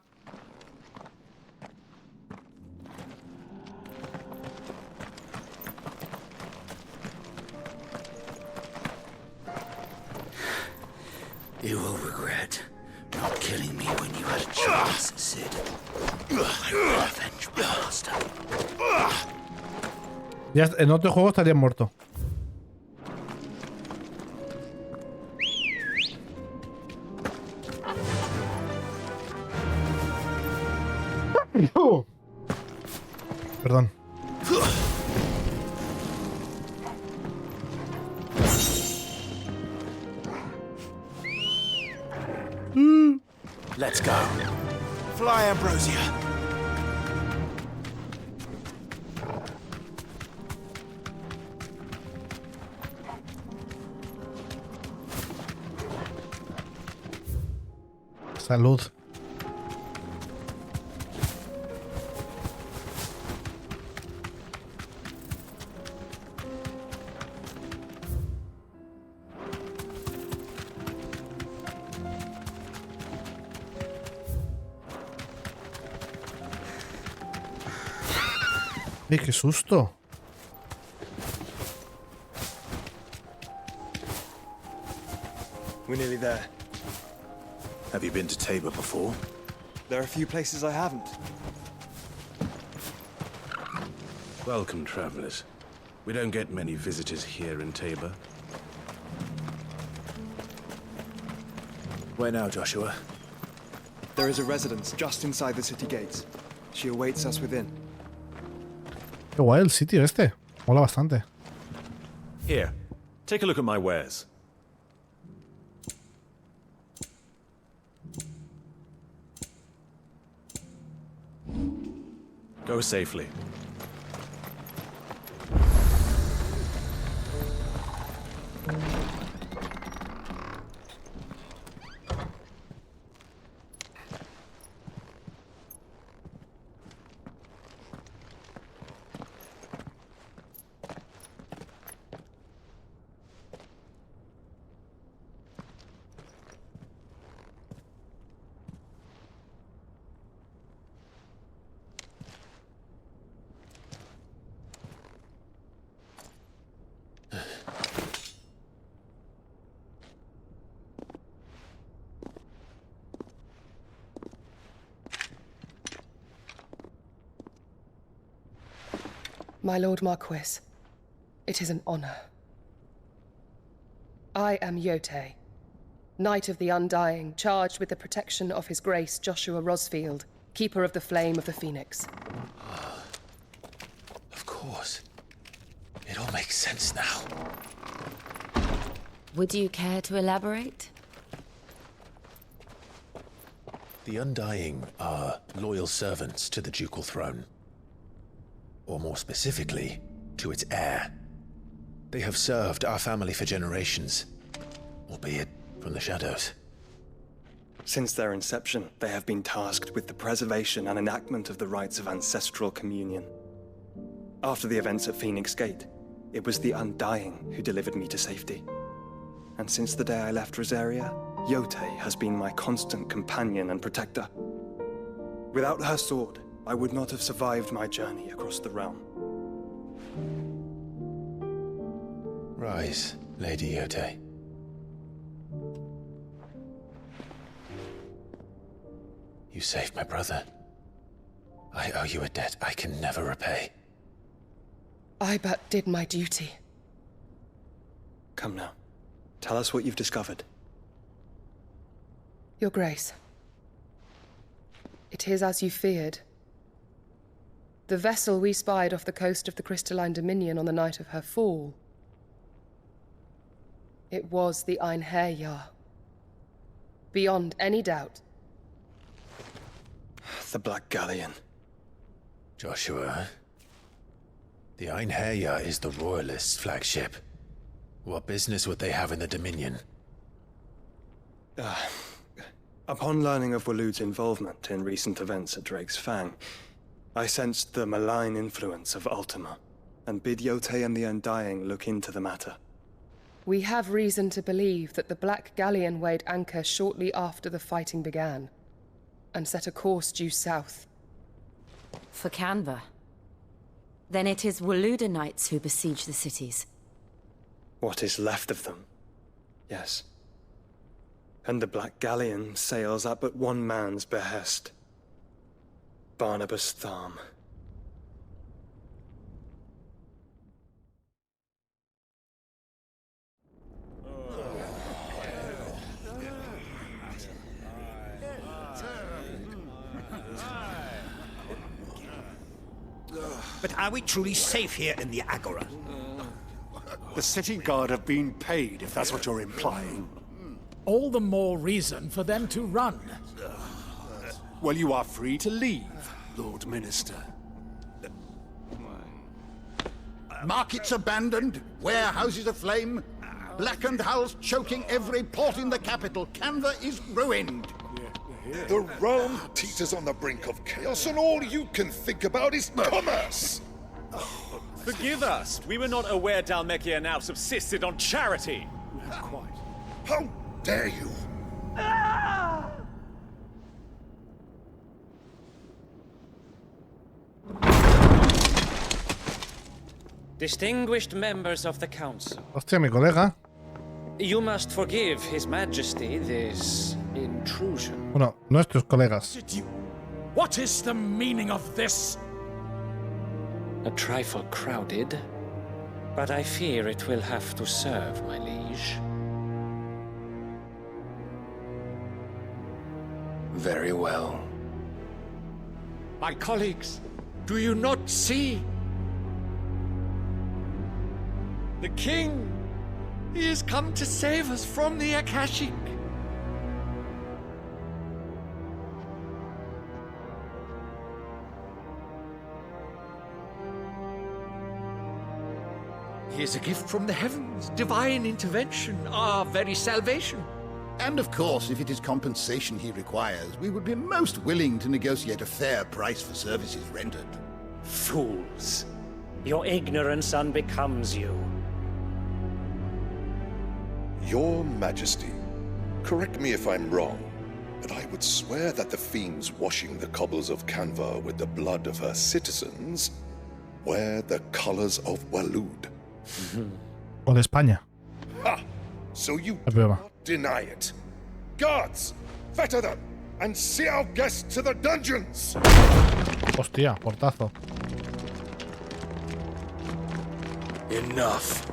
You will regret not killing me when you had a chance, Sid. I will avenge my master. Ya en otro juego estaría muerto. Perdón. Let's go. Fly, Ambrosia. Salud. ¡Qué susto! We're nearly there. Have you been to Tabor before? There are a few places I haven't. Welcome, travelers. We don't get many visitors here in Tabor. Where now, Joshua? There is a residence just inside the city gates. She awaits us within. Qué guay el sitio este. Mola bastante. Here, take a look at my wares. Go safely. My Lord Marquis, it is an honor. I am Yote, Knight of the Undying, charged with the protection of His Grace Joshua Rosfield, Keeper of the Flame of the Phoenix. Of course. It all makes sense now. Would you care to elaborate? The Undying are loyal servants to the ducal throne. Or more specifically, to its heir. They have served our family for generations, albeit from the shadows. Since their inception, they have been tasked with the preservation and enactment of the rites of ancestral communion. After the events at Phoenix Gate, it was the Undying who delivered me to safety. And since the day I left Rosaria, Yote has been my constant companion and protector. Without her sword, I would not have survived my journey across the realm. Rise, Lady Yote. You saved my brother. I owe you a debt I can never repay. I but did my duty. Come now. Tell us what you've discovered. Your Grace. It is as you feared. The vessel we spied off the coast of the Crystalline Dominion on the night of her fall. It was the Einherjar. Beyond any doubt. The Black Galleon. Joshua, the Einherjar is the Royalists' flagship. What business would they have in the Dominion? Upon learning of Waloed's involvement in recent events at Drake's Fang, I sensed the malign influence of Ultima, and bid Yote and the Undying look into the matter. We have reason to believe that the Black Galleon weighed anchor shortly after the fighting began, and set a course due south. For Canva. Then it is Waloed knights who besiege the cities. What is left of them, yes. And the Black Galleon sails at but one man's behest. Barnabas Tharm. But are we truly safe here in the Agora? The city guard have been paid, if that's what you're implying. All the more reason for them to run. Well, you are free to leave, Lord Minister. Markets abandoned, warehouses aflame, blackened hulls choking every port in the capital. Canva is ruined. The realm teeters on the brink of chaos, and all you can think about is commerce! Forgive us. We were not aware Dhalmekia now subsisted on charity. Quite. How dare you? Distinguished members of the council. Hostia, mi colega. You must forgive His Majesty this intrusion. Bueno, nuestros colegas. What is the meaning of this? A trifle crowded, but I fear it will have to serve, my liege. Very well. My colleagues, do you not see? The king! He has come to save us from the Akashic! He is a gift from the heavens, divine intervention, our very salvation. And of course, if it is compensation he requires, we would be most willing to negotiate a fair price for services rendered. Fools! Your ignorance unbecomes you. Your Majesty, correct me if I'm wrong, but I would swear that the fiends washing the cobbles of Canva with the blood of her citizens wear the colors of Waloed. O de España. Ha! So you Es broma. deny it. Guards, fetter them and see our guests to the dungeons. Hostia, portazo. Enough.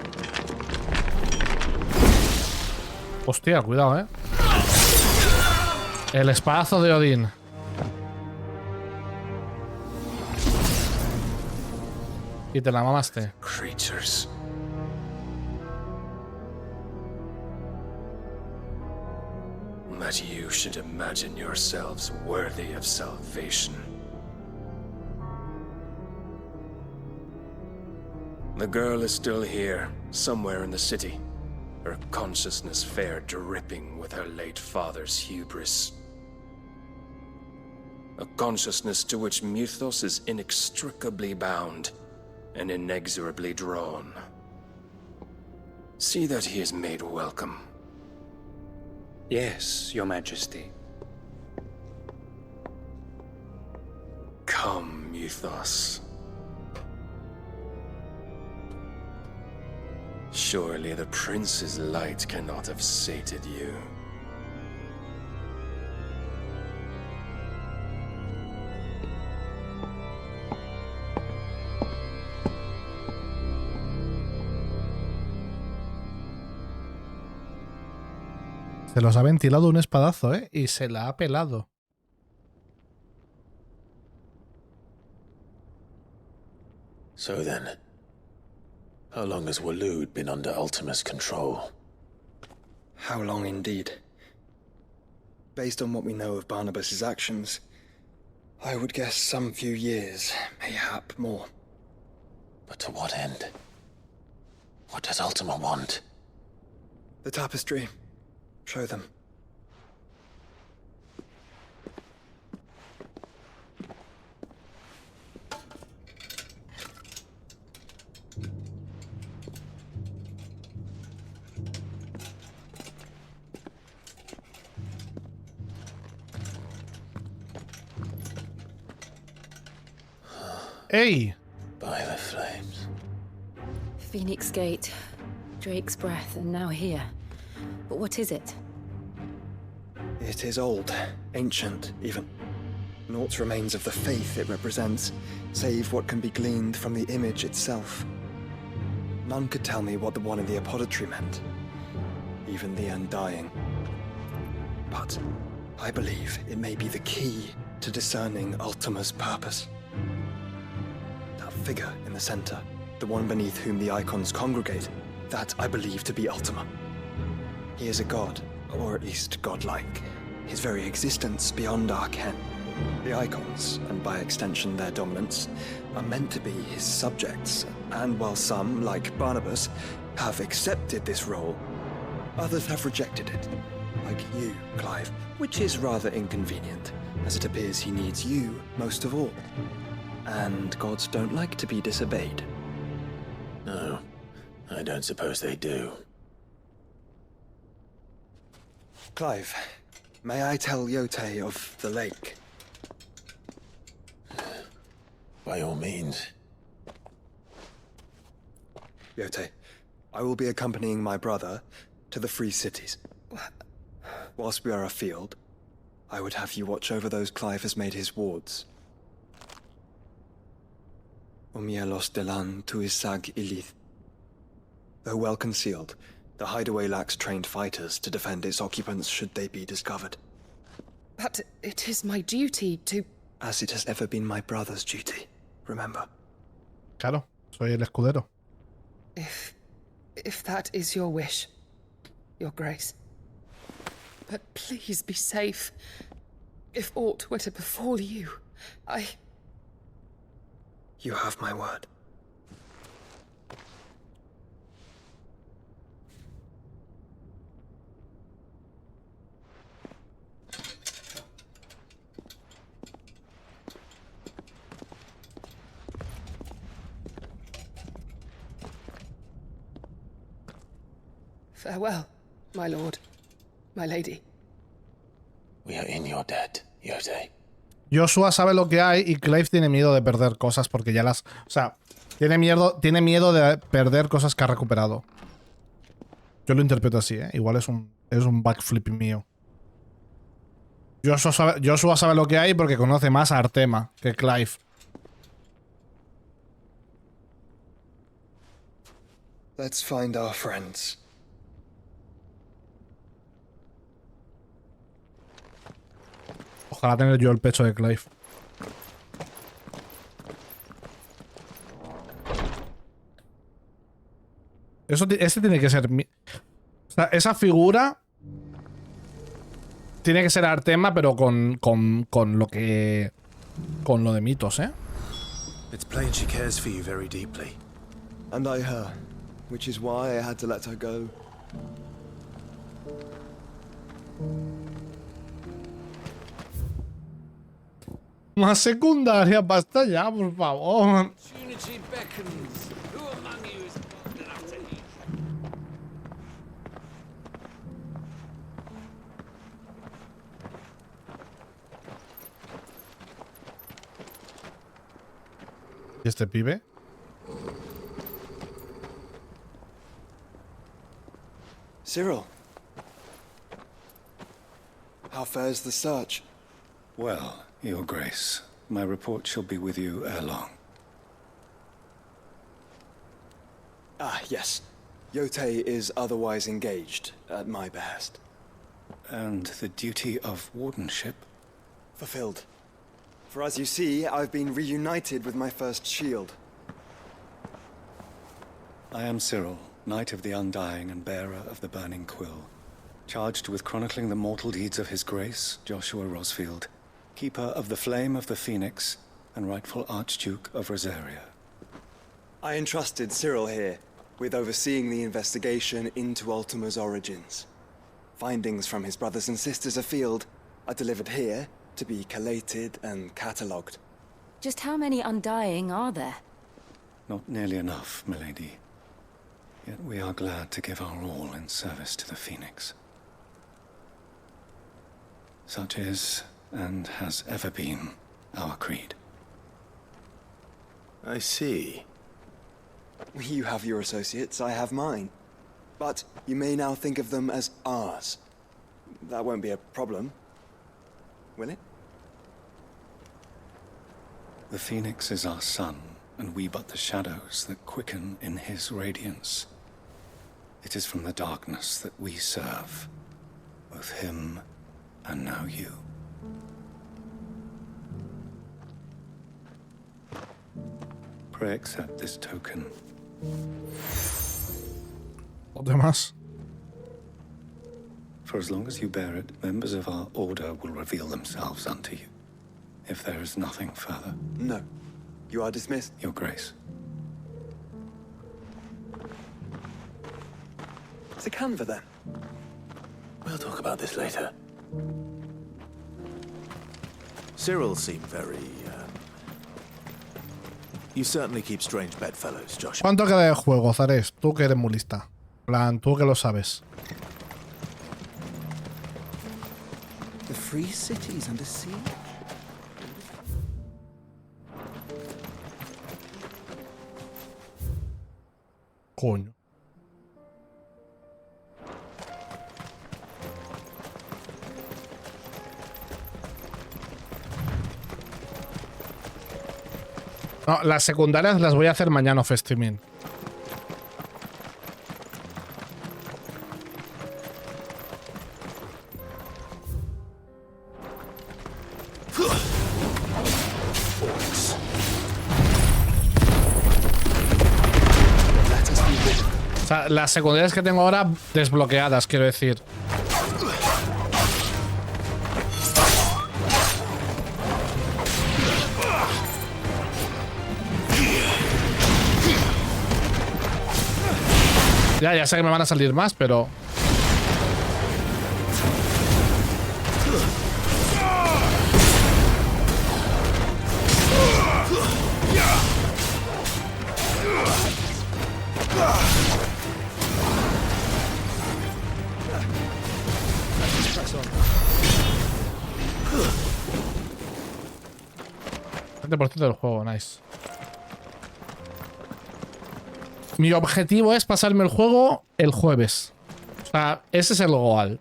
Hostia, cuidado, El espadazo de Odín. Y te la mamaste. Creatures. That you should imagine yourselves worthy of salvation. The girl is still here, somewhere in the city. Her consciousness fair dripping with her late father's hubris. A consciousness to which Mythos is inextricably bound and inexorably drawn. See that he is made welcome. Yes, Your Majesty. Come, Mythos. Surely the prince's light cannot have sated you. Se los ha ventilado un espadazo, y se la ha pelado. So then, how long has Waloed been under Ultima's control? How long indeed? Based on what we know of Barnabas's actions, I would guess some few years, mayhap more. But to what end? What does Ultima want? The tapestry. Show them. Hey! By the flames. Phoenix Gate, Drake's Breath, and now here. But what is it? It is old, ancient even. Naught remains of the faith it represents, save what can be gleaned from the image itself. None could tell me what the one in the apothecary meant, even the Undying. But I believe it may be the key to discerning Ultima's purpose. That figure in the center, the one beneath whom the icons congregate, that I believe to be Ultima. He is a god, or at least godlike. His very existence beyond our ken. The icons, and by extension their dominance, are meant to be his subjects, and while some, like Barnabas, have accepted this role, others have rejected it, like you, Clive, which is rather inconvenient, as it appears he needs you most of all. And gods don't like to be disobeyed. No, I don't suppose they do. Clive, may I tell Yote of the lake? By all means. Yote, I will be accompanying my brother to the Free Cities. Whilst we are afield, I would have you watch over those Clive has made his wards. Omielos delan tuisag ilith. Though well concealed, the hideaway lacks trained fighters to defend its occupants should they be discovered. But it is my duty to... As it has ever been my brother's duty, remember. Claro, soy el escudero. If that is your wish, Your Grace. But please be safe. If aught were to befall you, You have my word. Farewell, my lord, my lady. We are in your debt, Yote. Joshua sabe lo que hay y Clive tiene miedo de perder cosas porque ya las... O sea, tiene miedo de perder cosas que ha recuperado. Yo lo interpreto así, ¿eh? Igual es un backflip mío. Joshua sabe lo que hay porque conoce más a Artema que Clive. Let's find our friends. Ojalá tener yo el pecho de Clive. Este tiene que ser... O sea, esa figura... Tiene que ser Artema, pero con lo que... Con lo de mitos, ¿eh? It's plain she cares for you very deeply. And I her, which is why I had to let her go. Más secundaria, basta ya, por favor. ¿Y este pibe? Cyril. How fares the search? Well, Your Grace, my report shall be with you ere long. Ah, yes. Yote is otherwise engaged, at my behest. And the duty of wardenship? Fulfilled. For as you see, I've been reunited with my first shield. I am Cyril, Knight of the Undying and bearer of the Burning Quill, charged with chronicling the mortal deeds of His Grace, Joshua Rosfield, Keeper of the Flame of the Phoenix and rightful Archduke of Rosaria. I entrusted Cyril here with overseeing the investigation into Ultima's origins. Findings from his brothers and sisters afield are delivered here to be collated and catalogued. Just how many Undying are there? Not nearly enough, milady. Yet we are glad to give our all in service to the Phoenix. Such is, and has ever been, our creed. I see. You have your associates, I have mine. But you may now think of them as ours. That won't be a problem, will it? The Phoenix is our sun, and we but the shadows that quicken in his radiance. It is from the darkness that we serve, both him and now you. Pray accept this token. What demás? For as long as you bear it, members of our order will reveal themselves unto you. If there is nothing further. No. You are dismissed. Your Grace. It's a canva, then. We'll talk about this later. Cyril seemed very, You certainly keep strange bedfellows, Josh. ¿Cuánto queda de juego, Zares? Tú que eres muy lista. Plan, tú que lo sabes. The free cities under siege. Coño. No, las secundarias las voy a hacer mañana off streaming. O sea, las secundarias que tengo ahora desbloqueadas, quiero decir. Ya sé que me van a salir más, pero... ...70% del juego, nice. Mi objetivo es pasarme el juego el jueves. O sea, ese es el goal.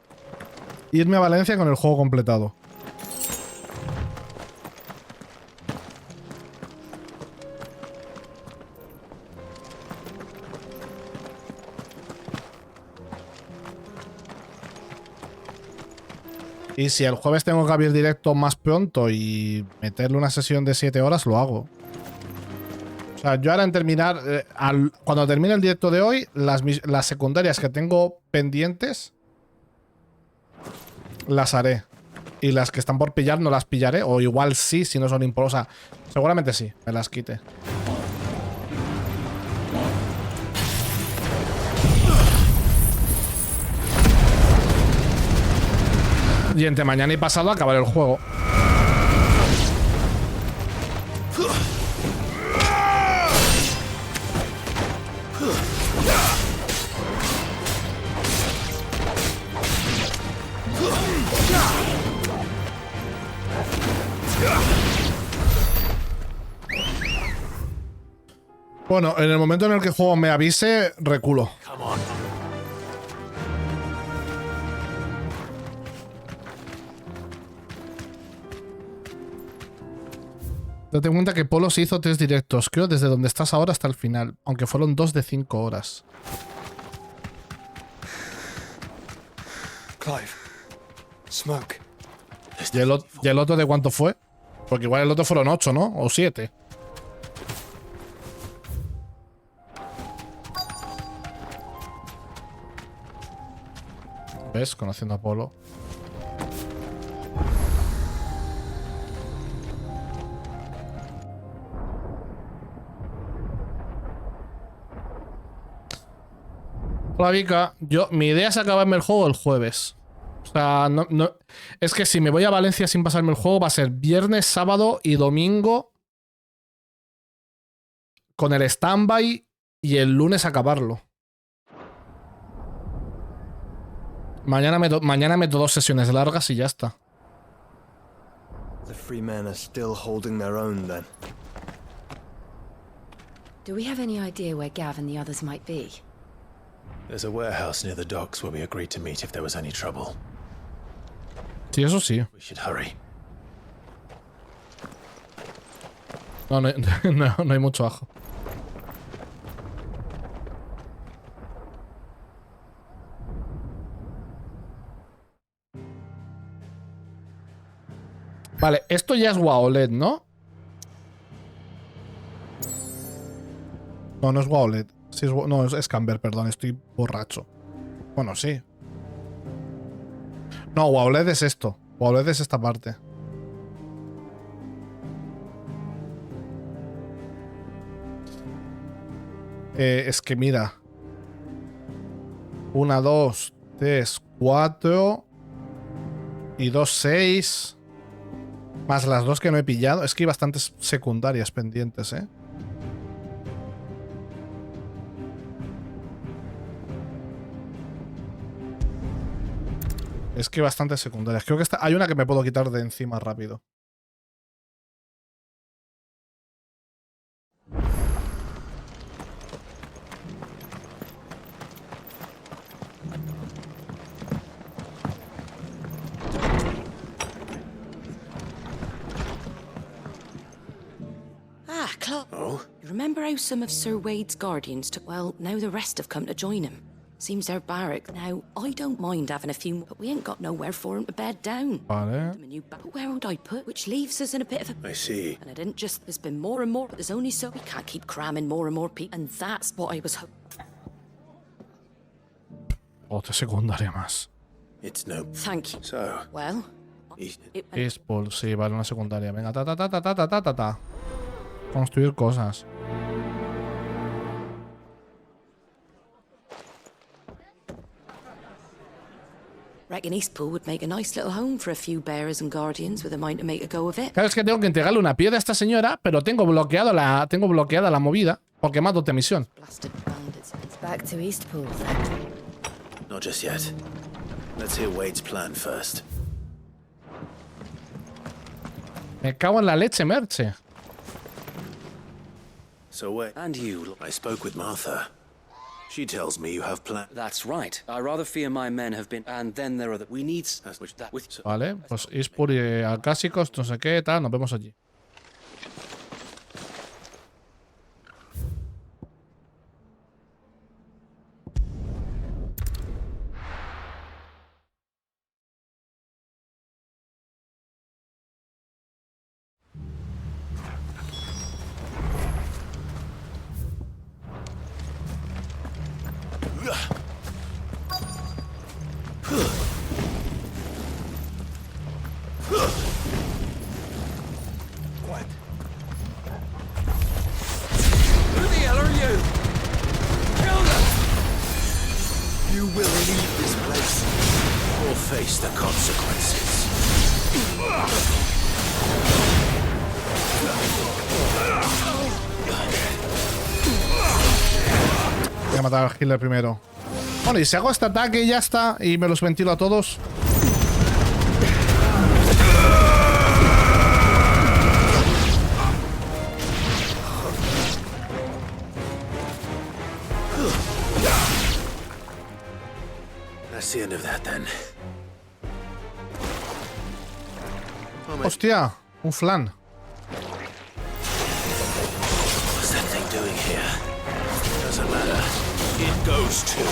Irme a Valencia con el juego completado. Y si el jueves tengo que abrir directo más pronto y meterle una sesión de 7 horas, lo hago. O sea, yo ahora en terminar, cuando termine el directo de hoy, las secundarias que tengo pendientes, las haré. Y las que están por pillar no las pillaré. O igual sí, si no son importantes. O sea, seguramente sí, me las quite. Y entre mañana y pasado acabaré el juego. Bueno, en el momento en el que el juego me avise, reculo. Date cuenta que Polo se hizo 3 directos, creo, desde donde estás ahora hasta el final, aunque fueron 2 de 5 horas. Clive. Smoke. ¿Y el otro de cuánto fue? Porque igual el otro fueron 8, ¿no? O 7. ¿Ves? Conociendo a Polo. Hola, Vika. Mi idea es acabarme el juego el jueves. O sea, es que si me voy a Valencia sin pasarme el juego va a ser viernes, sábado y domingo con el standby y el lunes acabarlo. Mañana meto 2 sesiones largas y ya está. The free men are still holding their own then. Do we have any idea where Gav and the others might be? There's a warehouse near the docks where we agreed to meet if there was any trouble. Sí, eso sí. We should hurry. No hay mucho ajo. Vale, esto ya es WoW-LED, ¿no? No es WoW-LED. Sí, no, es Camber, perdón, estoy borracho. Bueno, sí. No, WoW-LED es esto. WoW-LED es esta parte. Es que mira. 1, 2, Este es 4 y 2, 6. Más las 2 que no he pillado. Es que hay bastantes secundarias pendientes, ¿eh? Es que hay bastantes secundarias. Creo que hay una que me puedo quitar de encima rápido. Ah, Clark. Oh? You remember how some of Sir Wade's guardians took... Well, now the rest have come to join him. Seems they're barrack. Now, I don't mind having a few, but we ain't got nowhere for him to bed down. Vale. But where would I put? Which leaves us in a bit of a... I see. And I didn't just... There's been more and more, but there's only so... We can't keep cramming more and more people. And that's what I was hoping. Otra secundaria más. It's no... Thank you. So... Well... Espol, sí, vale, una secundaria. Venga, ta. Construir cosas. Reckon Eastpool would make a nice little home for a few bearers and guardians with a mind to make a go of it. Claro, es que tengo que entregarle una piedra a esta señora, pero tengo bloqueada la movida porque me ha dado otra misión. Back to Eastpool. Not just yet. Let's hear Wade's plan first. Me cago en la leche, Merche. So Wade, and you, I spoke with Martha. She tells me you have plans. That's right. I rather fear my men have been... And then there are the... We need... Vale, pues Ispur y Acásicos, no sé qué, tal, nos vemos allí. Voy a matar al healer primero. Bueno, y si hago este ataque y ya está, y me los ventilo a todos. That's the end of that then. Hostia, un flan. What's that thing doing here? Doesn't matter. It goes to.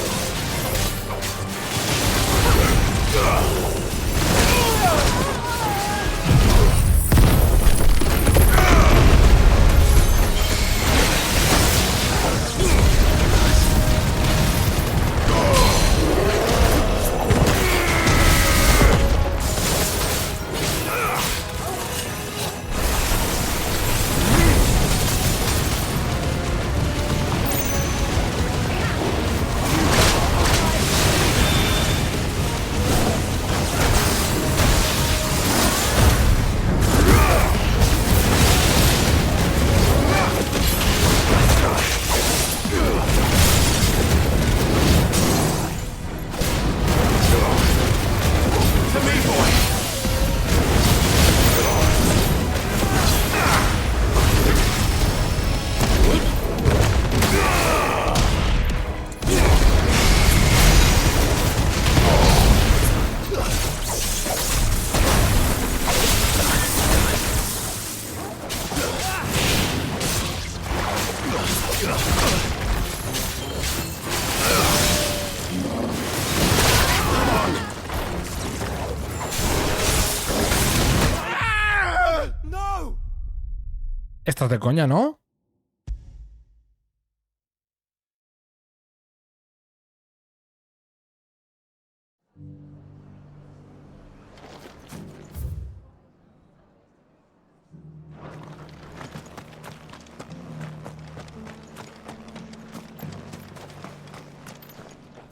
Estás de coña, ¿no?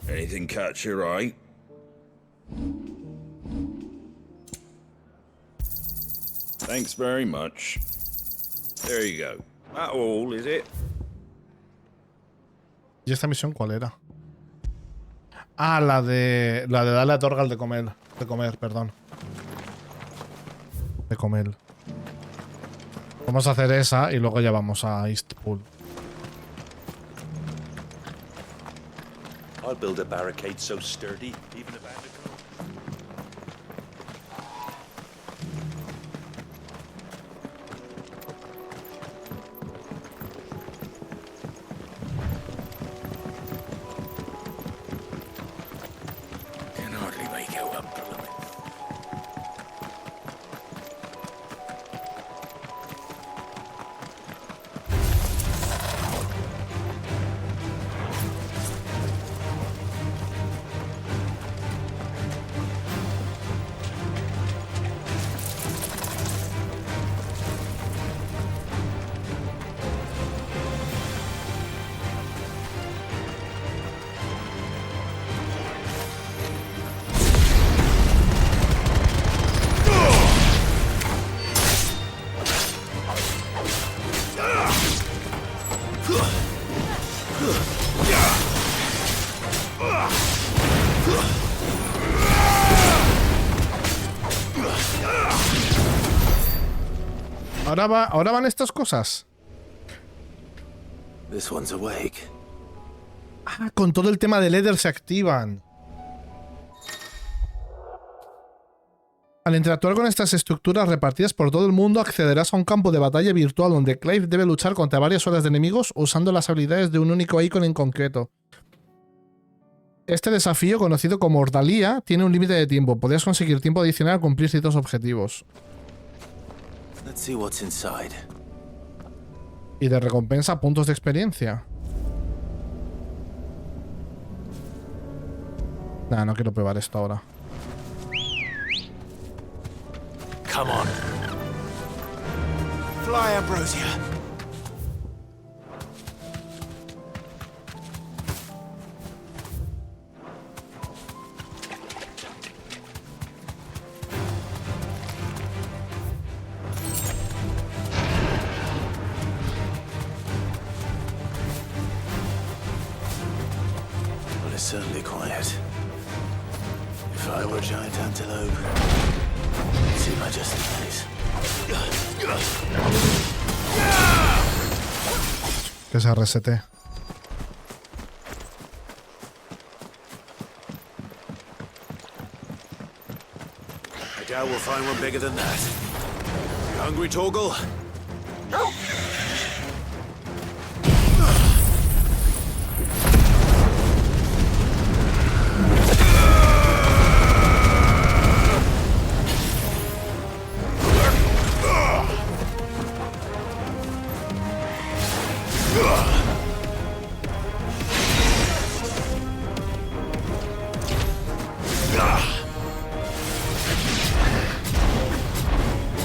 Anything catch your eye? Thanks very much. There you go. That all, is it? ¿Y esta misión cuál era? Ah, la de darle a Torgal de comer. De comer, perdón. De comer. Vamos a hacer esa y luego ya vamos a Eastpool. I'll build a barricade so sturdy, even if I have to go. Can hardly make out what I'm doing. Ahora van estas cosas. This one's awake. Ah, con todo el tema del Ether se activan. Al interactuar con estas estructuras repartidas por todo el mundo, accederás a un campo de batalla virtual donde Clive debe luchar contra varias horas de enemigos usando las habilidades de un único ícono en concreto. Este desafío, conocido como Ordalía, tiene un límite de tiempo. Podrías conseguir tiempo adicional al cumplir ciertos objetivos. Let's see what's inside. Y de recompensa puntos de experiencia. Nah, no quiero probar esto ahora. Come on. Fly, Ambrosia. Well, it's certainly quiet. If I were a giant antelope, see my just face. Que se resete. I doubt we'll find one bigger than that. You hungry, Torgal?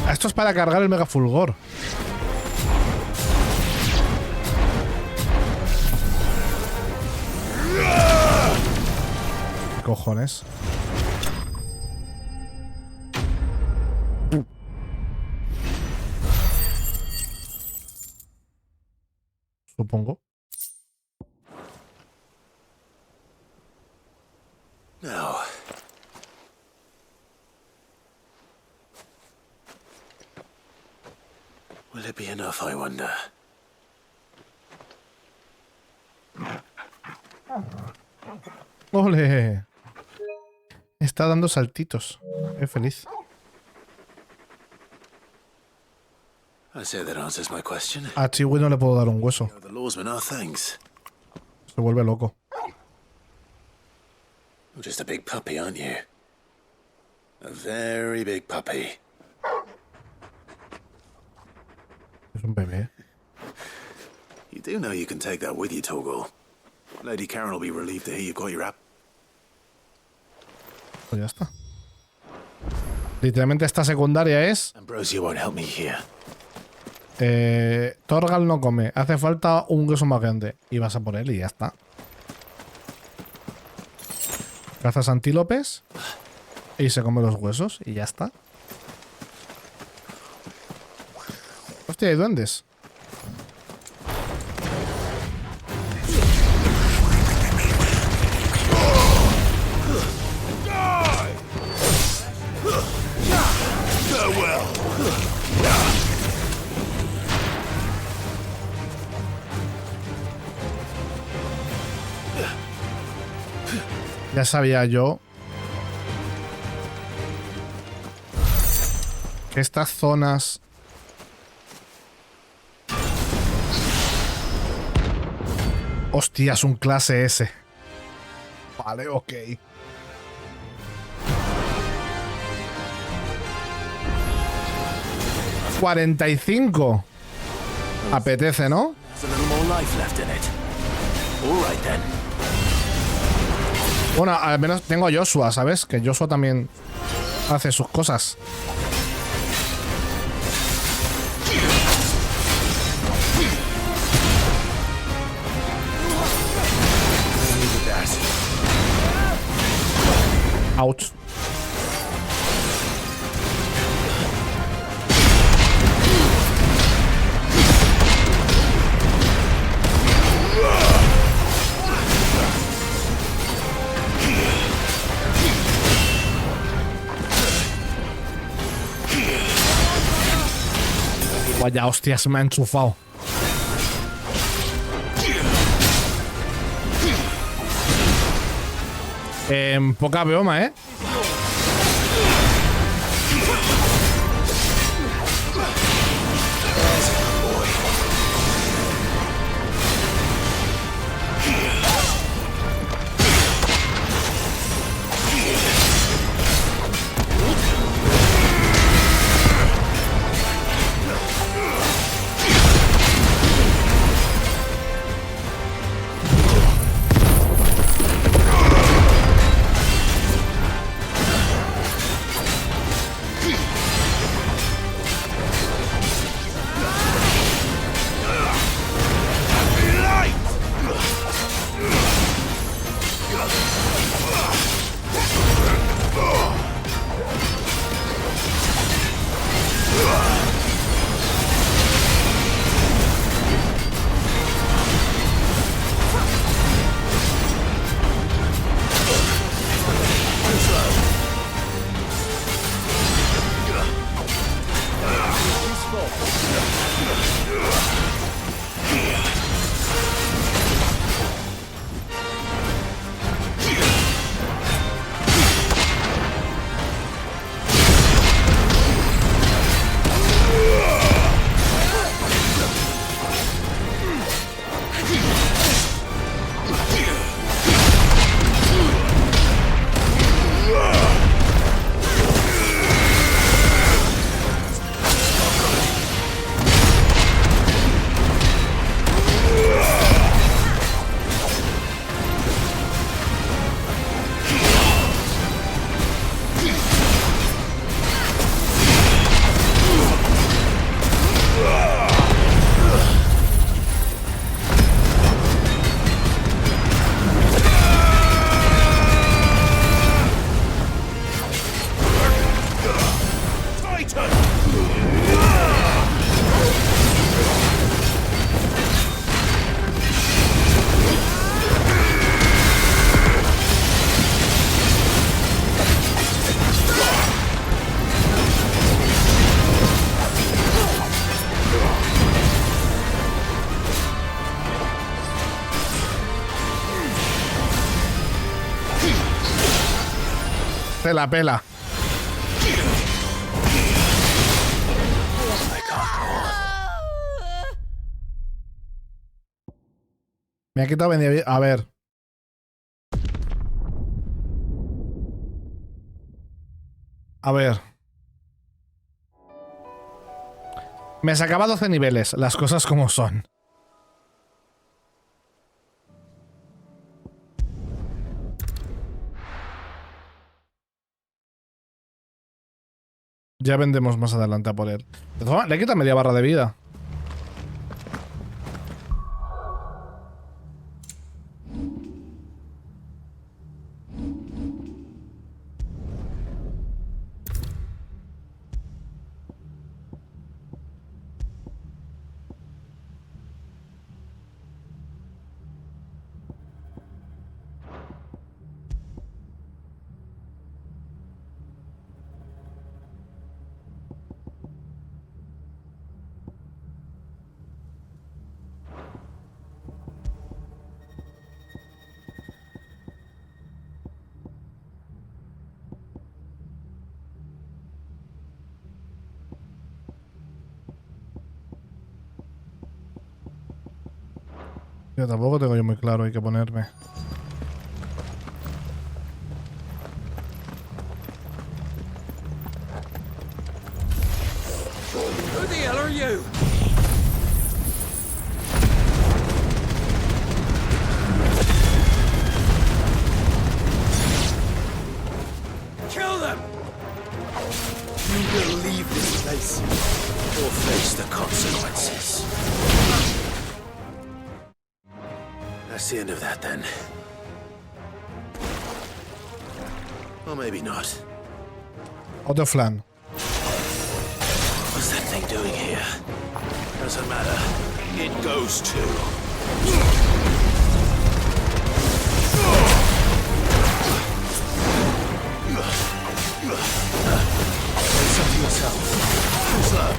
Esto es para cargar el mega fulgor. ¿Qué cojones? Supongo. No. Will it be enough, I wonder? ¡Ole! Está dando saltitos. Qué feliz. I say that answers my question. A Chiwi no le puedo dar un hueso. The lawsmen are thanks. Se vuelve loco. You're just a big puppy, aren't you? A very big puppy. Es un bebé. You do know you can take that with you, Torgal. Lady Karen will be relieved to hear you've got your app. Pues ya está. Literalmente esta secundaria es... Ambrosia won't help me here. Torgal no come. Hace falta un hueso más grande. Y vas a por él y ya está. Cazas antílopes y se come los huesos y ya está. Hostia, hay duendes. Ya sabía yo que estas zonas... Hostia, es un clase S. Vale, ok. $45. Apetece, ¿no? Bueno, al menos tengo a Joshua, ¿sabes? Que Joshua también hace sus cosas. Ouch. Vaya hostias, me ha enchufado. Poca broma, ¿eh? Se la pela. Me ha quitado venir. A ver. A ver. Me sacaba 12 niveles, las cosas como son. Ya vendemos más adelante a por él. De todas formas, le quita media barra de vida. Yo tampoco tengo yo muy claro, hay que ponerme. Who the hell are you? Kill them! You will leave this place or face the consequences. That's the end of that, then. Or maybe not. Otro flan. What's that thing doing here? Doesn't matter. It goes too. It's up to yourself. Too slow.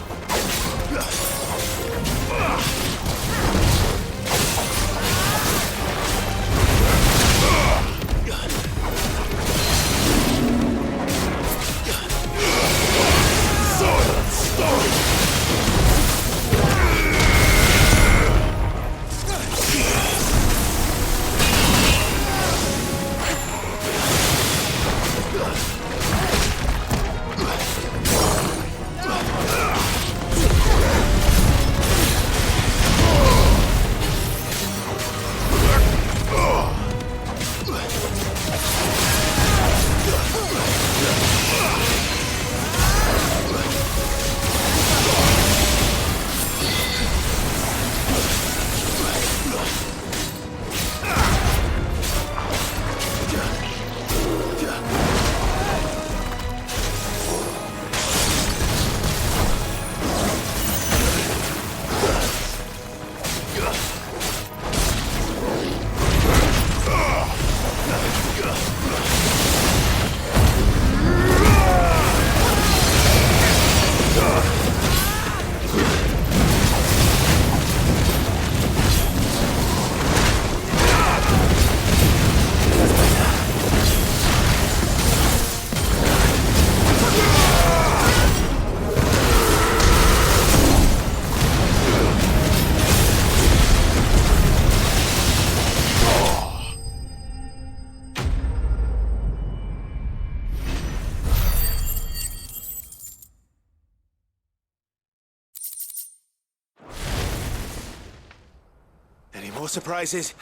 Any more surprises?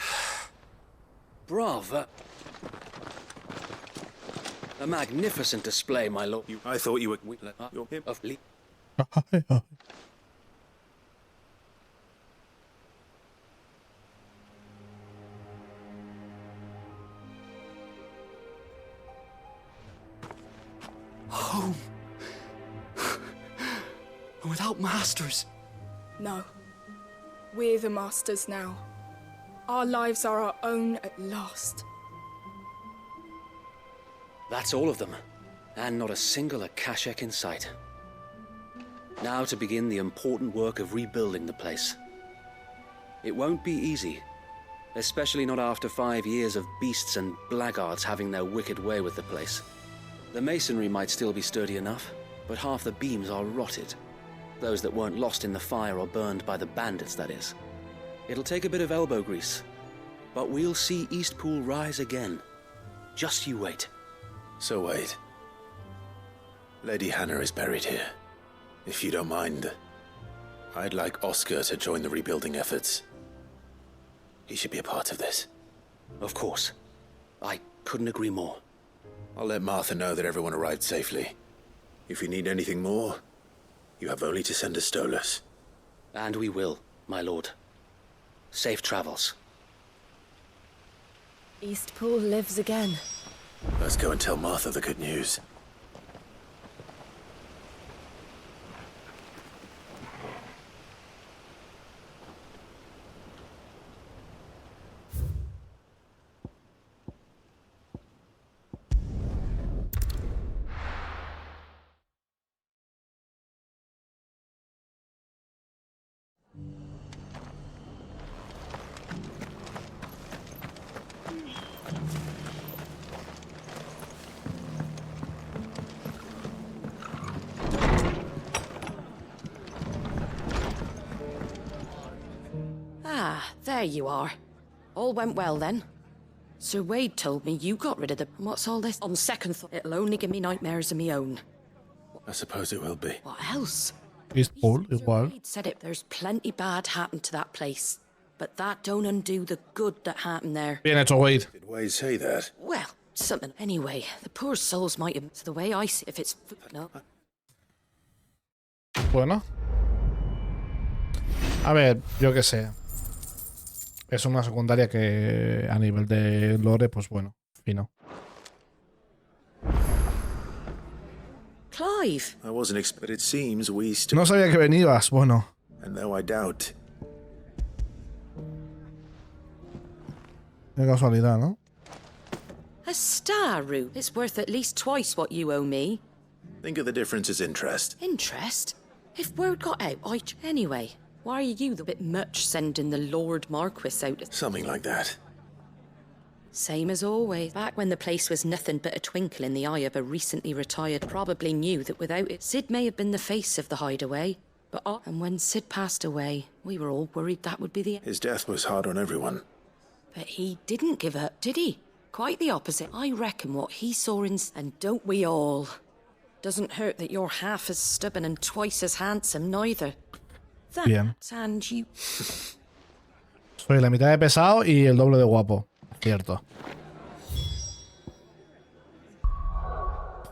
Bravo. A magnificent display, my lord. I thought you were... Of Lee. Home. Without masters. No. We're the masters now. Our lives are our own at last. That's all of them. And not a single Akashek in sight. Now to begin the important work of rebuilding the place. It won't be easy. Especially not after 5 years of beasts and blackguards having their wicked way with the place. The masonry might still be sturdy enough, but half the beams are rotted. Those that weren't lost in the fire or burned by the bandits, that is. It'll take a bit of elbow grease, but we'll see Eastpool rise again. Just you wait. So wait. Lady Hannah is buried here. If you don't mind, I'd like Oscar to join the rebuilding efforts. He should be a part of this. Of course. I couldn't agree more. I'll let Martha know that everyone arrived safely. If you need anything more, you have only to send a Stolas. And we will, my lord. Safe travels. Eastpool lives again. Let's go and tell Martha the good news. There you are. All went well then. Sir Wade told me you got rid of the... What's all this? On second thought, it'll only give me nightmares of me own. I suppose it will be. What else? Eastpool, igual. Wade said it. There's plenty bad happened to that place. But that don't undo the good that happened there. Bien hecho, Wade. Did Wade say that? Well, something. Anyway, the poor souls might have... It's the way I see if it's... No. Bueno. A ver, yo qué sé. Es una secundaria que a nivel de lore, pues bueno, fino. Clive. I wasn't expecting, but it seems we still... No sabía que venías, bueno. And now I doubt. Qué casualidad, ¿no? A star route. It's worth at least twice what you owe me. Think of the difference as interest. Interest? If word got out, Anyway, why are you the bit much sending the Lord Marquis out? Something like that. Same as always. Back when the place was nothing but a twinkle in the eye of a recently retired, probably knew that without it, Sid may have been the face of the hideaway. But and when Sid passed away, we were all worried that would be the end. His death was hard on everyone. But he didn't give up, did he? Quite the opposite. I reckon what he saw in... And don't we all? Doesn't hurt that you're half as stubborn and twice as handsome, neither. That, Bien. and you... Soy la mitad de pesado y el doble de guapo. Cierto.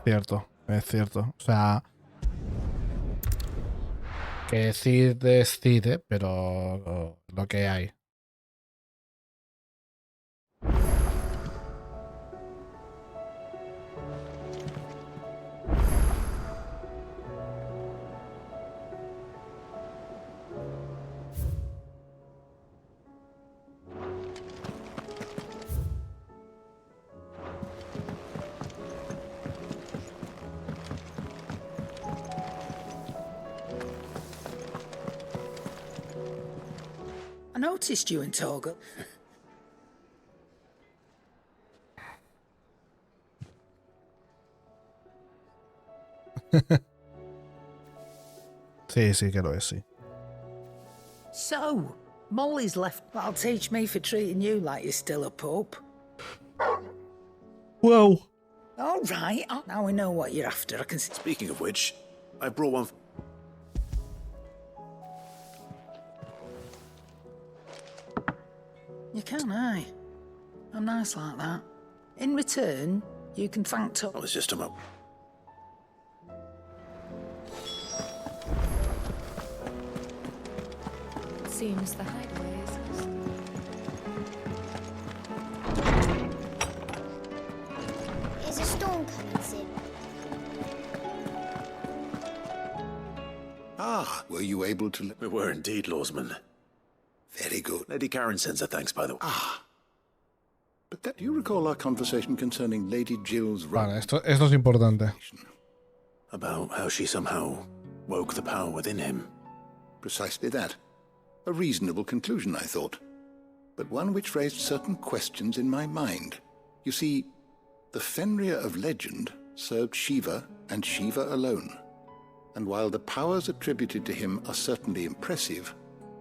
Cierto, es cierto. O sea... Que Cid es Cid, pero lo que hay. I noticed you in Torgal. Sí, que lo es, sí. So, Molly's left. That'll teach me for treating you like you're still a pup. Whoa. All right, now we know what you're after. I can see. Speaking of which, I brought one. You can, aye. I'm nice like that. In return, you can thank Tom. I was just a moment. Seems the hideaway is... Is a storm coming, Sid? Ah, were you able to... We were indeed, Lawsman. Very good. Lady Karen sends her thanks, by the way. Ah. But do you recall our conversation concerning Lady Jill's... Vale, esto es importante. About how she somehow woke the power within him. Precisely that. A reasonable conclusion, I thought. But one which raised certain questions in my mind. You see, the Fenrir of legend served Shiva and Shiva alone. And while the powers attributed to him are certainly impressive,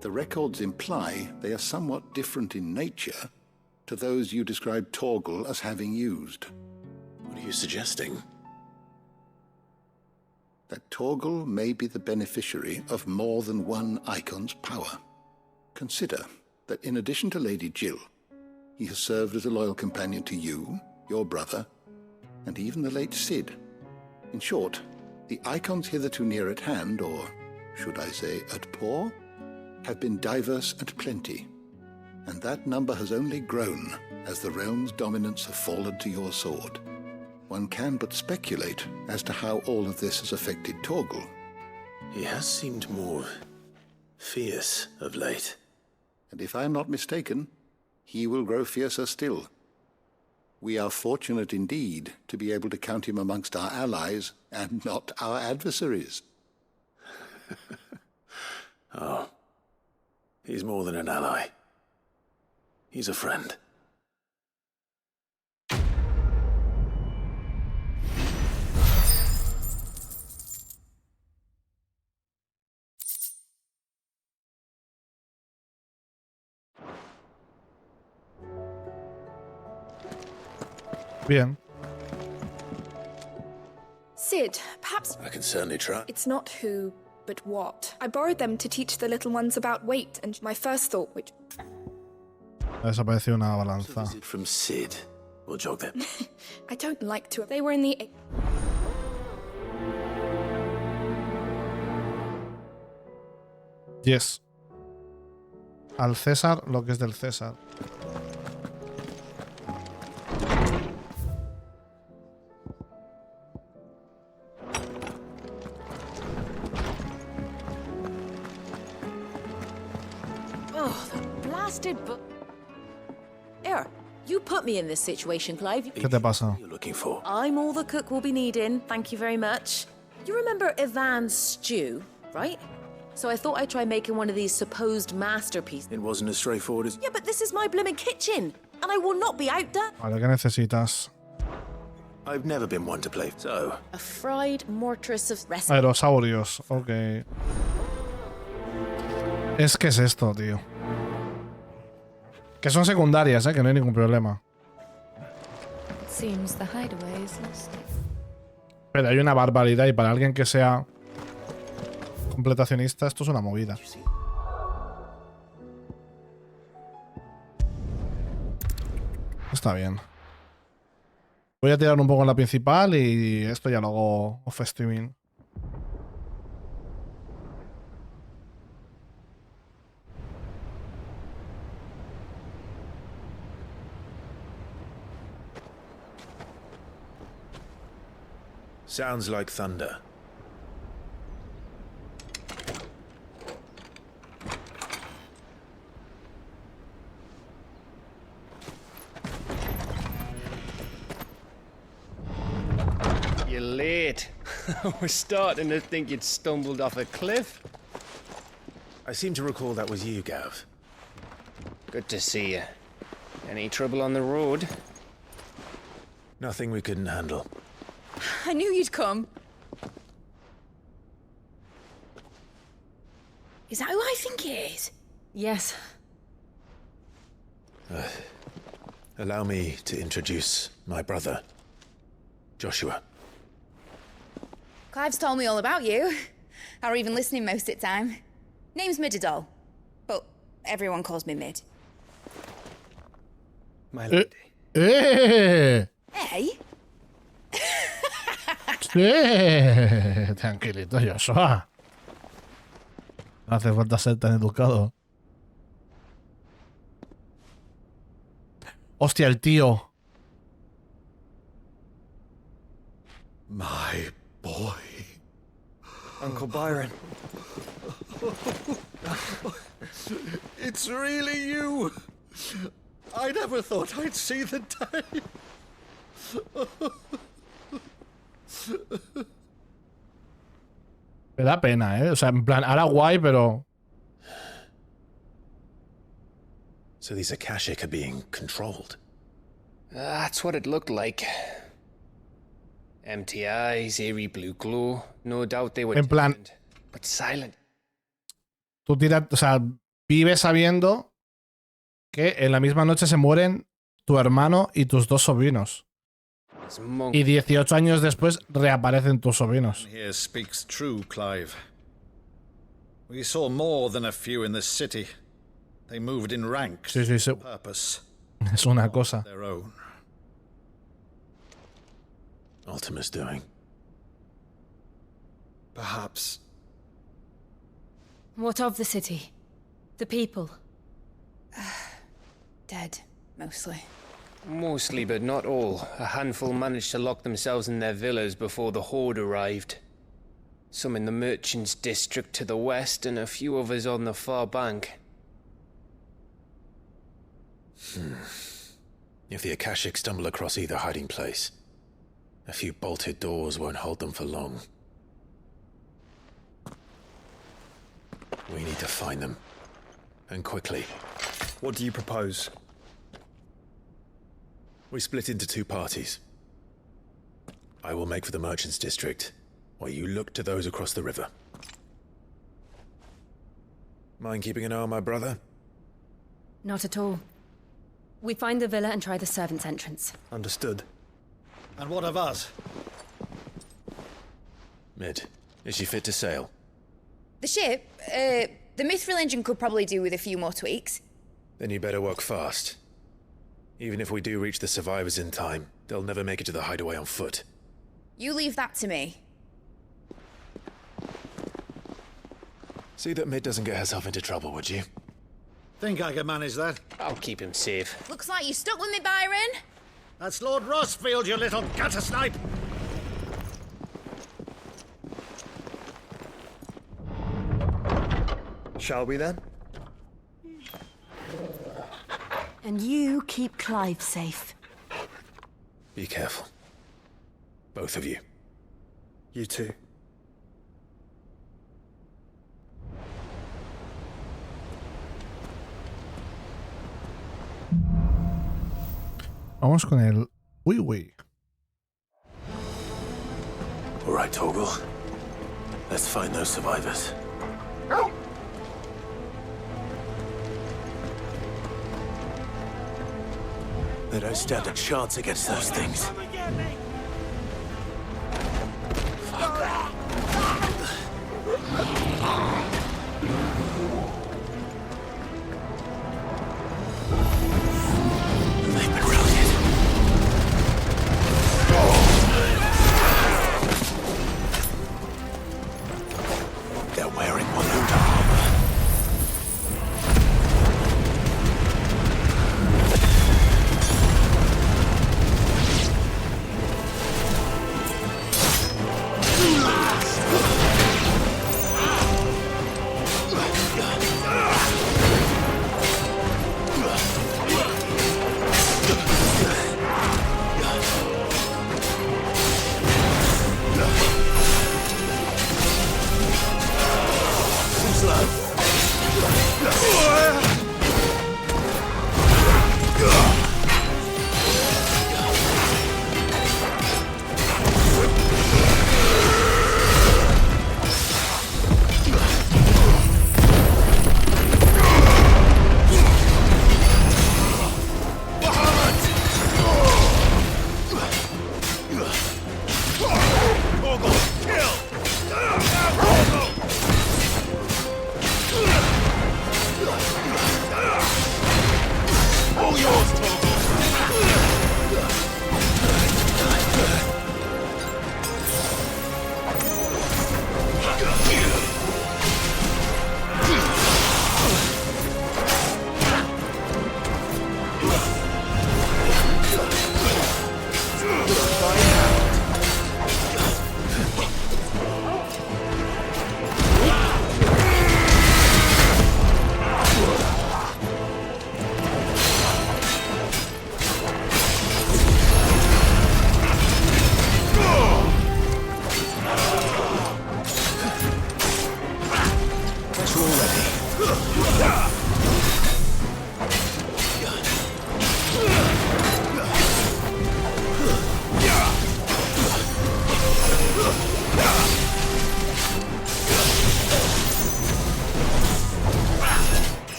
the records imply they are somewhat different in nature to those you described Torgal as having used. What are you suggesting? That Torgal may be the beneficiary of more than one icon's power. Consider that in addition to Lady Jill, he has served as a loyal companion to you, your brother, and even the late Sid. In short, the icons hitherto near at hand, or should I say at paw, have been diverse and plenty, and that number has only grown as the realm's dominance have fallen to your sword. One can but speculate as to how all of this has affected Torgal. He has seemed more fierce of late. And if I am not mistaken, he will grow fiercer still. We are fortunate indeed to be able to count him amongst our allies and not our adversaries. Oh, he's more than an ally. He's a friend. Bien. Sid, perhaps I can certainly try. it's not who, but what. I borrowed them to teach the little ones about weight, and my first thought, which Ha desaparecido una balanza. Visit from Sid. We'll jog them. I don't like to. They were in the. Yes. Al César lo que es del César. Oh, that blasted Here, you put me in this situation, Clive. ¿Qué te pasa? Looking for. I'm all the cook will be needing. Thank you very much. You remember Ivan's stew, right? So I thought I'd try making one of these supposed masterpieces. It wasn't as straightforward as. Yeah, but this is my blooming kitchen, and I will not be outdone. Vale, ¿qué necesitas? I've never been one to play, so. A fried mortress of recipe. Aerosaurios, ok. Es que es esto, tío. Que son secundarias, que no hay ningún problema. Seems the hideaway is lost. Pero hay una barbaridad y para alguien que sea completacionista esto es una movida. Está bien. Voy a tirar un poco en la principal y esto ya lo hago off streaming. Sounds like thunder. You're late. I was starting to think you'd stumbled off a cliff. I seem to recall that was you, Gav. Good to see you. Any trouble on the road? Nothing we couldn't handle. I knew you'd come. Is that who I think it is? Yes. Allow me to introduce my brother, Joshua. Clive's told me all about you. Or even listening most of the time. Name's Midadol, but everyone calls me Mid. My lady. Hey? Sí. Tranquilito, Joshua. No hace falta ser tan educado. Hostia, el tío. My boy. Uncle Byron. It's really you. I never thought I'd see the day. Me da pena, O sea, en plan, ahora guay, pero... So these Akashic are being controlled. That's what it looked like. Empty eyes, eerie blue glow. No doubt they were En plan, deafened, but silent. tú tiras, o sea, vives sabiendo que en la misma noche se mueren tu hermano y tus dos sobrinos. Y 18 años después reaparecen tus sobrinos. Here speaks true, Clive. We saw more than a few in the city. They moved in ranks. Sí, sí, sí. Purpose. Es una cosa. Their own. Ultima's doing. Perhaps. What of the city? The people? Dead, mostly. Mostly, but not all. A handful managed to lock themselves in their villas before the horde arrived. Some in the merchants' district to the west, and a few others on the far bank. If the Akashic stumble across either hiding place, a few bolted doors won't hold them for long. We need to find them. And quickly. What do you propose? We split into two parties. I will make for the merchants' district, while you look to those across the river. Mind keeping an eye on my brother? Not at all. We find the villa and try the servants' entrance. Understood. And what of us? Mid, is she fit to sail? The ship, the mithril engine could probably do with a few more tweaks. Then you better work fast. Even if we do reach the survivors in time, they'll never make it to the hideaway on foot. You leave that to me. See that Mid doesn't get herself into trouble, would you? Think I can manage that? I'll keep him safe. Looks like you stuck with me, Byron. That's Lord Rossfield, you little gutter snipe! Shall we then? And you keep Clive safe. Be careful. Both of you. You too. Vamos con el Uy. All right, Torgal. Let's find those survivors. They don't stand a chance against those things. They've been routed. They're wearing morada armor.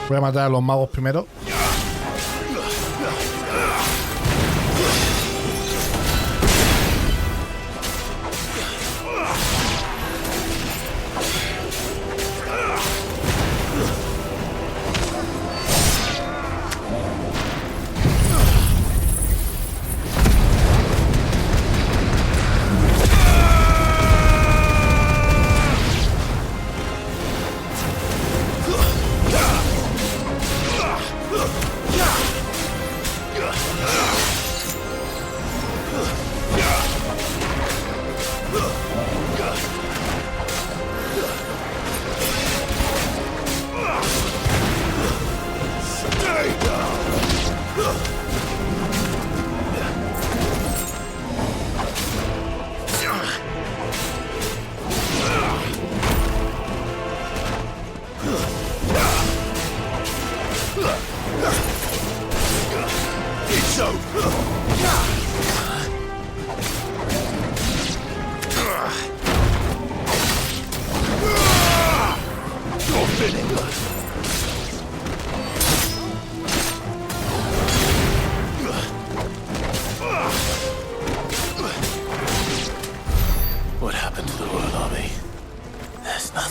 Voy a matar a los magos primero.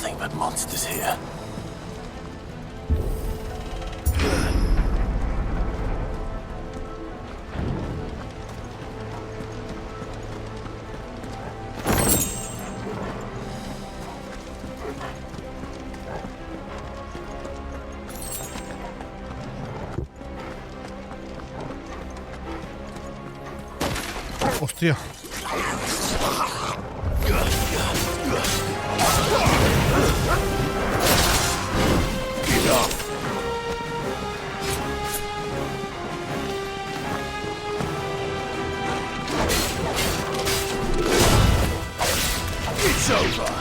nothing but monsters here. Hostia. It's over.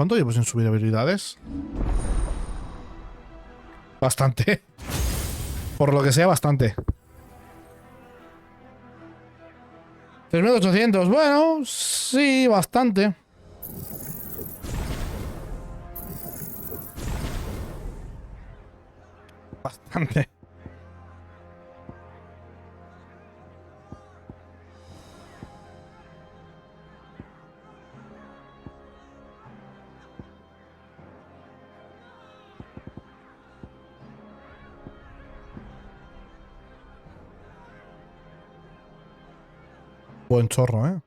¿Cuánto llevo sin subir habilidades? Bastante. Por lo que sea, bastante. 3.800. Bueno, sí, bastante. Bastante. Buen chorro, ¿eh?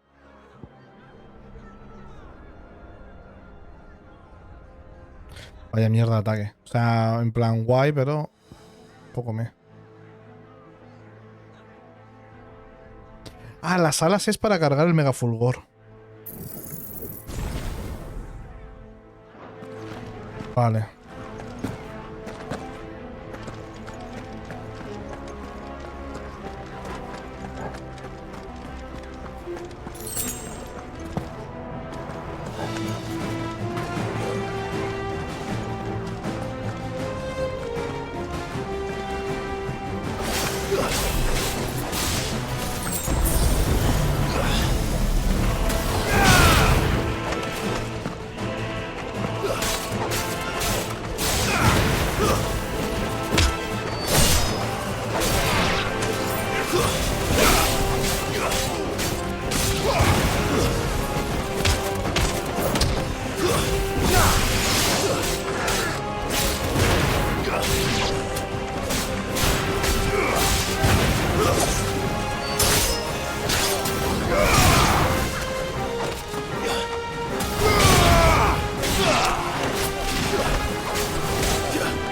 Vaya mierda de ataque. O sea, en plan guay, pero poco me. Ah, las alas es para cargar el megafulgor. Vale.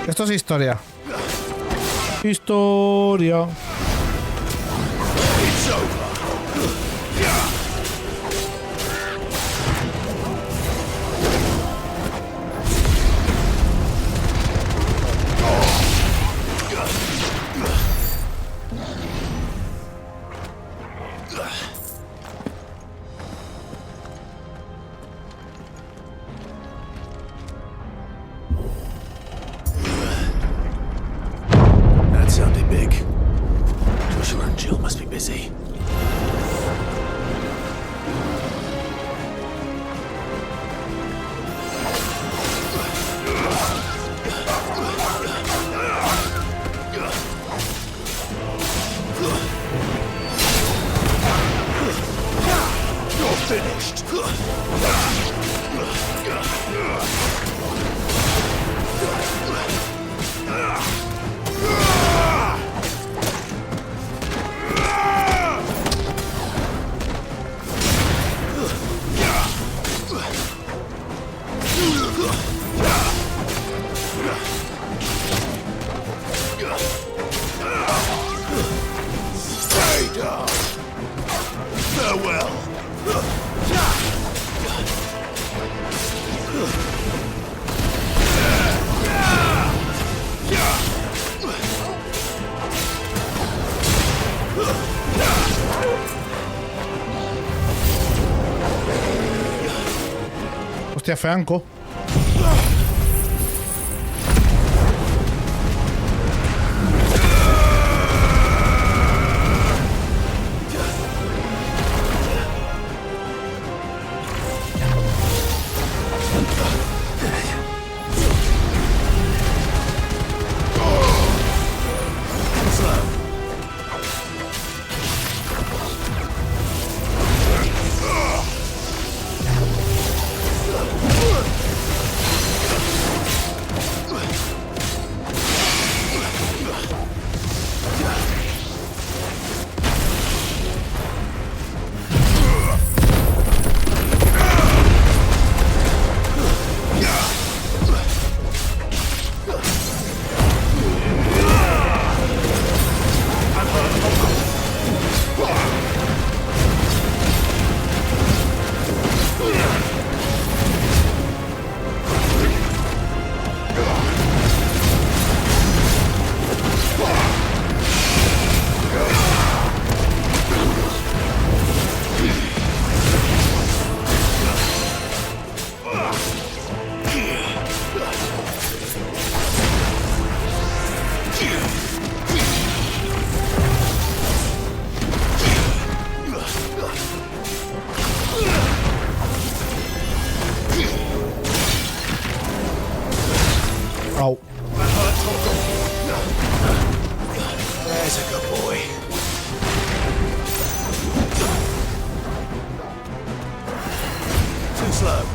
Esto es historia. Historia. sounded big. Joshua and Jill must be busy. You're finished. Stay down. Farewell. Hostia, Franco. Au. There's a good boy. Too slow.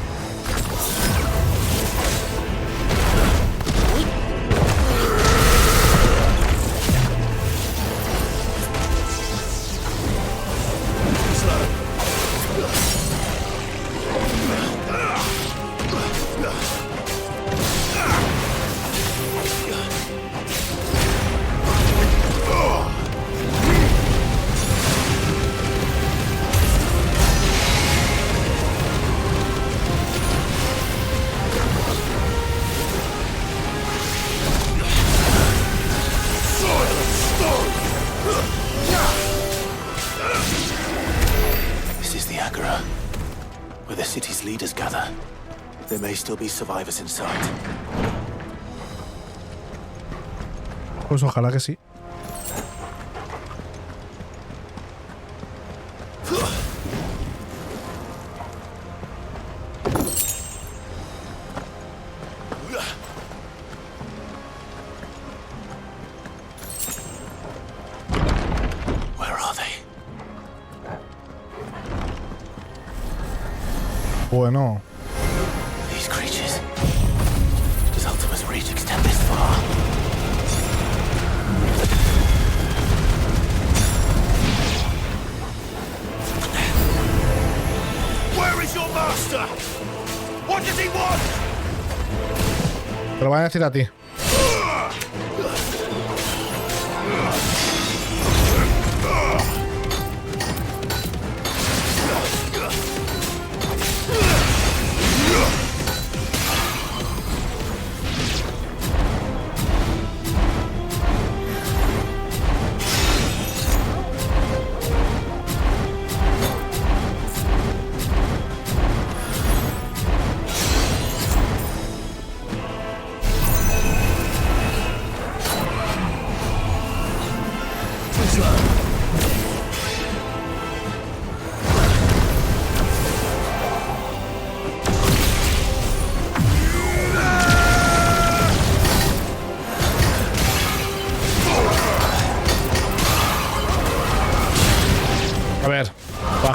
Where the city's leaders gather. There may still be survivors inside. Pues ojalá que sí. Bueno. These creatures. Does Ultima's reach extend this far? Where is your master? What does he want? Te lo van a decir a ti.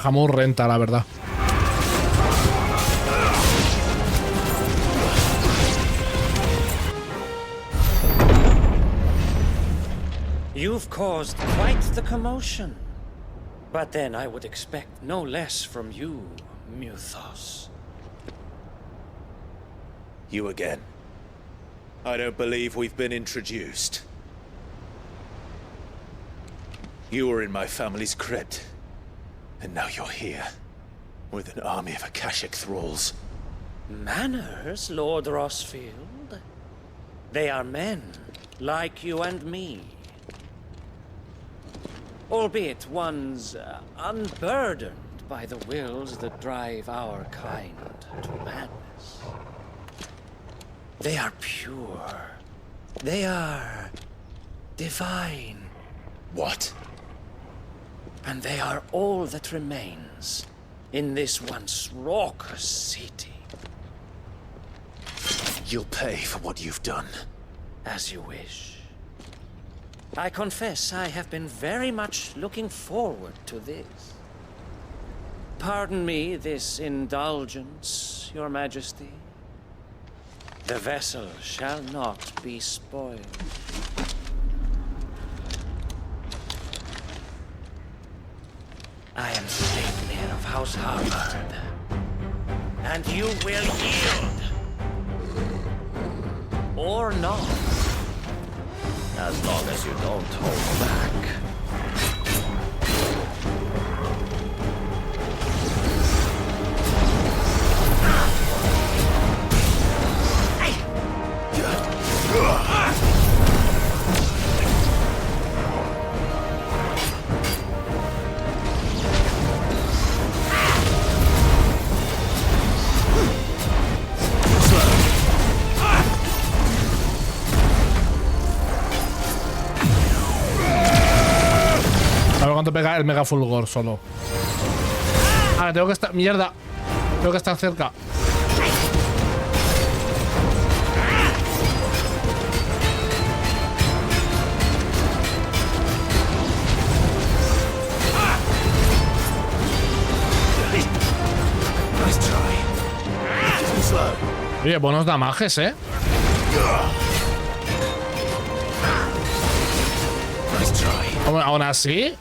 Bahamut renta, la verdad. You've caused quite the commotion. But then I would expect no less from you, Muthos. You again. I don't believe we've been introduced. You were in my family's crypt, and now you're here, with an army of Akashic thralls. Manners, Lord Rosfield? They are men, like you and me. Albeit ones unburdened by the wills that drive our kind to madness. They are pure. They are divine. What? And they are all that remains in this once raucous city. You'll pay for what you've done. As you wish. I confess I have been very much looking forward to this. Pardon me this indulgence, Your Majesty. The vessel shall not be spoiled. I am Sleipnir of House Harvard, and you will yield. Or not. As long as you don't hold back. A ver cuánto pega el mega fulgor solo. Ah, tengo que estar... ¡Mierda! Tengo que estar cerca. Oye, buenos damajes, ¿eh? Aún así...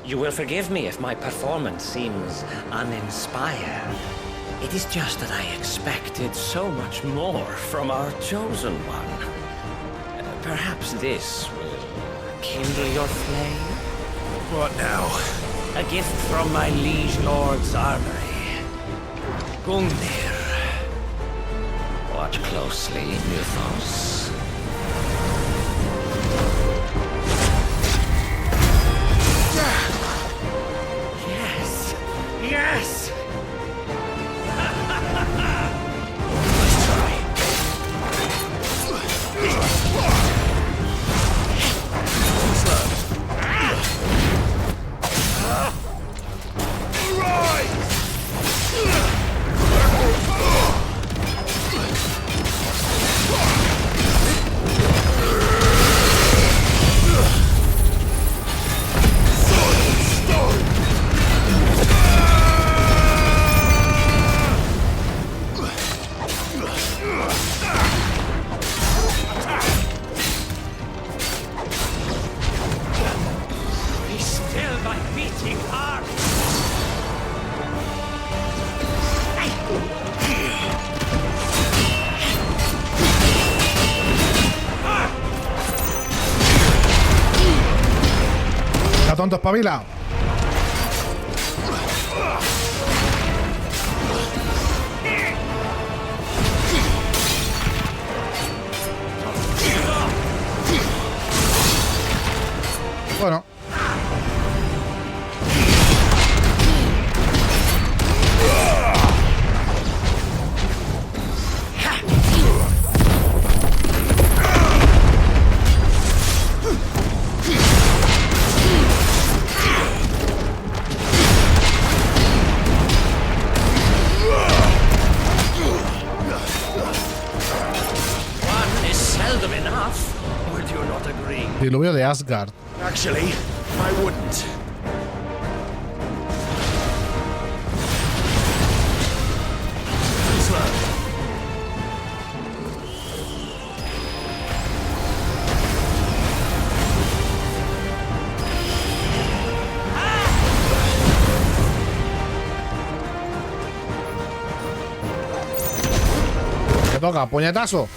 You will forgive me if my performance seems uninspired. It is just that I expected so much more from our chosen one. Perhaps this will kindle your flame? What now? A gift from my liege lord's armory. Gungnir. Watch closely, Muthos. tonto, espabila. Bueno. Diluvio de Asgard. Actually, I wouldn't. ¿Qué toca? ¡Puñetazo!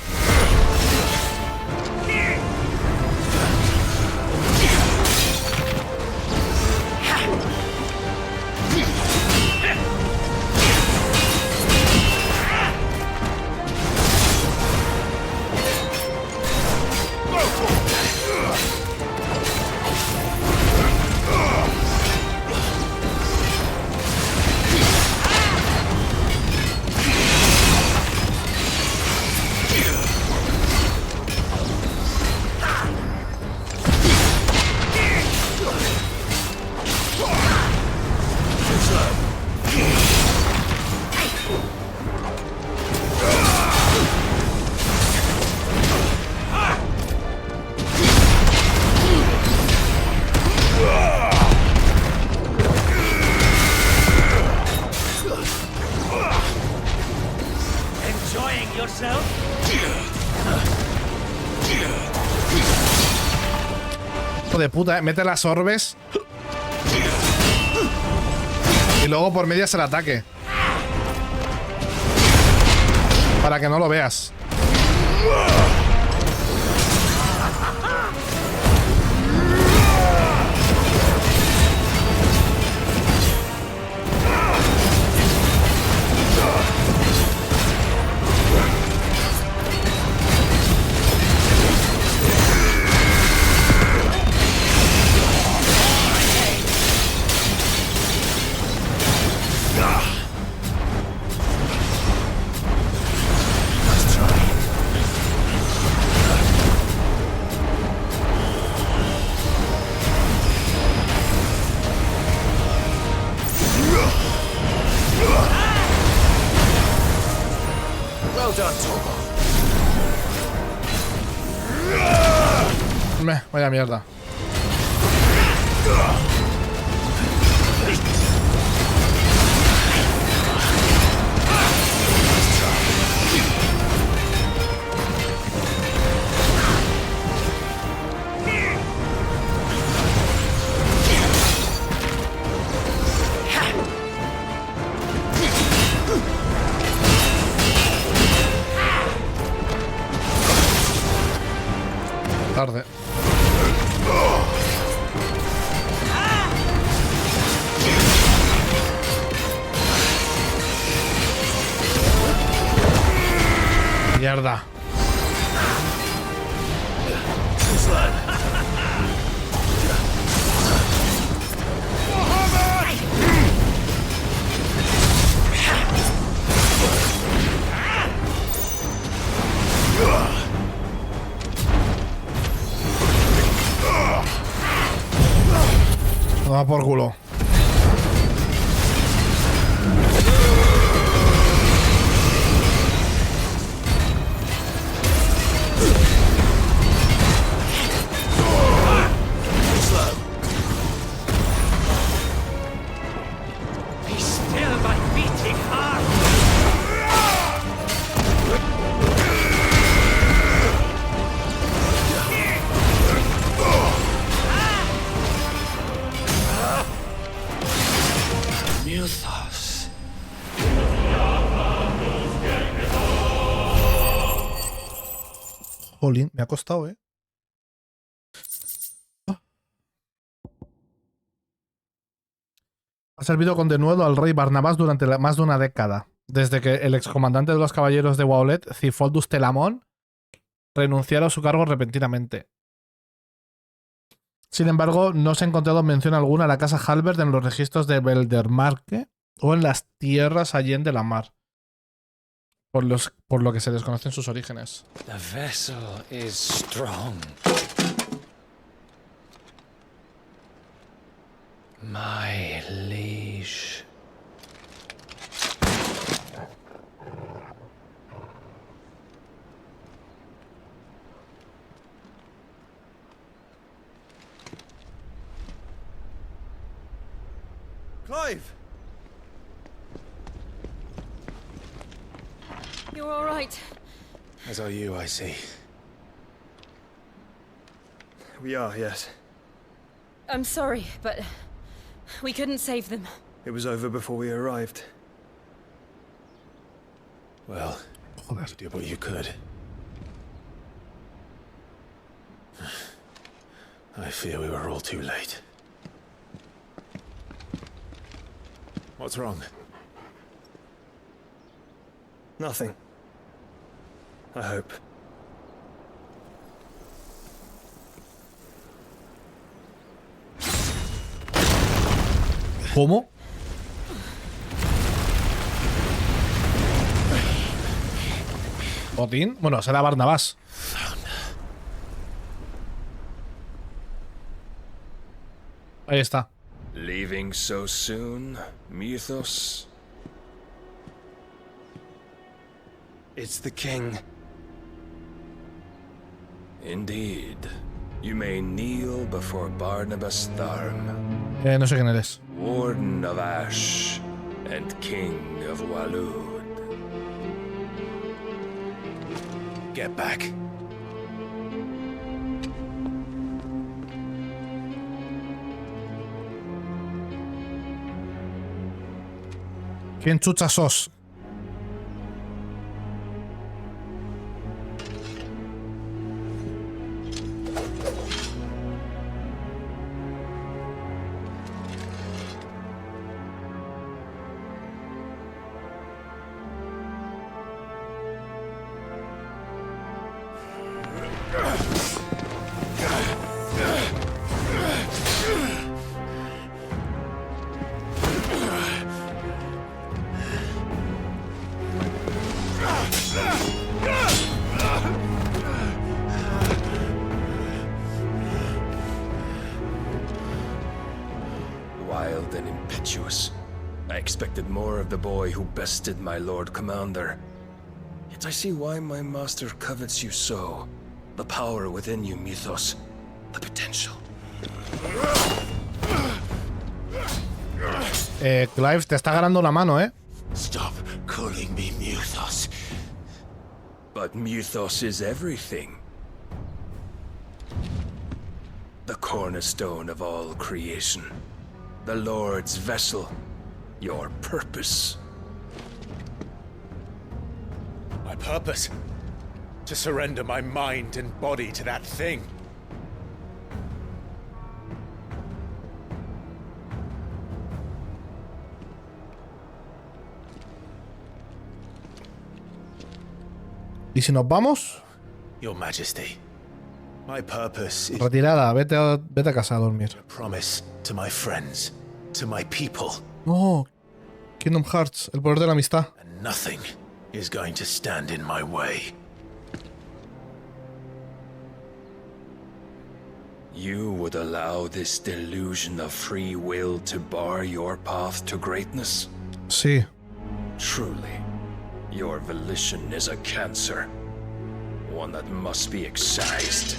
Hijo de puta, mete las orbes y luego por medias el ataque para que no lo veas. Vaya mierda. Tarde. Mierda. Toma por culo. Jolín, me ha costado, ¿eh? Ha servido con denuedo al rey Barnabás durante más de una década, desde que el excomandante de los caballeros de Waulet, Cifoldus Telamón, renunciara a su cargo repentinamente. Sin embargo, no se ha encontrado mención alguna a la casa Halberd en los registros de Beldermarke o en las tierras allende la mar, por lo que se desconocen sus orígenes. The vessel is strong. My liege. Clive! You're all right. As are you, I see. We are, yes. I'm sorry, but we couldn't save them. It was over before we arrived. Well, you did what you could. I fear we were all too late. What's wrong? Nothing. I hope. ¿Cómo? ¿Botín? Bueno, será Barnabás. Ahí está. Leaving so soon, Mythos? It's the king. Indeed. You may kneel before Barnabas Tharm. No sé quién eres. Warden of Ash and King of Walud. Get back. ¿Quién chucha sos? Wild and impetuous. I expected more of the boy who bested my Lord Commander. Yet I see why my master covets you so. The power within you, Mythos. The potential. Clive, te está ganando la mano, ¿eh? Stop calling me Mythos. But Mythos is everything. The cornerstone of all creation. The Lord's vessel. Your purpose. My purpose? To surrender my mind and body to that thing. ¿Y si nos vamos? Your Majesty, my purpose is Retirada, vete a casa a dormir. a promise to my friends, to my people. No, Kingdom Hearts, el poder de la amistad. And nothing is going to stand in my way. You would allow this delusion of free will to bar your path to greatness? Sí. Truly, your volition is a cancer. One that must be excised.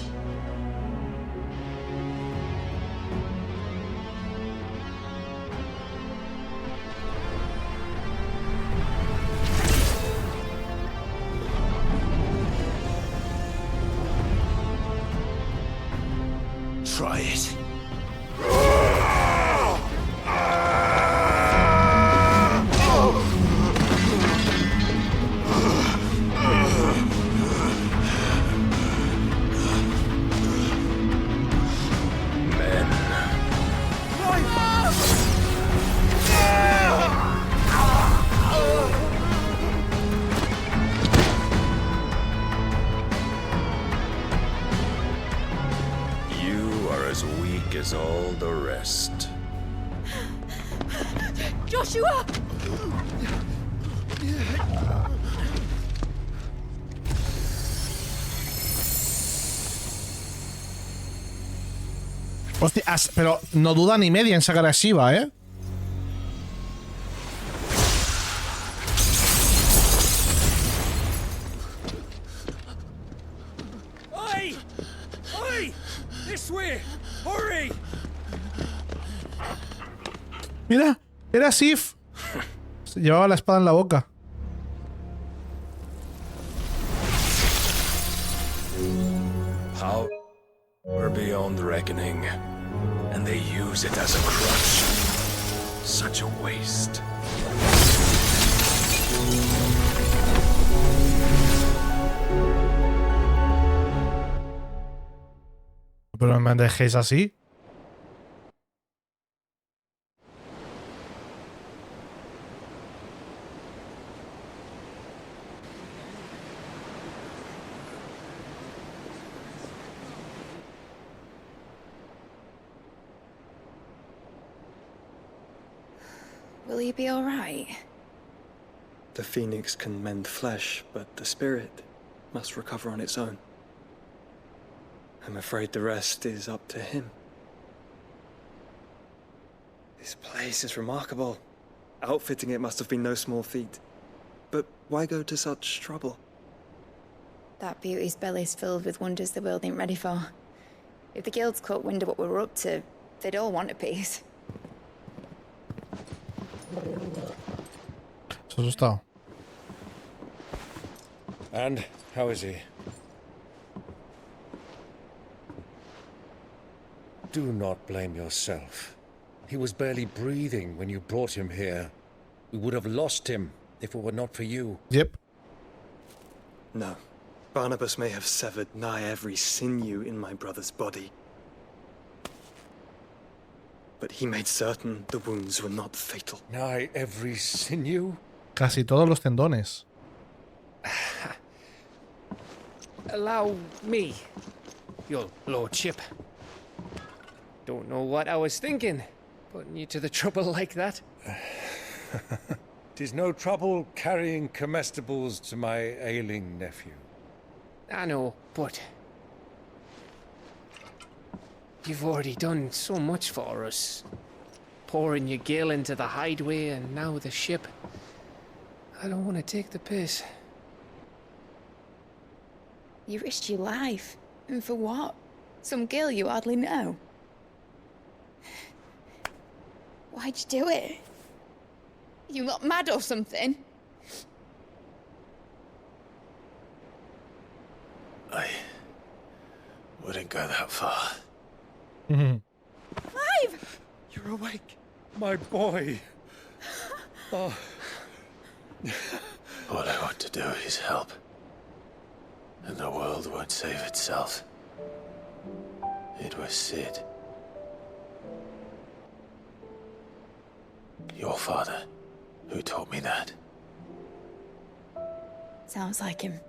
Try it. work is all the rest. Joshua! Hostia, pero no duda ni media en sacar a Shiva, ¿eh? Oi! Oi! This way! Hurry! Mira, era Sif. Se llevaba la espada en la boca. Power beyond reckoning, and they use it as a crutch. Such a waste. Pero no me dejéis así. Will he be all right? The phoenix can mend flesh, but the spirit must recover on its own. I'm afraid the rest is up to him. This place is remarkable. Outfitting it must have been no small feat. But why go to such trouble? That beauty's belly's filled with wonders the world ain't ready for. If the guilds caught wind of what we were up to, they'd all want a piece. Se ha asustado. And how is he? Do not blame yourself. He was barely breathing when you brought him here. We would have lost him if it were not for you. Yep. No. Barnabas may have severed nigh every sinew in my brother's body. But he made certain the wounds were not fatal. Nigh every sinew? Casi todos los tendones. Allow me, your lordship. Don't know what I was thinking, putting you to the trouble like that. 'Tis no trouble carrying comestibles to my ailing nephew. I know, but you've already done so much for us. Pouring your gil into the hideaway and now the ship. I don't want to take the piss. You risked your life. And for what? Some girl you hardly know. Why'd you do it? You not mad or something? I wouldn't go that far. Clive! You're awake, my boy. Oh. All I want to do is help. And the world won't save itself. It was Sid. Your father, who taught me that. Sounds like him.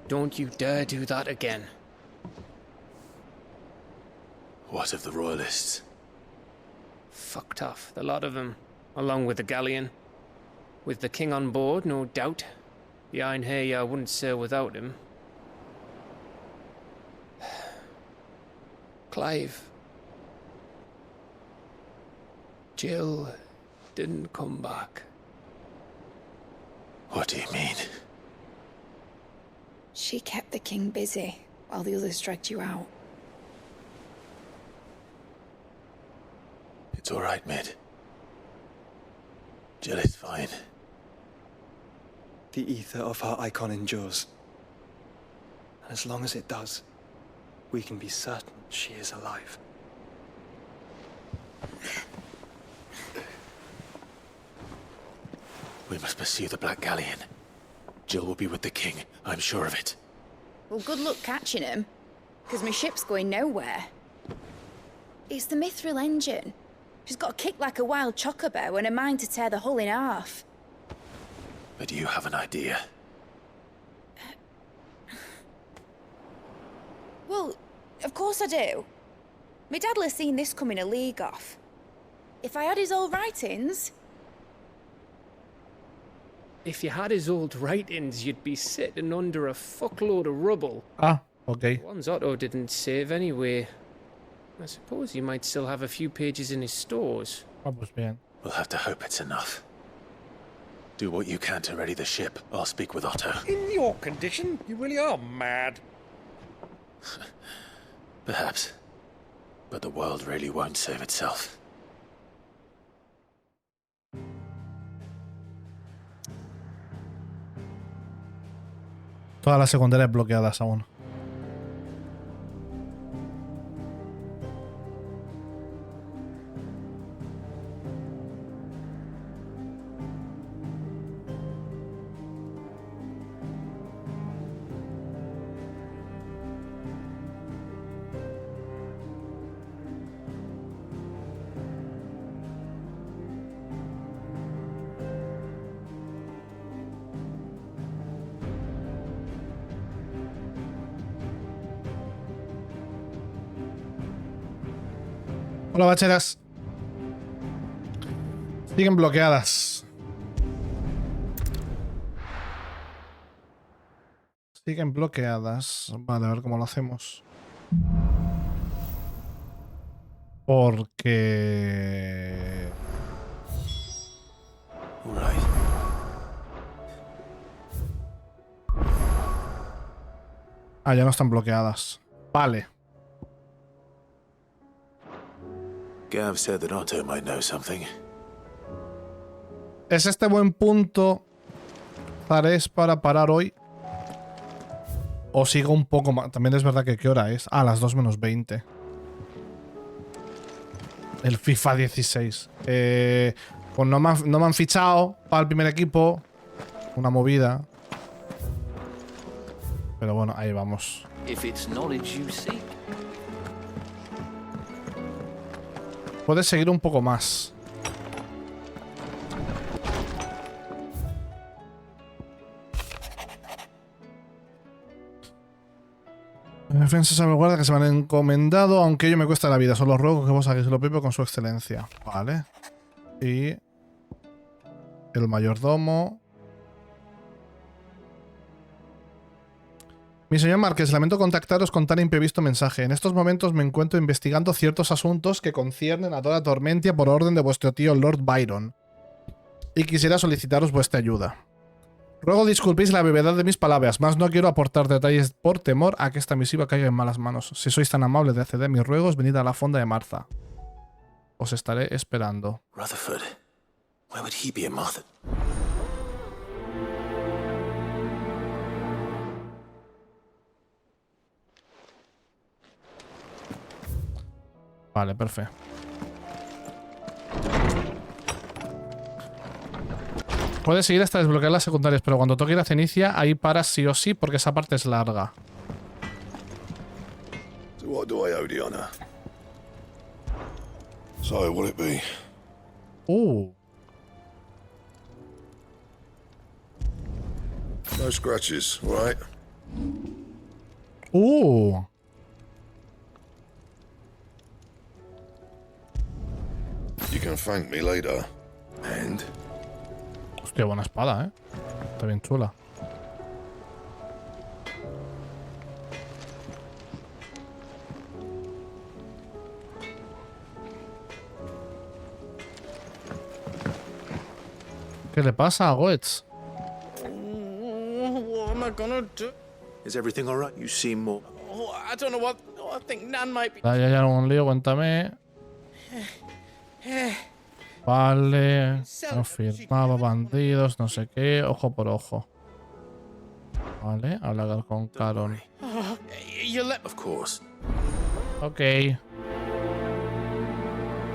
Don't you dare do that again. What of the royalists? Fucked off, the lot of them, along with the galleon. With the king on board, no doubt. Behind here, I wouldn't sail without him. Clive. Jill didn't come back. What do you mean? She kept the king busy while the others dragged you out. It's all right, Mid. Jill is fine. The ether of her icon endures. And as long as it does, we can be certain she is alive. We must pursue the Black Galleon. Jill will be with the king, I'm sure of it. Well, good luck catching him, because my ship's going nowhere. It's the Mithril engine. She's got a kick like a wild chocobo and a mind to tear the hull in half. But you have an idea. Well, Of course I do. My dad'll have seen this coming a league off. If I had his old writings... If you had his old writings, you'd be sitting under a fuckload of rubble. Ah, okay. The ones Otto didn't save anyway. I suppose you might still have a few pages in his stores. Ah, pues bien. We'll have to hope it's enough. Do what you can to ready the ship. I'll speak with Otto. In your condition, you really are mad. Perhaps. But the world really won't save itself. Todas las secundarias bloqueadas aún. Hola, bacheras. Siguen bloqueadas. Siguen bloqueadas. Vale, a ver cómo lo hacemos. Porque... Ah, ya no están bloqueadas. Vale. Gav said that Otto might know something. ¿Es este buen punto, Zares, para parar hoy? ¿O sigo un poco más? También es verdad que ¿qué hora es? Ah, las 2 menos 20. El FIFA 16. Pues no me han fichado para el primer equipo. Una movida. Pero bueno, ahí vamos. If it's knowledge you seek. Puedes seguir un poco más. La defensa salvaguarda que se me han encomendado, aunque ello me cuesta la vida. Solo ruego que vos hagáis lo propio con su excelencia. Vale. Y... el mayordomo. Mi señor Marqués, lamento contactaros con tan imprevisto mensaje. En estos momentos me encuentro investigando ciertos asuntos que conciernen a toda Tormentia por orden de vuestro tío Lord Byron. Y quisiera solicitaros vuestra ayuda. Ruego disculpéis la brevedad de mis palabras, mas no quiero aportar detalles por temor a que esta misiva caiga en malas manos. Si sois tan amables de acceder a mis ruegos, venid a la fonda de Martha. Os estaré esperando. Rutherford. Where would he be in Martha? Vale, perfecto. Puedes seguir hasta desbloquear las secundarias, pero cuando toque la cenicia, ahí paras sí o sí, porque esa parte es larga. So what do I owe the honor? So, will it be? No scratches, right? You can thank me later. And? Hostia, buena espada, ¿eh? Está bien chula. ¿Qué le pasa a Goetz? What am I gonna do? Is everything all right? You seem more... Oh, I don't know what... Oh, I think Nan might be... Ya un lío, cuéntame. Vale. No firmaba bandidos, no sé qué. Ojo por ojo. Vale, hablar con Caron. Of course. Ok.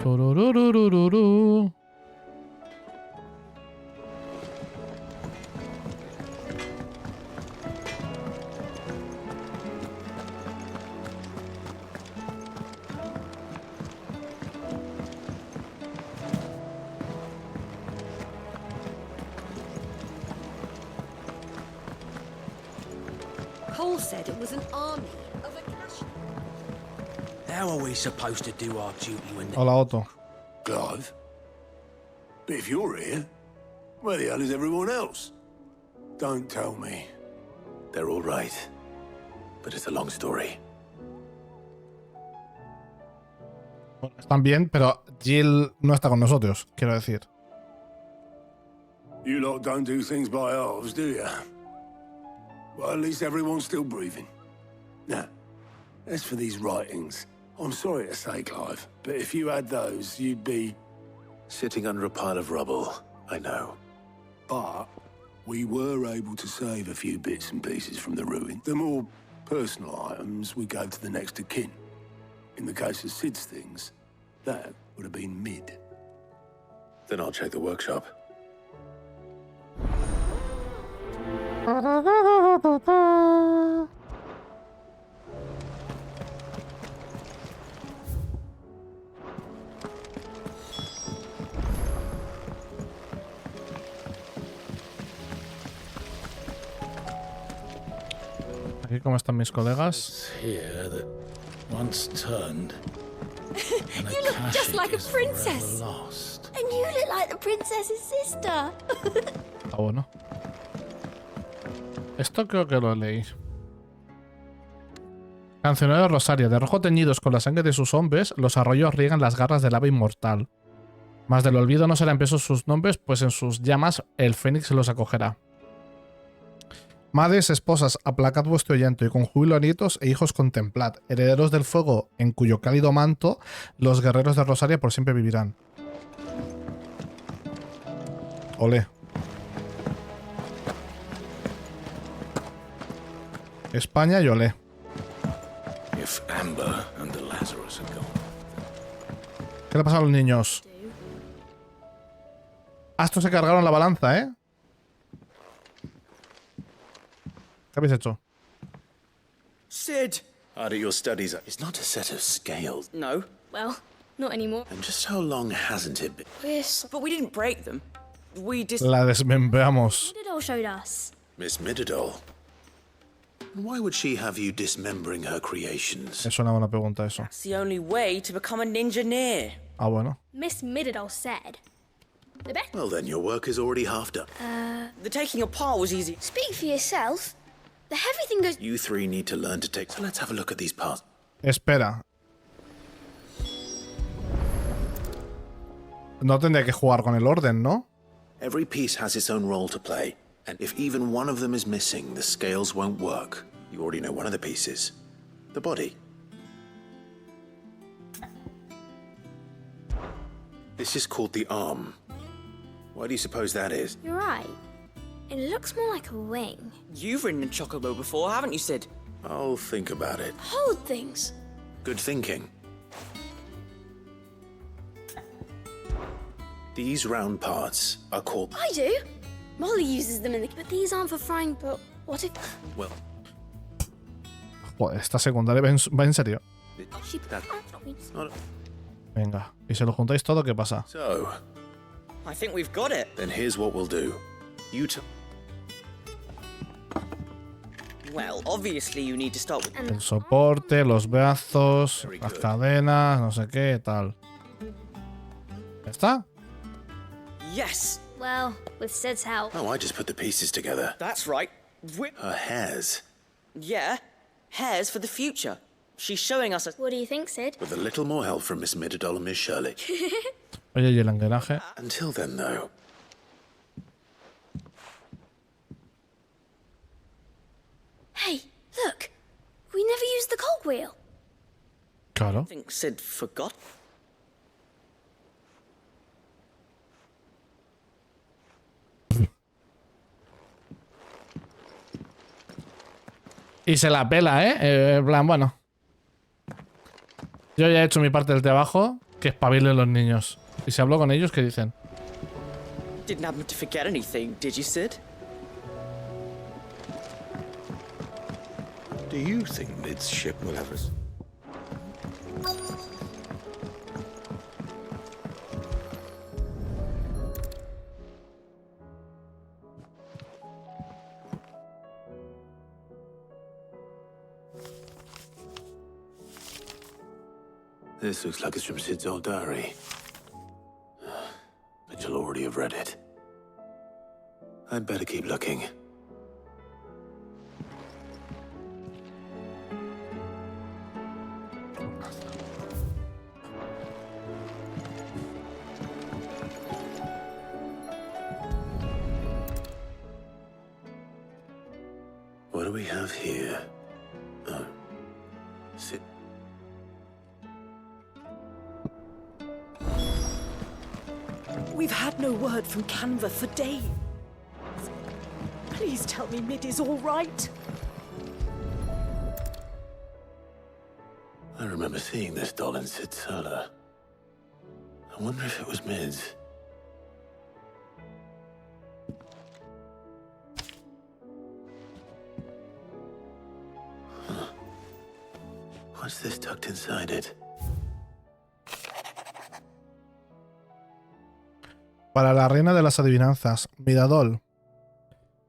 Tururururururu. Cole said it was an army of a cash. How are we supposed to do our duty when they... Hola, Otto. Clive? But if you're here, where the hell is everyone else? Don't tell me. They're all right. But it's a long story. Bueno, están bien, pero Jill no está con nosotros, quiero decir. You lot don't do things by halves, do you? Well, at least everyone's still breathing. Now, as for these writings, I'm sorry to say, Clive, but if you had those, you'd be... Sitting under a pile of rubble, I know. But we were able to save a few bits and pieces from the ruin. The more personal items we gave to the next of kin. In the case of Sid's things, that would have been mid. Then I'll check the workshop. Aquí cómo están mis colegas. Here that once turned. And You look just like a princess. And you look like the princess's sister. Ah, bueno. Esto creo que lo leí. Cancionero de Rosaria. De rojo teñidos con la sangre de sus hombres, los arroyos riegan las garras del ave inmortal. Mas del olvido no serán pesos sus nombres, pues en sus llamas el fénix los acogerá. Madres, esposas, aplacad vuestro llanto y con júbilo a nietos e hijos contemplad. Herederos del fuego, en cuyo cálido manto los guerreros de Rosaria por siempre vivirán. Olé. España y olé. If Amber and the Lazarus are gone. ¿Qué le pasa a los niños? Ah, estos se cargaron la balanza, ¿eh? ¿Qué habéis hecho? Sid! Out of your studies, it's not a set of scales. No. Well, not anymore. And just how long hasn't it been? Yes, but we didn't break them. We just... La desmembramos. Mididol showed us. Miss Mididol? Why would she have you dismembering her creations? Es una buena pregunta eso. It's the only way to become an engineer. Ah, bueno. Miss Mididol said. The best. Well, then your work is already half done. The taking apart was easy. Speak for yourself. The heavy thing goes... You three need to learn to take... So let's have a look at these parts. Espera. No tendría que jugar con el orden, ¿no? Every piece has its own role to play. And if even one of them is missing, the scales won't work. You already know one of the pieces. The body. This is called the arm. Why do you suppose that is? You're right. It looks more like a wing. You've ridden a chocobo before, haven't you, Sid? I'll think about it. Hold things. Good thinking. These round parts are called... I do. Molly uses them in the... But these aren't for frying, but what if... Well... Joder, esta secundaria va en serio. That's not... Venga, y si lo juntáis todo, ¿qué pasa? So... I think we've got it. Then here's what we'll do. You two... Well, obviously you need to start with... El soporte, los brazos, las cadenas, no sé qué, tal. ¿Ya está? Yes. Well, with Sid's help. Oh, I just put the pieces together. That's right. Her hairs. Yeah. Hairs for the future. She's showing us a... What do you think, Sid? With a little more help from Miss Mididol and Miss Shirley. Oye, ¿y el engranaje? Until then, though... Hey, look. We never used the cogwheel. Claro. I think Sid forgot. Y se la pela, ¿eh? En plan, bueno. Yo ya he hecho mi parte del trabajo, que espabilen los niños. Y si hablo con ellos, ¿qué dicen? Didn't happen to forget anything, did you, Sid? Do you think Mid's ship will have us? This looks like it's from Sid's old diary. But you'll already have read it. I'd better keep looking. What do we have here? Oh. Sid. We've had no word from Canva for days. Please tell me Mid is all right. I remember seeing this doll in Sid's cellar. I wonder if it was Mid's. Huh. What's this tucked inside it? Para la reina de las adivinanzas, Midadol.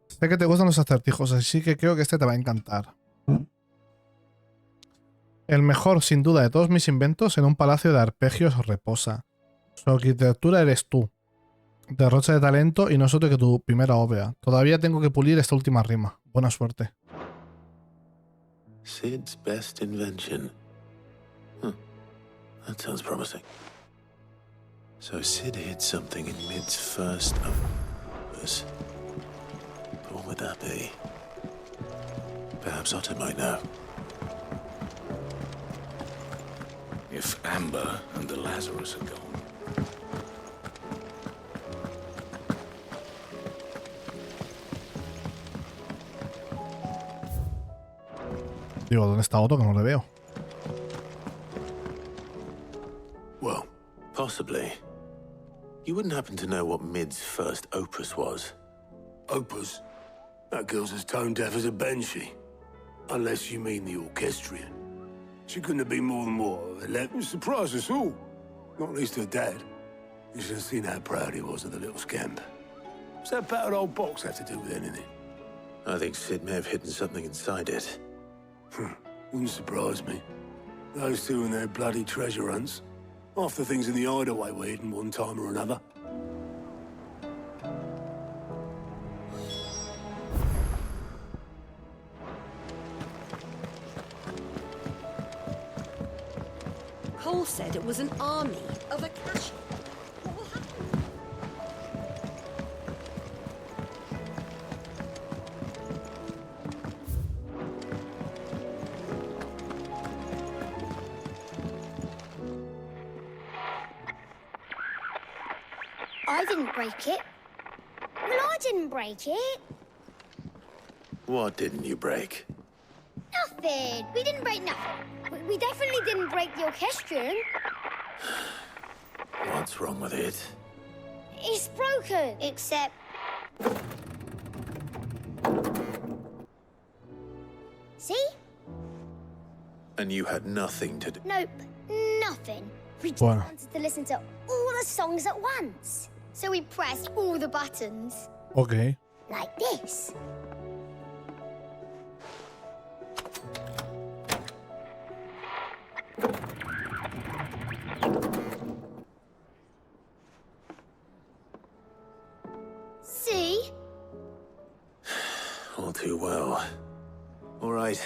Sé que te gustan los acertijos, así que creo que este te va a encantar. El mejor, sin duda, de todos mis inventos en un palacio de arpegios reposa. Su arquitectura eres tú. Derroche de talento y no es otro que tu primera obra. Todavía tengo que pulir esta última rima. Buena suerte. Sid's best invention. Huh. That sounds promising. So Sid hid something in Mid's first opus. But what would that be? Perhaps Otto might know. If Amber and the Lazarus are gone. Digo, ¿dónde está Otto? Que no le veo. Well, possibly. You wouldn't happen to know what Mid's first opus was? Opus? That girl's as tone deaf as a banshee. Unless you mean the orchestrion. She couldn't have been more than what, 11? Surprised us all. Not least her dad. You should have seen how proud he was of the little scamp. What's that battered old box have to do with anything? I think Sid may have hidden something inside it. Wouldn't surprise me. Those two and their bloody treasure hunts. Half the things in the hideaway were hidden one time or another. Cole said it was an army of Akashi. What will happen? I didn't break it. Well, I didn't break it. What didn't you break? Nothing. We didn't break nothing. We definitely didn't break the orchestrion. What's wrong with it? It's broken. Except... See? And you had nothing to do. Nope. Nothing. We just Bueno. wanted to listen to all the songs at once. So we pressed all the buttons. Ok. Like this. See? All too well. All right.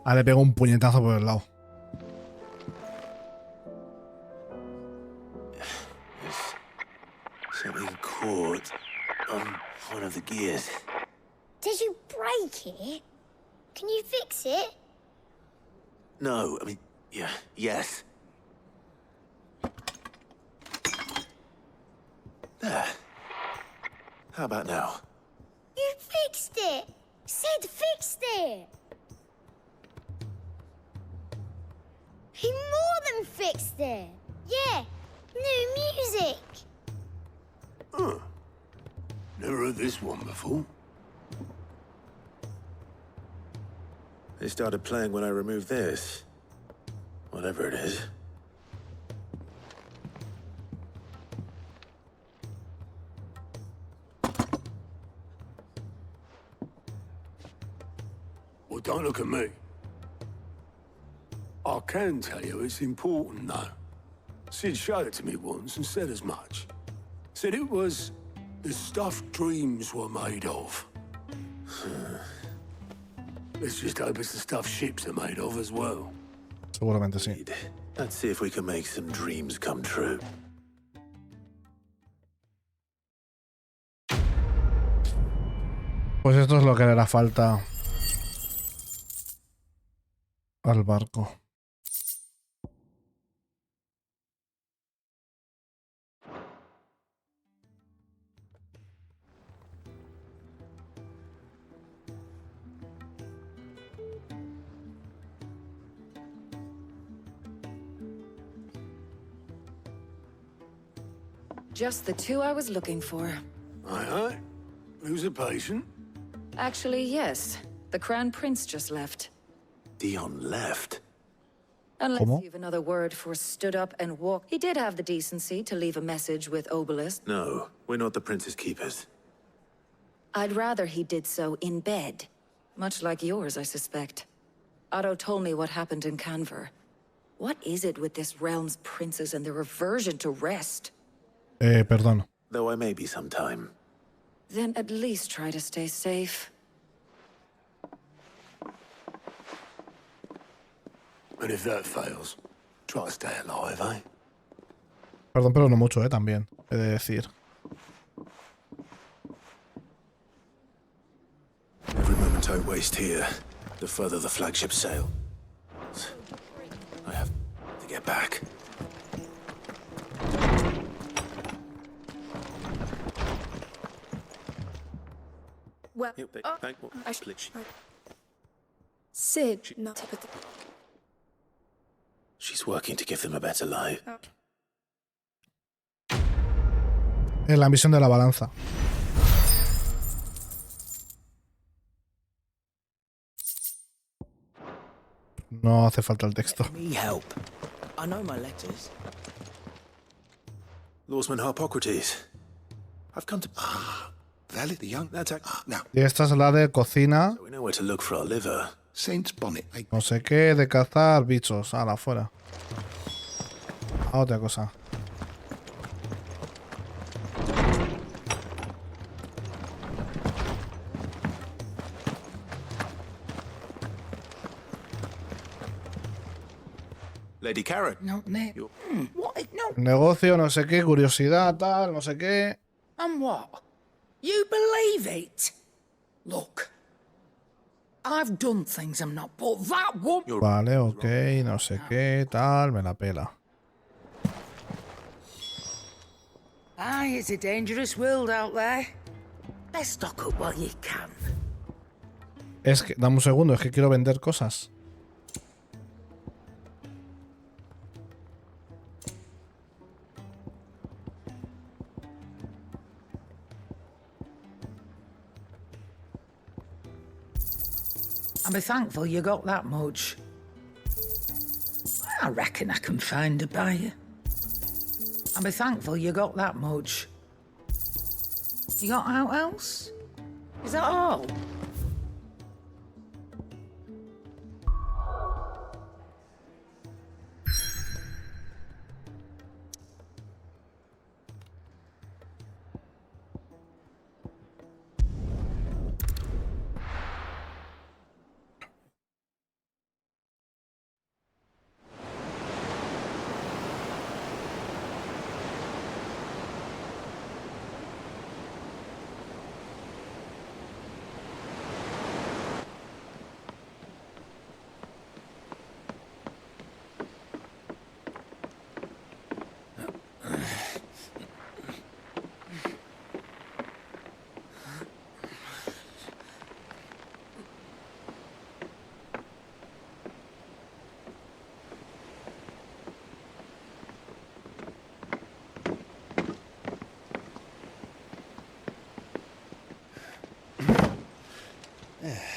Ah, le pego un puñetazo por el lado. Something caught on one of the gears. Did you break it? Can you fix it? No, I mean, yeah, yes. There. How about now? You fixed it! Sid fixed it! He more than fixed it! Yeah, new music! Huh. Never heard this one before. They started playing when I removed this. Whatever it is. Oh, don't look at me. I can tell you it's important, though. Sid showed it to me once and said as much. Said it was the stuff dreams were made of. Let's just hope it's the stuff ships are made of as well. Seguramente sí. Let's see if we can make some dreams come true. Pues esto es lo que le hará falta al barco. Just the two I was looking for. Aye. Who's a patient? Actually, yes. The Crown Prince just left. Dion left? Unless you've another word for stood up and walked. He did have the decency to leave a message with Obelisk. No, we're not the Prince's keepers. I'd rather he did so in bed. Much like yours, I suspect. Otto told me what happened in Canver. What is it with this realm's princes and their aversion to rest? Perdón. Though I may be sometime. Then at least try to stay safe. And if that fails, try to stay alive, eh? Perdón, pero no mucho, también, he de decir. Every moment I waste here, the further the flagship sail. I have to get back. Well, Sid, not She's working to give them a better life. Es la misión de la balanza. No hace falta el texto. I know my letters. Lawsman Harpocrates. I've come to... Valley the Young. That's now. Y esta es la de cocina. So we know where to look for our liver. Saint's Bonnet. No sé qué, de cazar bichos. A la fuera. A otra cosa. Lady Karen. No, mate. What? No. Negocio, no sé qué, curiosidad, tal, no sé qué. And what? You believe it? Look. I've done things I'm not, but that woman... Vale, ok, no sé qué, tal, me la pela. Aye, it's a dangerous world out there. Best stock up what you can. Es que, dame un segundo, es que quiero vender cosas. I'll be thankful you got that much. I reckon I can find a buyer. I'll be thankful you got that much. You got out else? Is that all?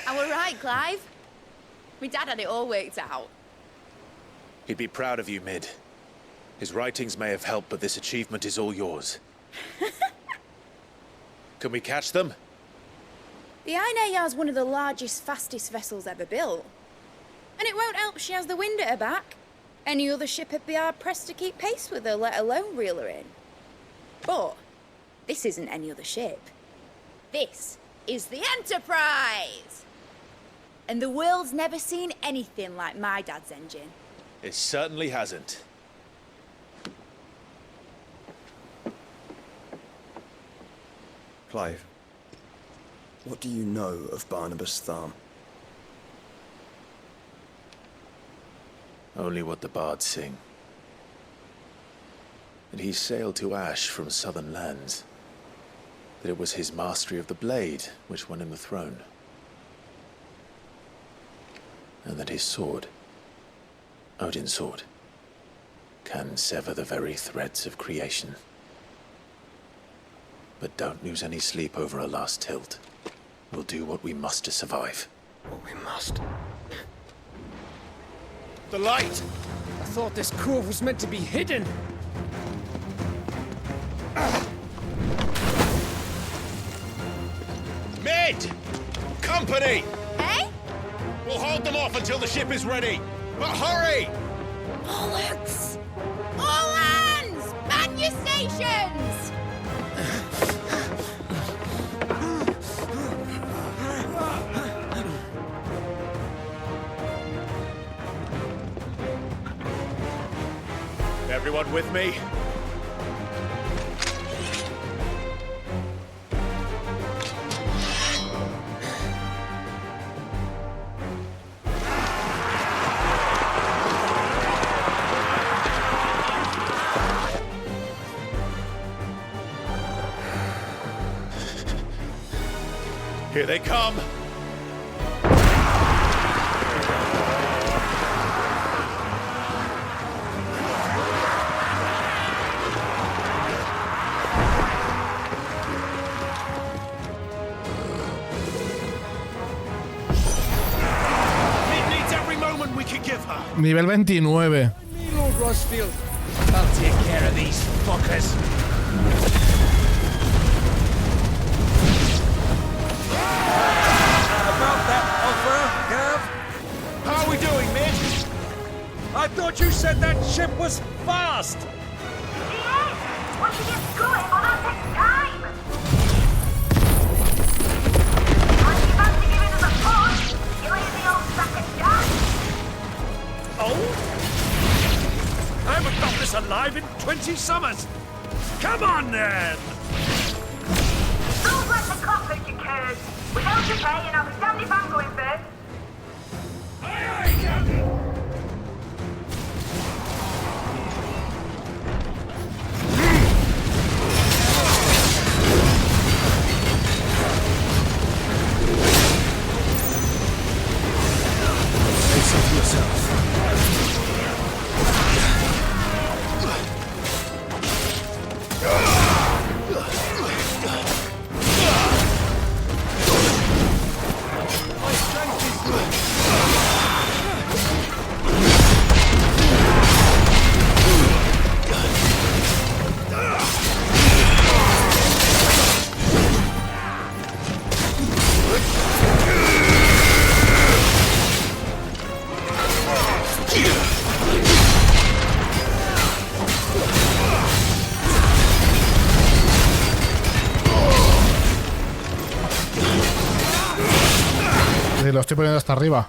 I were right, Clive. My dad had it all worked out. He'd be proud of you, Mid. His writings may have helped, but this achievement is all yours. Can we catch them? The Aine is one of the largest, fastest vessels ever built. And it won't help she has the wind at her back. Any other ship would be hard-pressed to keep pace with her, let alone reel her in. But this isn't any other ship. This is the Enterprise! And the world's never seen anything like my dad's engine. It certainly hasn't. Clive, what do you know of Barnabas Tharm? Only what the bards sing. That he sailed to Ash from southern lands. That it was his mastery of the blade which won him the throne. And that his sword, Odin's sword, can sever the very threads of creation. But don't lose any sleep over a last tilt. We'll do what we must to survive. What we must? The light! I thought this cove was meant to be hidden. Mid! Company! Eh? We'll hold them off until the ship is ready. But hurry! Bollocks! All hands! Man your stations! Everyone with me? Here they come! Nivel 29. Lord Rosfield, I'll take care of these fuckers. About that offer, Gav? How are we doing, Mitch? I thought you said that ship was fast. Once you get going, well, that takes time. Once you fancy giving us a push, you'll leave the old sack of jazz. Oh? I haven't got this alive in 20 summers. Come on, then. Don't let the clock hurt you, Curd. Without your pay, and I'll be damned if I'm going first. Aye, aye, Captain. Lo estoy poniendo hasta arriba.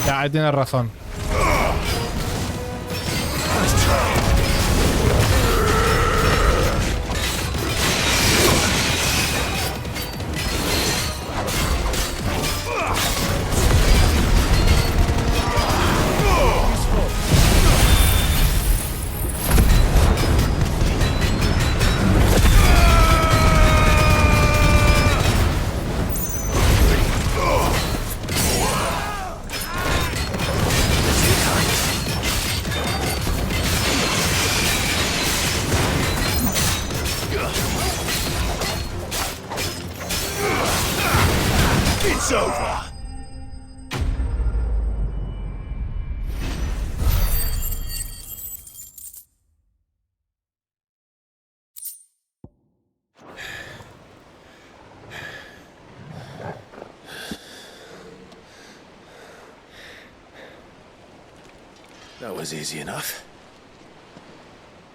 Ya, ahí tienes razón. It's over. That was easy enough.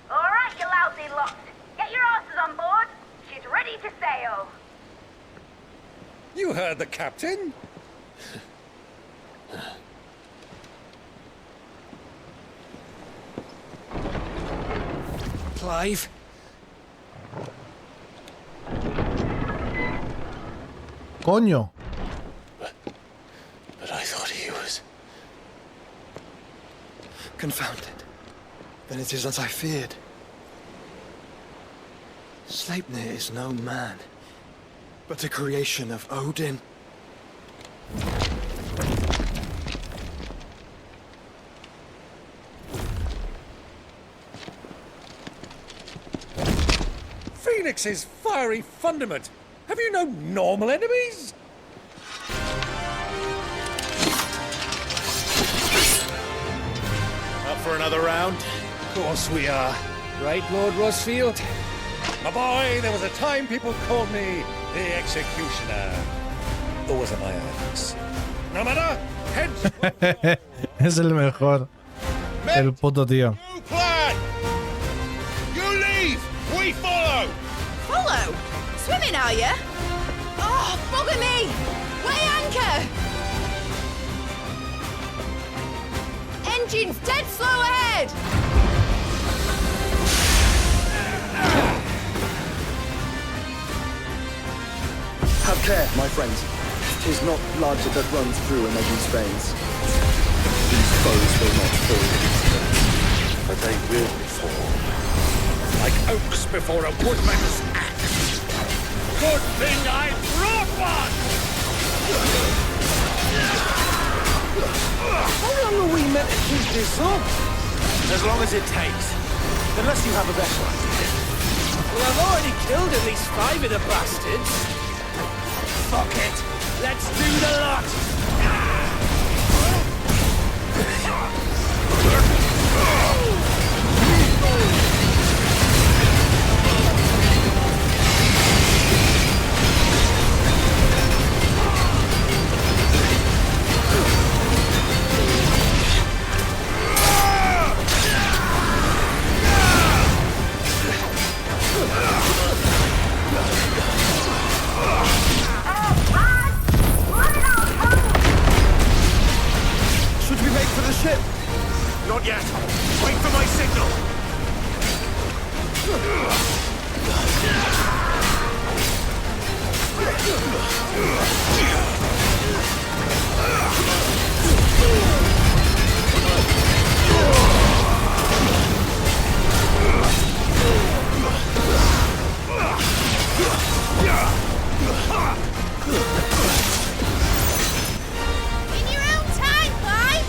All right, you lousy lot. Get your asses on board. She's ready to sail. You heard the captain. Clive? Coño. But I thought he was... Confounded. Then it is as I feared. Sleipnir is no man, but a creation of Odin. Phoenix's fiery fundament. Have you no normal enemies? Up for another round? Of course we are. Right, Lord Rosfield? My boy, there was a time people called me the Executioner. Always at my axe. No matter, heads. Es el mejor. El puto tío. New plan. You leave. We follow. Follow? Swimming, are you? Oh, bugger me! Weigh anchor! Engine's dead slow ahead! Have care, my friends. 'Tis not blood that runs through a maiden's veins. These foes will not fall, but they will fall. Like oaks before a woodman's axe. Good thing I brought one! How long are we meant to keep this up? As long as it takes. Unless you have a better idea. Well, I've already killed at least 5 of the bastards. Fuck it. Let's do the lot. Should we make for the ship? Not yet. Wait for my signal. In your own time, Clive!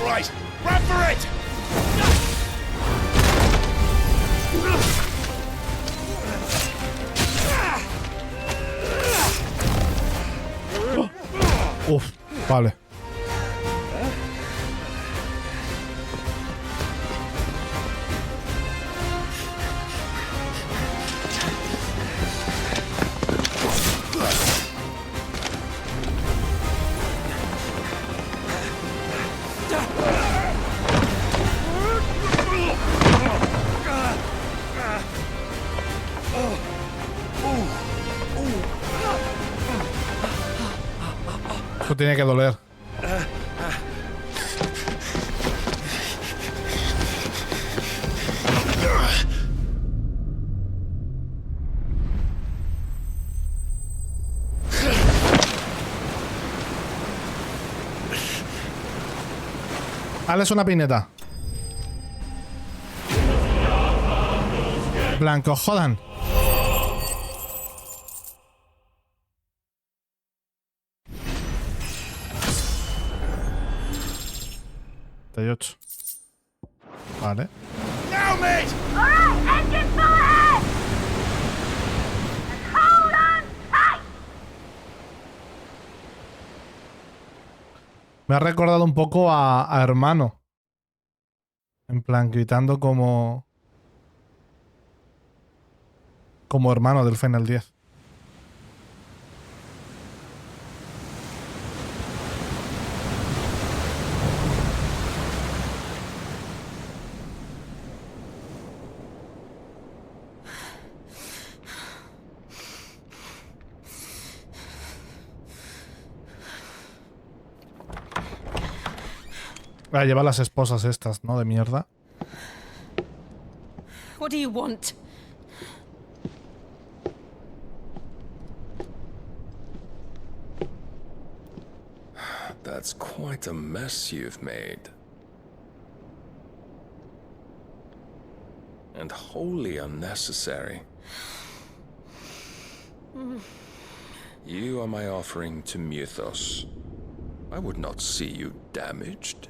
Right. Run for it. Uf, vale. Eso tiene que doler. Hazles una pineta. Blanco, jodan. Vale. Now, mate! Alright, engine full ahead! And hold on tight! Me ha recordado un poco a Hermano. En plan, gritando como Hermano del Final 10. Lleva las esposas estas, ¿no? De mierda. What do you want? That's quite a mess you've made. And wholly unnecessary. You are my offering to Mythos. I would not see you damaged.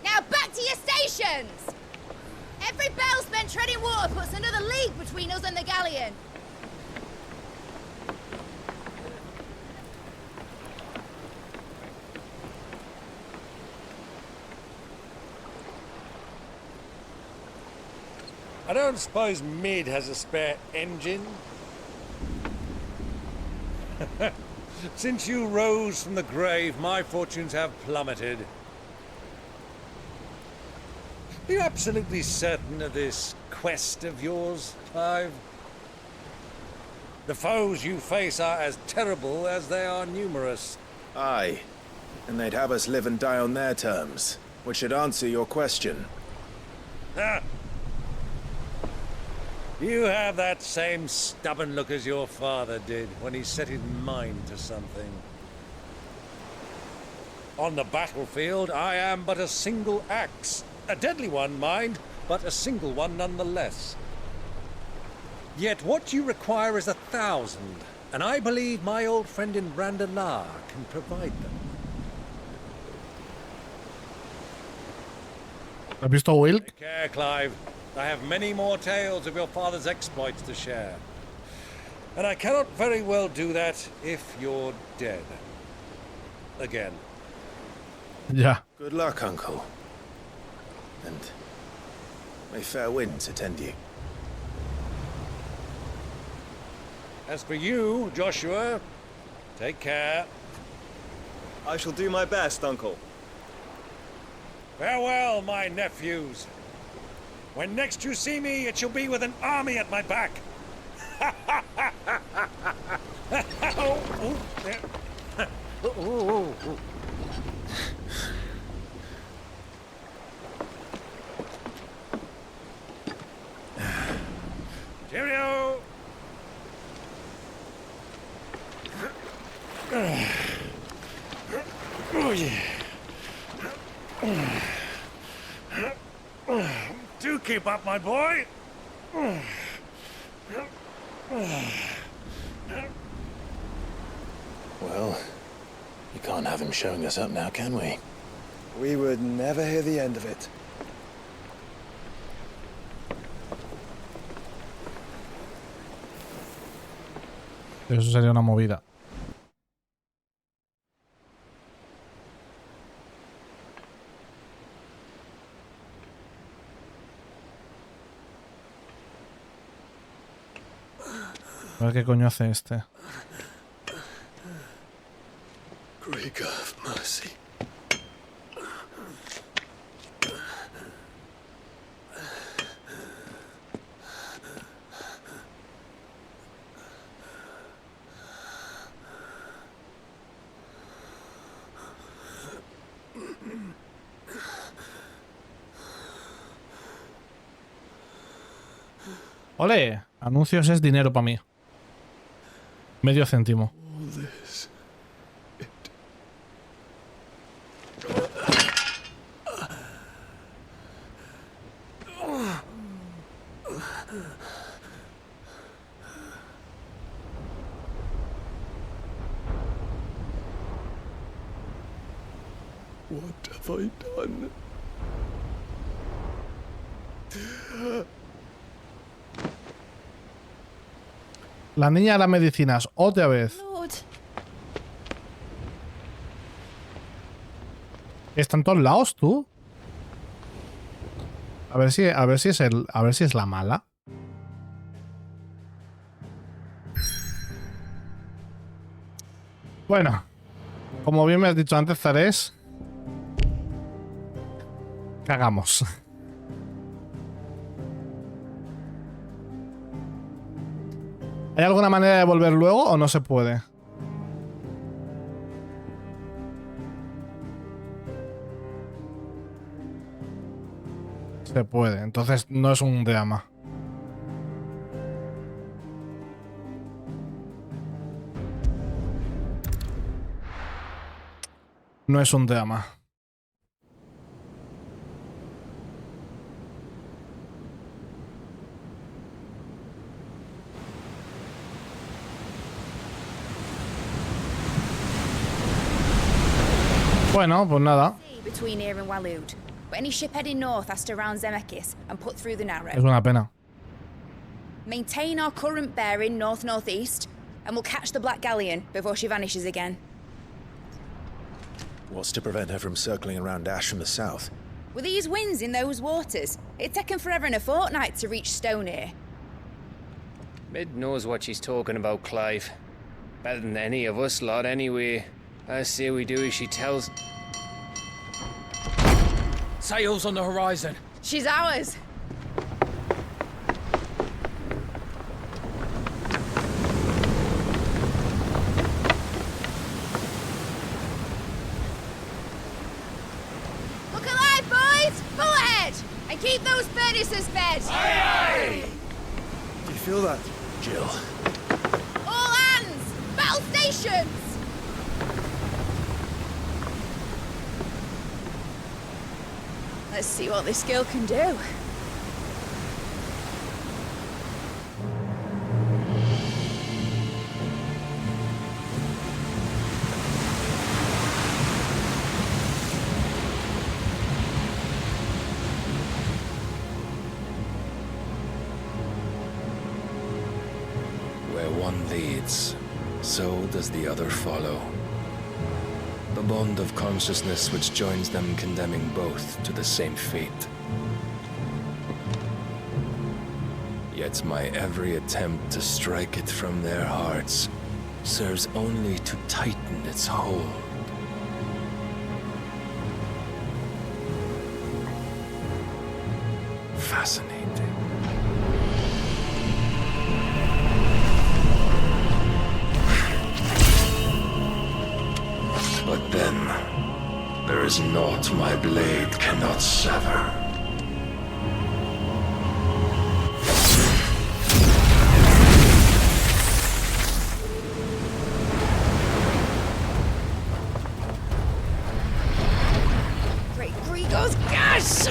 Now back to your stations! Every bell spent treading water puts another league between us and the galleon. I don't suppose Mid has a spare engine? Since you rose from the grave, my fortunes have plummeted. Are you absolutely certain of this quest of yours, Clive? The foes you face are as terrible as they are numerous. Aye. And they'd have us live and die on their terms, which should answer your question. Ah. You have that same stubborn look as your father did when he set his mind to something. On the battlefield, I am but a single axe. A deadly one, mind, but a single one nonetheless. Yet what you require is 1,000, and I believe my old friend in Brandalar can provide them. ¿Has visto Wilk? Take care, Clive. I have many more tales of your father's exploits to share. And I cannot very well do that if you're dead. Again. Yeah. Good luck, Uncle. And may fair winds attend you. As for you, Joshua, take care. I shall do my best, Uncle. Farewell, my nephews. When next you see me, it shall be with an army at my back. Cheerio! Oh, yeah. Do keep up, my boy. Well, you can't have him showing us up now, can we? We would never hear the end of it. Eso sería una movida. A ver qué coño hace este. Greek of mercy. ¡Ole! Anuncios es dinero para mí. Medio céntimo. have I done? La niña de las medicinas, otra vez. Lord. ¿Están todos lados, tú? A ver si es la mala. Bueno, como bien me has dicho antes, Zares, cagamos. ¿Hay alguna manera de volver luego o no se puede? Se puede, entonces no es un drama. No es un drama. Bueno, pues nada. Between here and Waloed. But any ship heading north has to round Zemeckis and put through the Narrow. Es una pena. Maintain our current bearing north-northeast, and we'll catch the Black Galleon before she vanishes again. What's to prevent her from circling around Ash from the south? With these winds in those waters, it'd take 'em forever and a fortnight to reach Stone here. Mid knows what she's talking about, Clive. Better than any of us lot, anyway. I say we do as she tells. Sails on the horizon. She's ours. Look alive, boys! Pull ahead! And keep those furnaces fed! Aye, aye! Do you feel that? Jill. All hands! Battle stations! Let's see what this girl can do. Where one leads, so does the other follow. The bond of consciousness which joins them condemning both to the same fate. Yet my every attempt to strike it from their hearts serves only to tighten its hold. Fascinating. But then, there is naught my blade cannot sever. Great Grigos gas!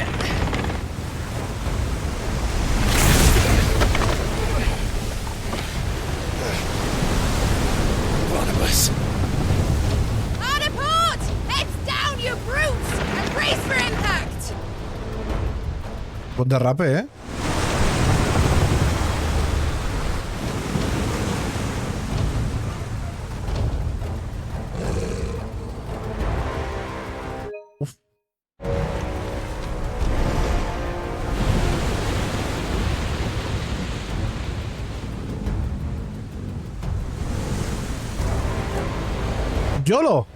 Barnabas. Hard a port! Heads down, you brutes! And brace for impact! Buen derrape, ¿eh? Uf. ¡Yolo!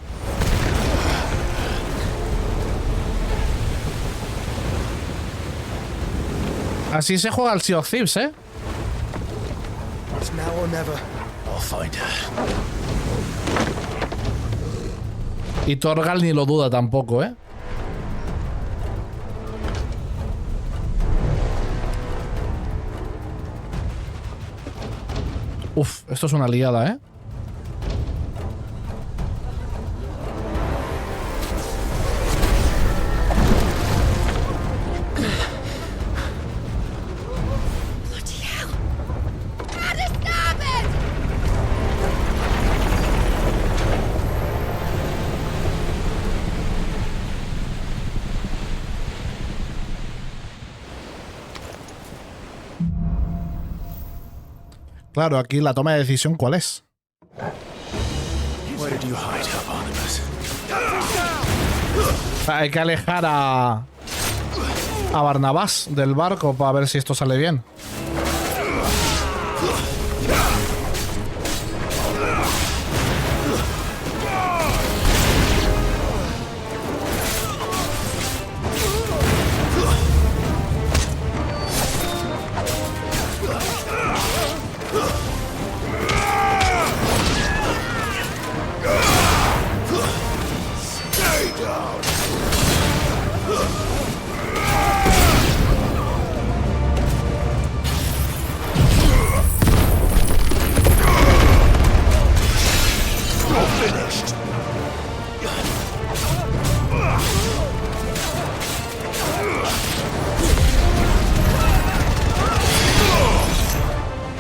Así se juega el Sea of Thieves, ¿eh? It's now or never. I'll find her. Y Torgal ni lo duda tampoco, ¿eh? Uf, esto es una liada, ¿eh? Claro, aquí la toma de decisión, ¿cuál es? Where did you hide her, Barnabas? Hay que alejar a Barnabás del barco para ver si esto sale bien.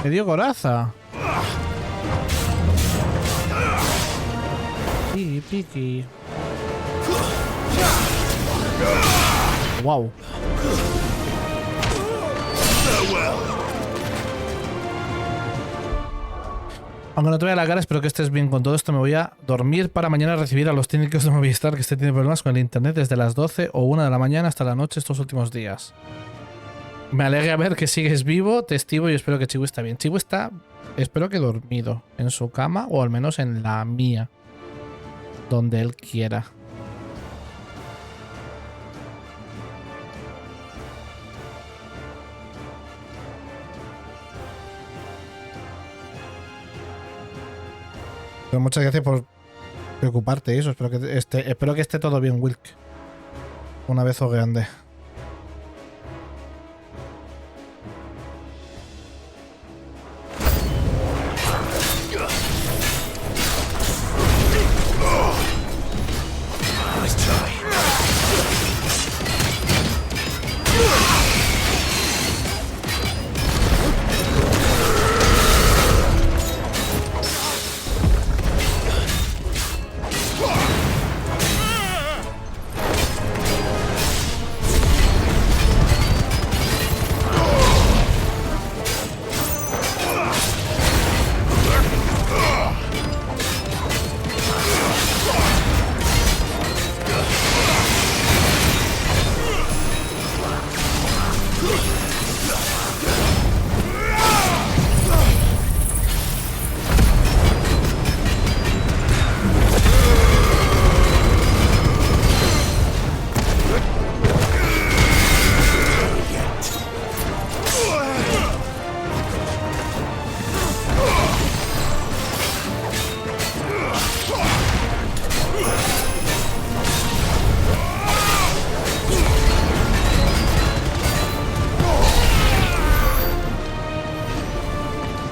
Me dio coraza. Piqui, piqui. Wow. Aunque no te vea la cara, espero que estés bien con todo esto. Me voy a dormir para mañana recibir a los técnicos de Movistar, que tiene problemas con el internet desde las 12 o 1 de la mañana hasta la noche estos últimos días. Me alegra ver que sigues vivo, testigo, y espero que Chibu está bien. Chibu está, espero que dormido en su cama, o al menos en la mía, donde él quiera. Pero muchas gracias por preocuparte, eso. Espero que esté todo bien, Wilk. Una vez o grande.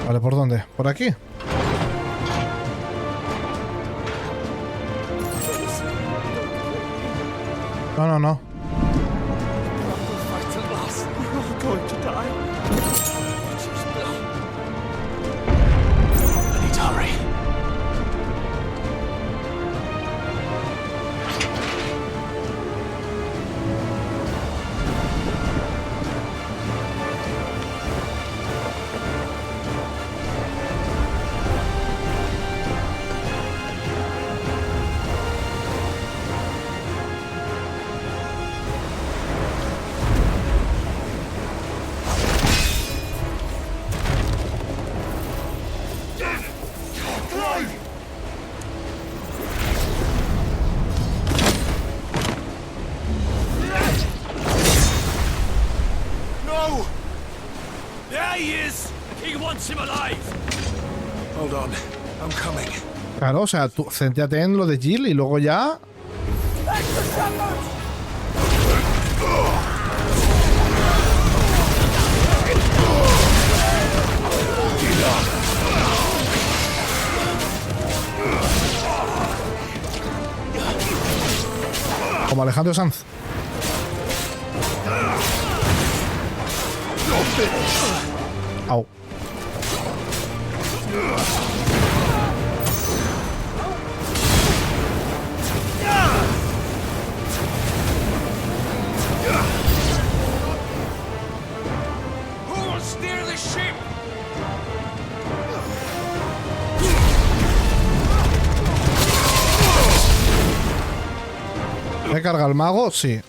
Vale, ¿por dónde? ¿Por aquí? No, no, no. I need to hurry. Claro, o sea, tú céntrate en lo de Jill y luego ya... Como Alejandro Sanz. Au. carga el mago? Sí.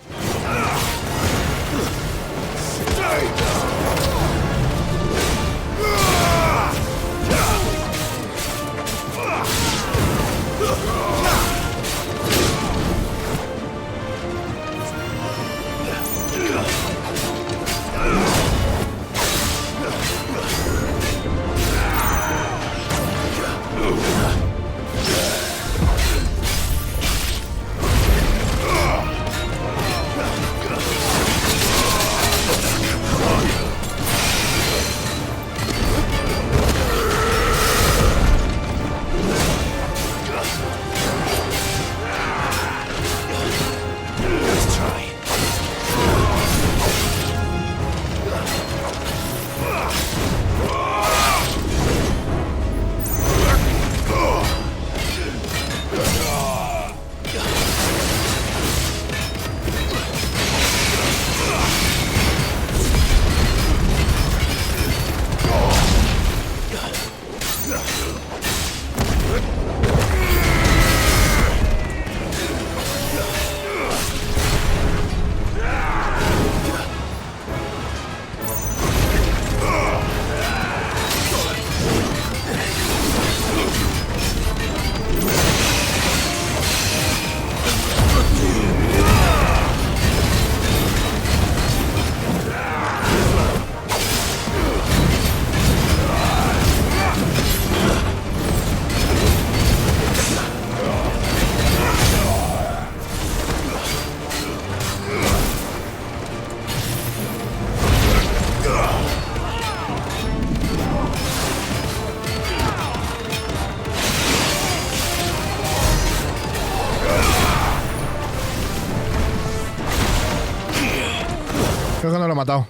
Creo que no lo he matado.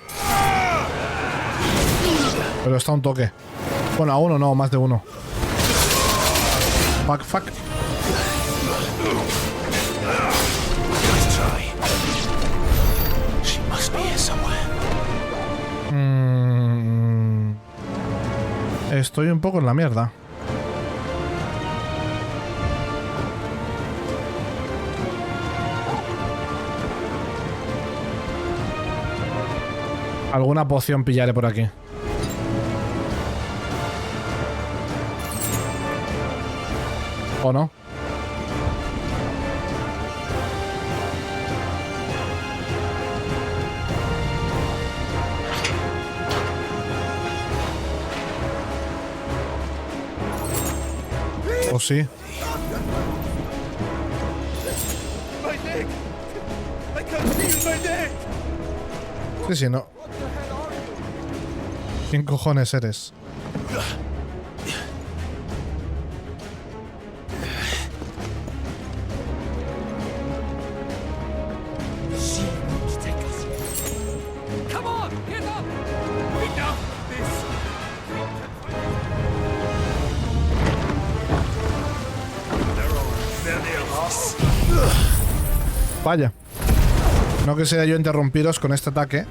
Pero está un toque. Bueno, a uno no, más de uno. Fuck, fuck. Estoy un poco en la mierda. Alguna poción pillaré por aquí. ¿O no? ¿O sí? Sí, sí, no. ¿Quién cojones eres? Vaya. No quisiera yo interrumpiros con este ataque.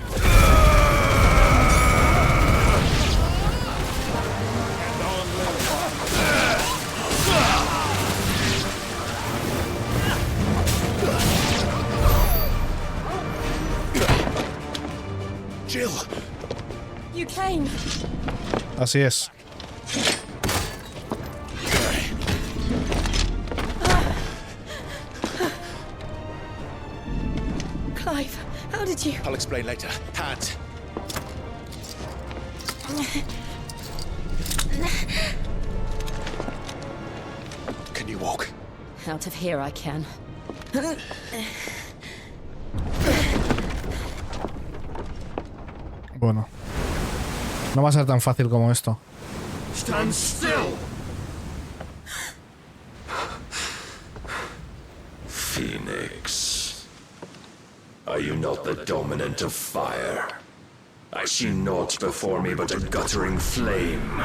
Jill. You came. Así es. Clive, how did you? I'll explain later. Hands. Can you walk? Out of here I can. Bueno. No va a ser tan fácil como esto. Stand still! Phoenix, are you not the dominant of fire? I see naught before me but a guttering flame.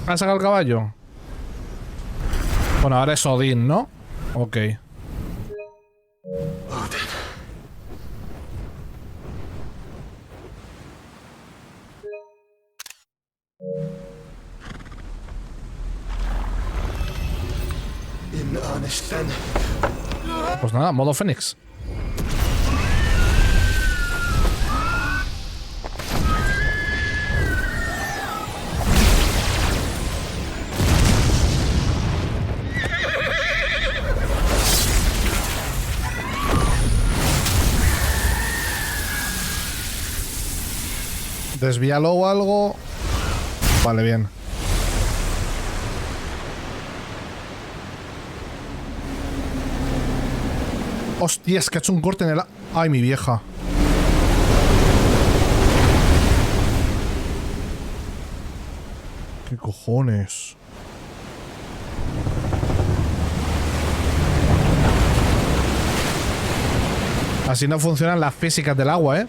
¿Han sacado el caballo? Bueno, ahora es Odín, ¿no? Ok. Odin. Pues nada, modo Fénix. Desvíalo o algo. Vale, bien. Hostia, es que ha hecho un corte en el... Ay, mi vieja. ¿Qué cojones? Así no funcionan las físicas del agua, ¿eh?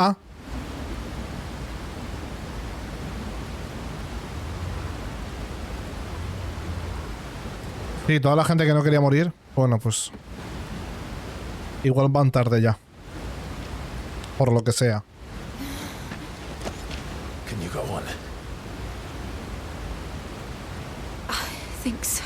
Ah. Sí, toda la gente que no quería morir, bueno, pues igual van tarde ya. Por lo que sea. Can you go on? I think so.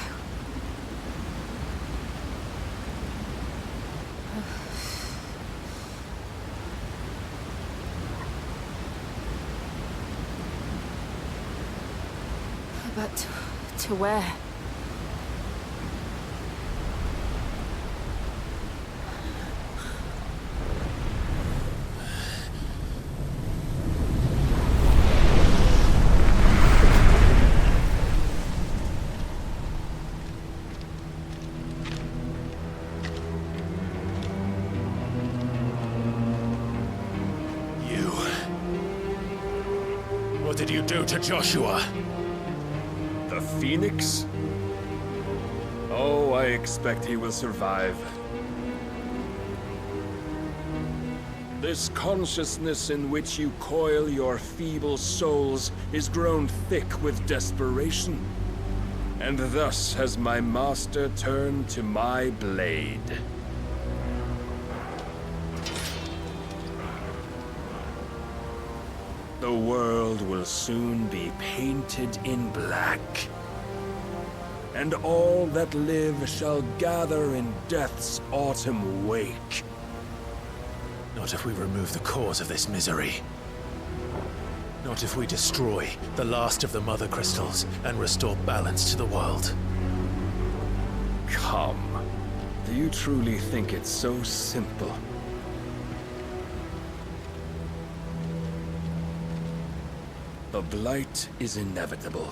But to where? You. What did you do to Joshua? The Phoenix? Oh, I expect he will survive. This consciousness in which you coil your feeble souls is grown thick with desperation. And thus has my master turned to my blade. The world will soon be painted in black. And all that live shall gather in death's autumn wake. Not if we remove the cause of this misery. Not if we destroy the last of the Mother Crystals and restore balance to the world. Come. Do you truly think it's so simple? The Blight is inevitable.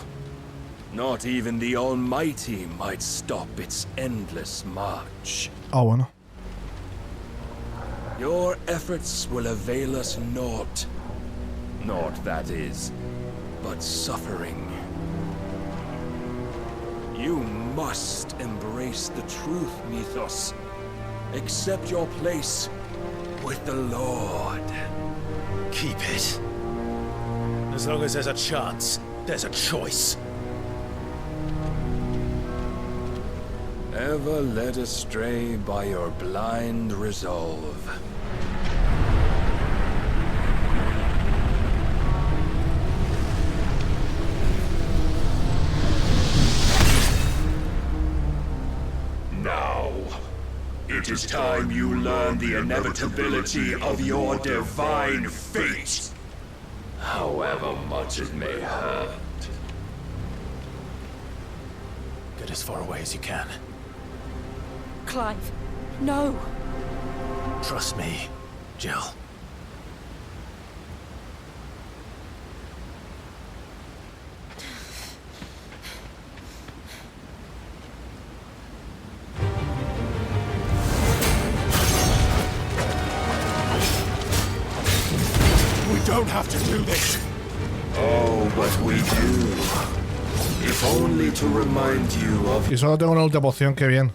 Not even the Almighty might stop its endless march. Ah, bueno. Your efforts will avail us naught. Naught, that is, but suffering. You must embrace the truth, Mythos. Accept your place with the Lord. Keep it. As long as there's a chance, there's a choice. Ever led astray by your blind resolve. Now, it is time you learn the inevitability of your divine fate. However much it may hurt. Get as far away as you can. Clive, no. Trust me, Jill. We don't have to do this. Oh, but we do. If only to remind you of... Y solo tengo una última poción, qué bien.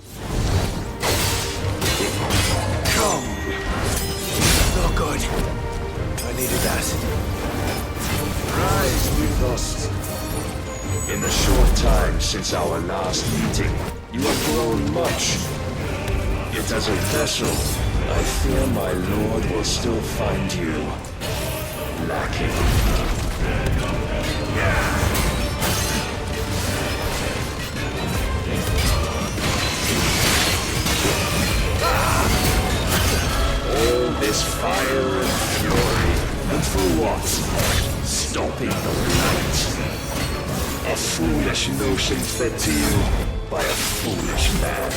Mythos. In the short time since our last meeting, you have grown much. Yet as a vessel, I fear my lord will still find you lacking. All this fire and fury, and for what? Stopping the light. A foolish notion fed to you by a foolish man.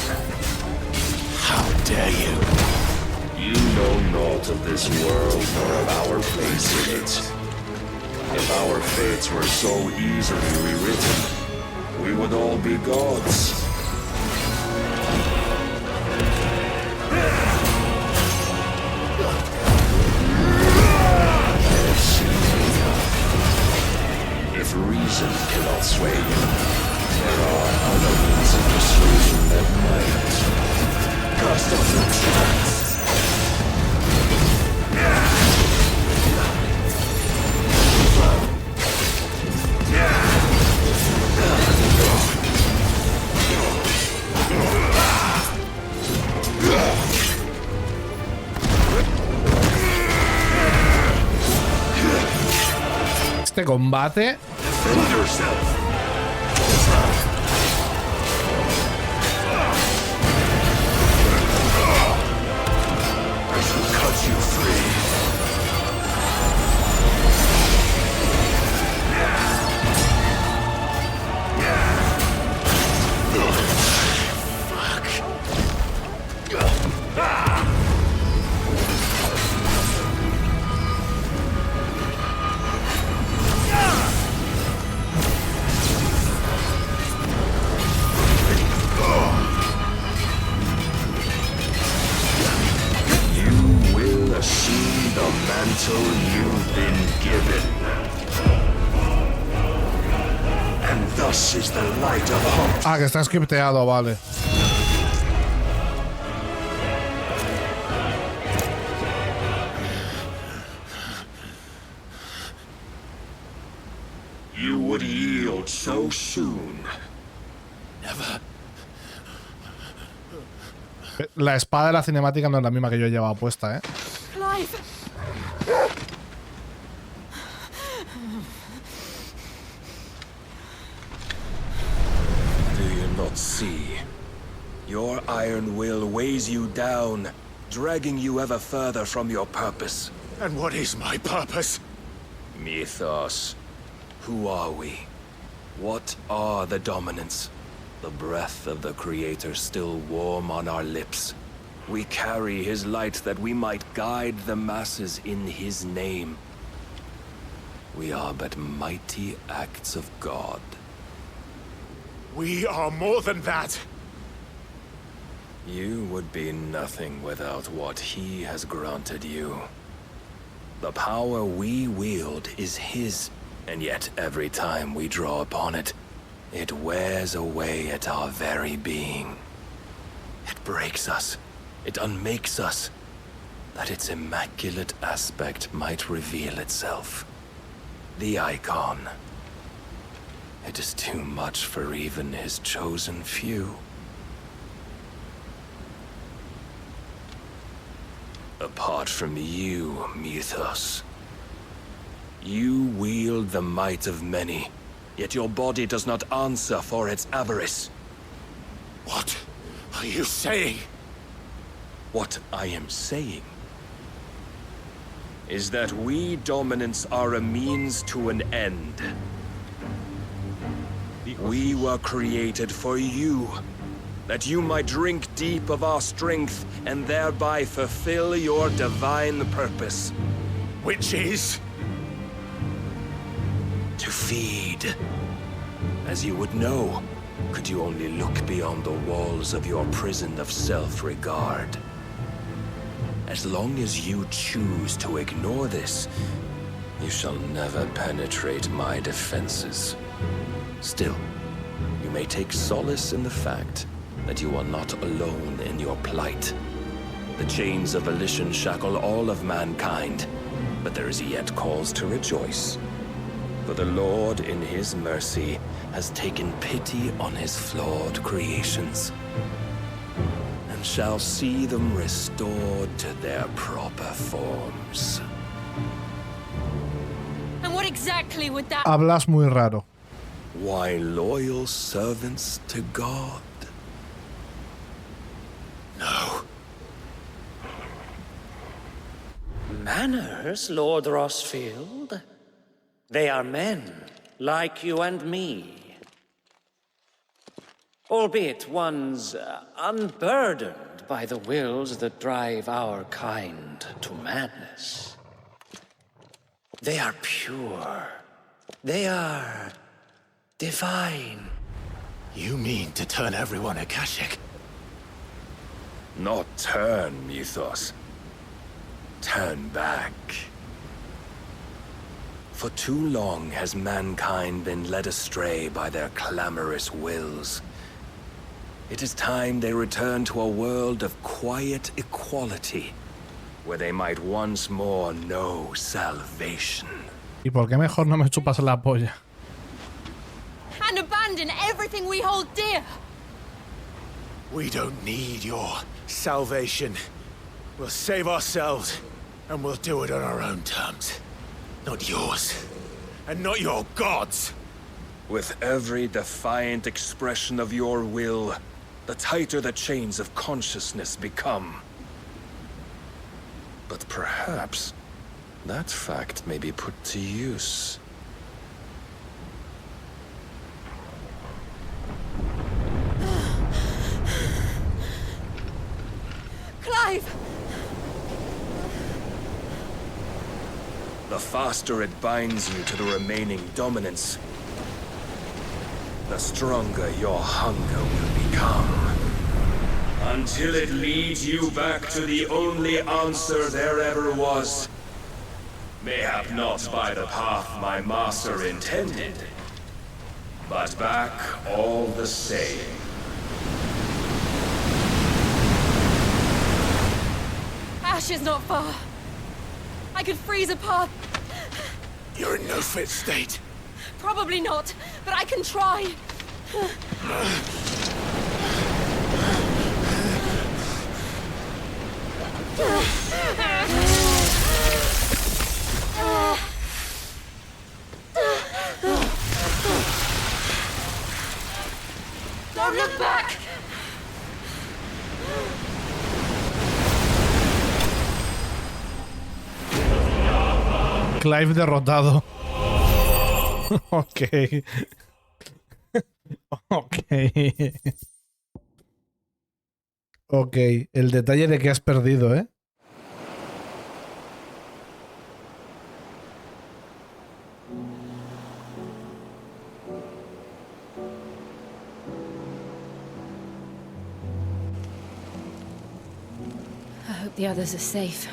How dare you? You know naught of this world nor of our place in it. If our fates were so easily rewritten, we would all be gods. If reason cannot sway you, there are other means of persuasion that might. Cast off your trance. Este combate. You've been given. And thus is the light of hope. Ah, que está scripteado, vale. You would yield so soon. Never. La espada de la cinemática no es la misma que yo llevaba puesta, ¿eh? Clive. Do you not see? Your iron will weighs you down, dragging you ever further from your purpose. And what is my purpose? Mythos. Who are we? What are the dominants? The breath of the Creator still warm on our lips. We carry his light that we might guide the masses in his name. We are but mighty acts of God. We are more than that. You would be nothing without what he has granted you. The power we wield is his, and yet every time we draw upon it, it wears away at our very being. It breaks us. It unmakes us, that its immaculate aspect might reveal itself. The icon. It is too much for even his chosen few. Apart from you, Mythos, you wield the might of many, yet your body does not answer for its avarice. What are you saying? What I am saying is that we dominants are a means to an end. We were created for you, that you might drink deep of our strength and thereby fulfill your divine purpose. Which is? To feed. As you would know, could you only look beyond the walls of your prison of self-regard. As long as you choose to ignore this, you shall never penetrate my defenses. Still, you may take solace in the fact that you are not alone in your plight. The chains of volition shackle all of mankind, but there is yet cause to rejoice. For the Lord, in his mercy, has taken pity on his flawed creations, and shall see them restored to their proper forms. And what exactly would that... Hablas muy raro. Why, loyal servants to God. No. Manners, Lord Rossfield? They are men, like you and me. Albeit ones unburdened by the wills that drive our kind to madness. They are pure. They are divine. You mean to turn everyone Akashic? Not turn, Mythos. Turn back. For too long has mankind been led astray by their clamorous wills. It is time they return to a world of quiet equality, where they might once more know salvation. ¿Y por qué mejor no me chupas la polla? And abandon everything we hold dear. We don't need your salvation. We'll save ourselves, and we'll do it on our own terms. Not yours, and not your gods. With every defiant expression of your will, the tighter the chains of consciousness become. But perhaps that fact may be put to use. Clive! The faster it binds you to the remaining dominance, the stronger your hunger will become. Until it leads you back to the only answer there ever was. Mayhap not by the path my master intended, but back all the same. Ash is not far. I could freeze a path. You're in no fit state. Probably not, but I can try. Don't look back! Clive derrotado. Ok. Ok. Ok. El detalle de que has perdido, ¿eh? I hope the others are safe.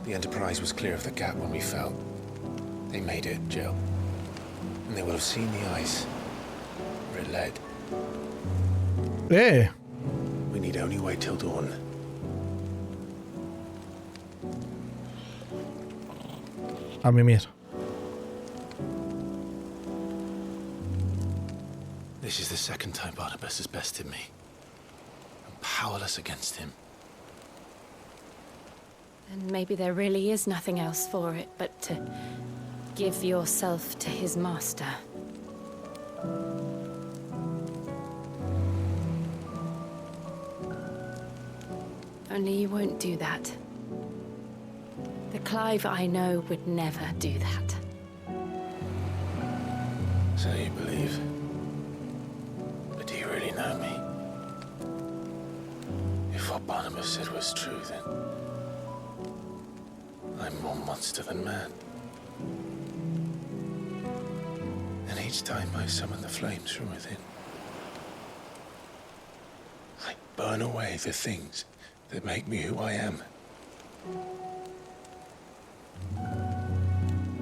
The Enterprise was clear of the gap when we fell. They made it, Jill. And they will have seen the ice where it led. Eh. We need only wait till dawn. A mimir. This is the second time Barnabas has bested me. I'm powerless against him. And maybe there really is nothing else for it but to give yourself to his master. Only you won't do that. The Clive I know would never do that. So you believe? But do you really know me? If what Barnabas said was true, then I'm more monster than man. And each time I summon the flames from within, I burn away the things that make me who I am.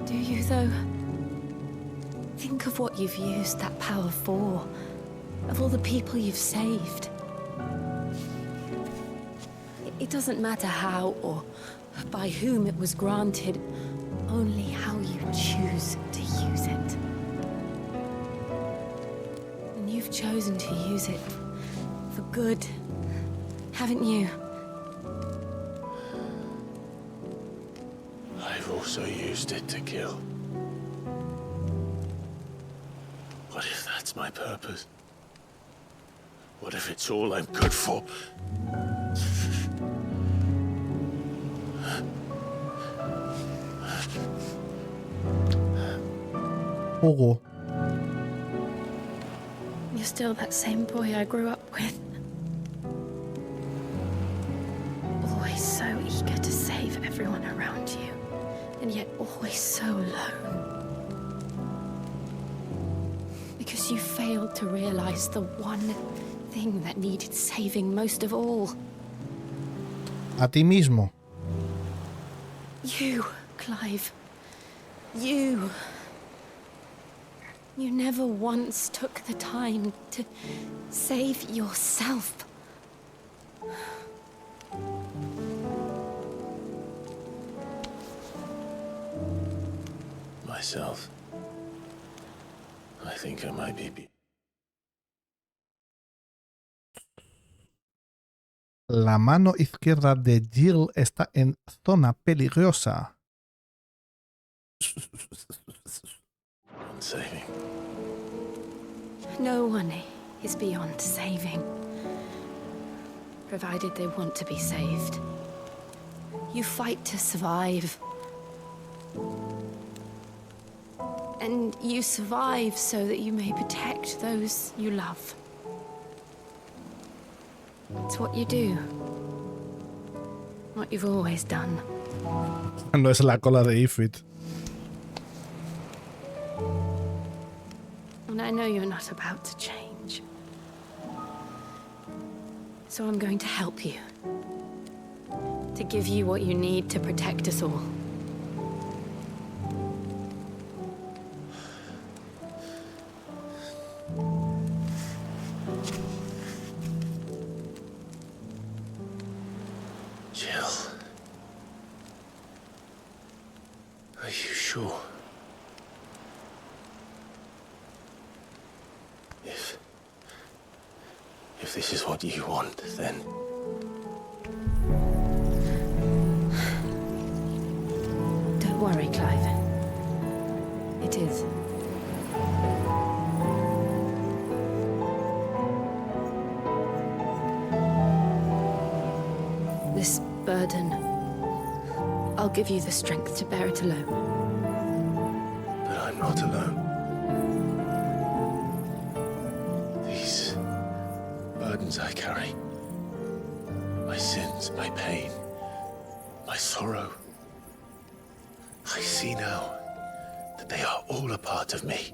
Do you, though? Think of what you've used that power for. Of all the people you've saved. It doesn't matter how or by whom it was granted, only how you choose to use chosen to use it for good, haven't you? I've also used it to kill. What if that's my purpose? What if it's all I'm good for? Hugo. You're still that same boy I grew up with. Always so eager to save everyone around you, and yet always so alone. Because you failed to realize the one thing that needed saving most of all. A ti mismo. You, Clive. You. You never once took the time to save yourself. Myself. I think I might be. La mano izquierda de Jill está en zona peligrosa. Saving. No one is beyond saving, provided they want to be saved. You fight to survive. And you survive so that you may protect those you love. It's what you do. What you've always done. No es la cola de Ifrit. And I know you're not about to change. So I'm going to help you. To give you what you need to protect us all. Jill. Are you sure? If this is what you want, then... Don't worry, Clive. It is. This burden, I'll give you the strength to bear it alone. But I'm not alone. Burdens I carry, my sins, my pain, my sorrow. I see now that they are all a part of me.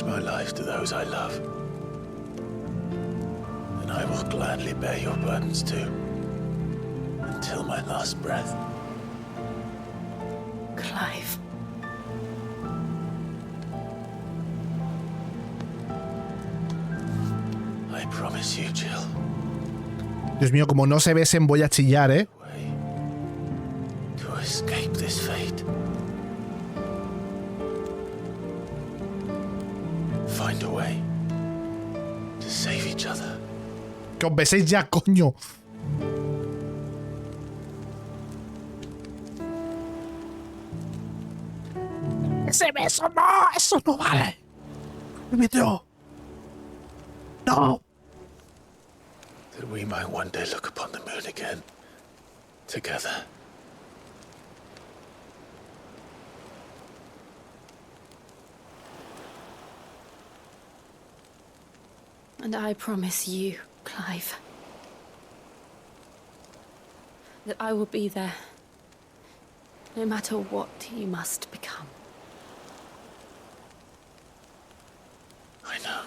My life to those I love, and I will gladly bear your burdens too, until my last breath. Clive. I promise you, Jill. Dios mío, como no se besen voy a chillar, ¿eh? To escape this fate. Find a way to save each other. Que os beséis ya, coño. Ese beso no, eso no vale. No. That we might one day look upon the moon again, together. And I promise you, Clive, that I will be there, no matter what you must become. I know.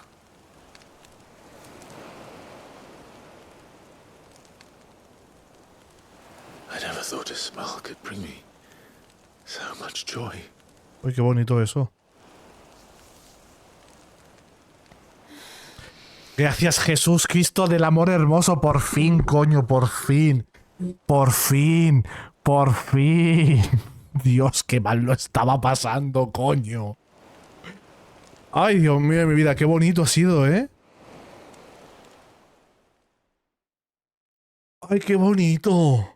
I never thought a smile could bring me so much joy. Uy, qué bonito eso. Gracias, Jesús Cristo del amor hermoso. Por fin, coño, por fin. Por fin. Por fin. Dios, qué mal lo estaba pasando, coño. Ay, Dios mío de mi vida, qué bonito ha sido, ¿eh? Ay, qué bonito.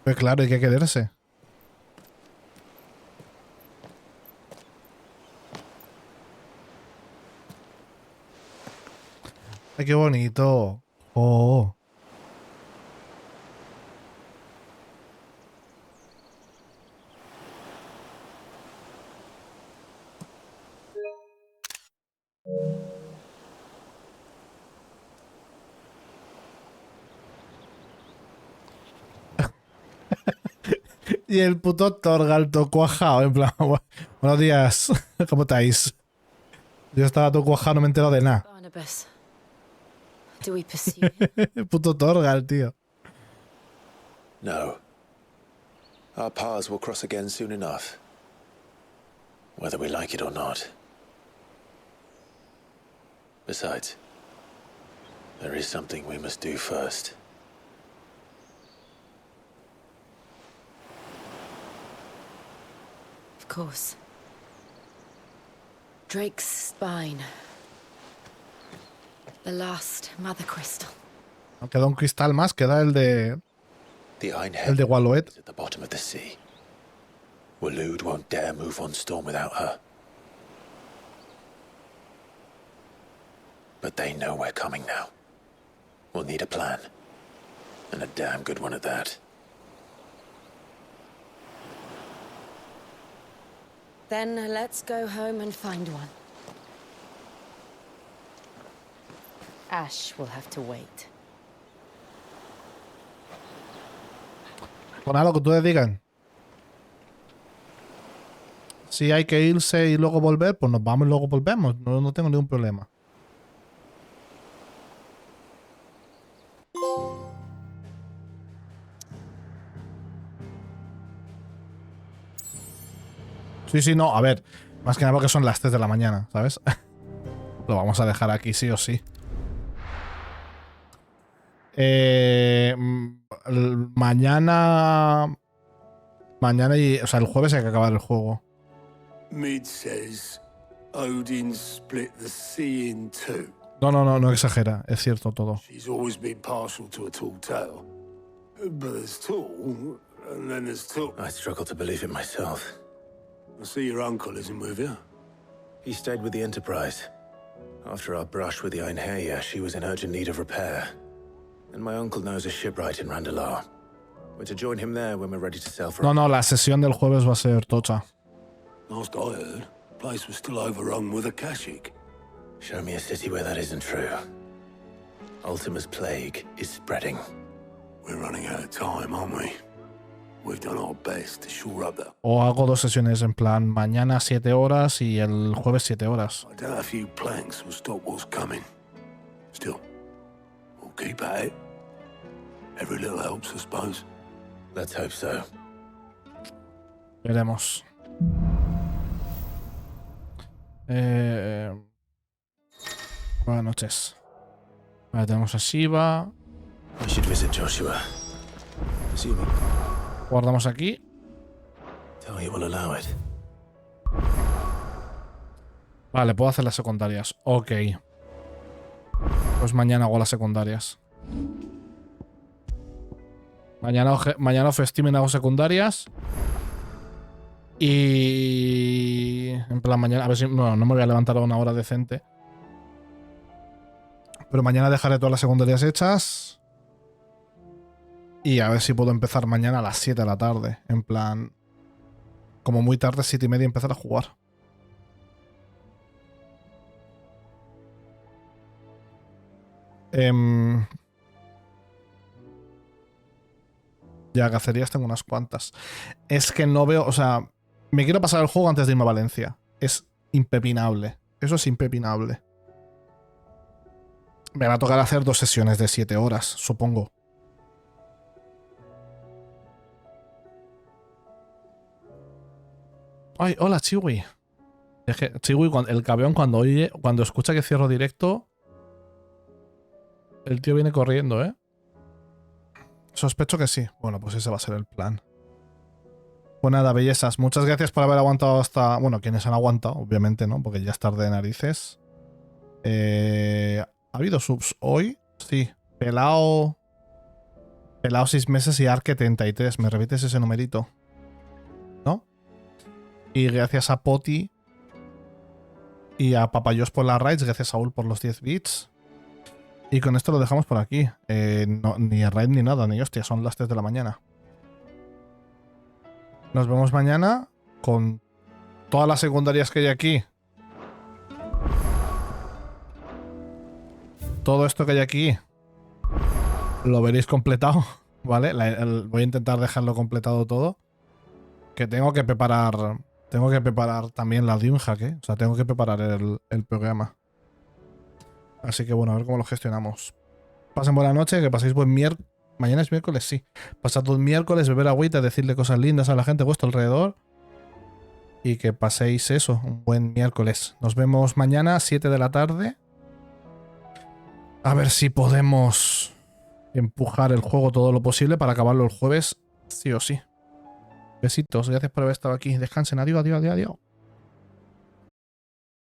Pues claro, hay que quererse. Ay, qué bonito. Oh. Y el puto Torgal todo cuajado, en plan, buenos días, ¿cómo estáis? Yo estaba todo cuajado, no me he enterado de nada. Barnabas, do we pursue him? Puto Torgal, tío. No. Our paths will cross again soon enough. Whether we like it or not. Besides, there is something we must do first. Of course. Drake's spine. The last mother crystal. Queda un cristal más, queda el de Walloet. At the bottom of the sea. Waloed won't dare move on Storm without her. But they know we're coming now. We'll need a plan. And a damn good one at that. Then let's go home and find one. Ash will have to wait. Pon algo que ustedes digan. Si hay que irse y luego volver, pues nos vamos y luego volvemos. No tengo ningún problema. Sí, no, a ver. Más que nada porque son las 3 de la mañana, ¿sabes? Lo vamos a dejar aquí sí o sí. Mañana y... O sea, el jueves hay que acabar el juego. Mid says Odin split the sea in two. No exagera. Es cierto todo. She's always been partial to a tall tale. But there's tall, and then there's tall. I struggle to believe it myself. I see your uncle isn't with you. He stayed with the Enterprise. After our brush with the Einherja, she was in urgent need of repair. And my uncle knows a shipwright in Randalar. We're to join him there when we're ready to sail for... No, la sesión del jueves va a ser tocha. Last I heard, the place was still overrun with Akashic. Show me a city where that isn't true. Ultima's plague is spreading. We're running out of time, aren't we? We've done our best to shore up that. O hago 2 sesiones en plan mañana 7 horas y el jueves 7 horas. I doubt a few planks will stop what's coming. Still, we'll keep at it. Every little helps, I suppose. Let's hope so. Veremos. Buenas noches. Vale, tenemos a Shiva. I should visit Joshua. Assuming. Guardamos aquí. Tell you will allow it. Vale, puedo hacer las secundarias. Ok. Pues mañana hago las secundarias. Mañana off-streaming hago secundarias. Y... En plan, mañana... A ver si... No me voy a levantar a una hora decente. Pero mañana dejaré todas las secundarias hechas. Y a ver si puedo empezar mañana a las 7 de la tarde. En plan... Como muy tarde, 7:30, empezar a jugar. Ya, cacerías tengo unas cuantas. Es que no veo... O sea, me quiero pasar el juego antes de irme a Valencia. Es impepinable. Eso es impepinable. Me va a tocar hacer 2 sesiones de 7 horas, supongo. Ay, hola, Chiwi. Es que Chiwi, el cabeón, cuando escucha que cierro directo, el tío viene corriendo, ¿eh? Sospecho que sí. Bueno, pues ese va a ser el plan. Pues nada, bellezas. Muchas gracias por haber aguantado hasta... Bueno, quienes han aguantado, obviamente, ¿no? Porque ya es tarde de narices. ¿Ha habido subs hoy? Sí. Pelao 6 meses y Arque 33. ¿Me repites ese numerito? ¿No? Y gracias a Poti y a Papayos por las raids. Gracias a Saúl por los 10 bits. Y con esto lo dejamos por aquí. No, ni raid ni nada, ni hostia. Son las 3 de la mañana. Nos vemos mañana con todas las secundarias que hay aquí. Todo esto que hay aquí lo veréis completado, ¿vale? Voy a intentar dejarlo completado todo. Que tengo que preparar también la Dreamhack, ¿eh? O sea, tengo que preparar el programa. Así que bueno, a ver cómo lo gestionamos. Pasen buena noche, que paséis buen miércoles. Mañana es miércoles, sí. Pasad un miércoles, beber agüita, decirle cosas lindas a la gente a vuestro alrededor. Y que paséis eso, un buen miércoles. Nos vemos mañana a 7 de la tarde. A ver si podemos empujar el juego todo lo posible para acabarlo el jueves, sí o sí. Besitos, gracias por haber estado aquí. Descansen, adiós, adiós, adiós, adiós.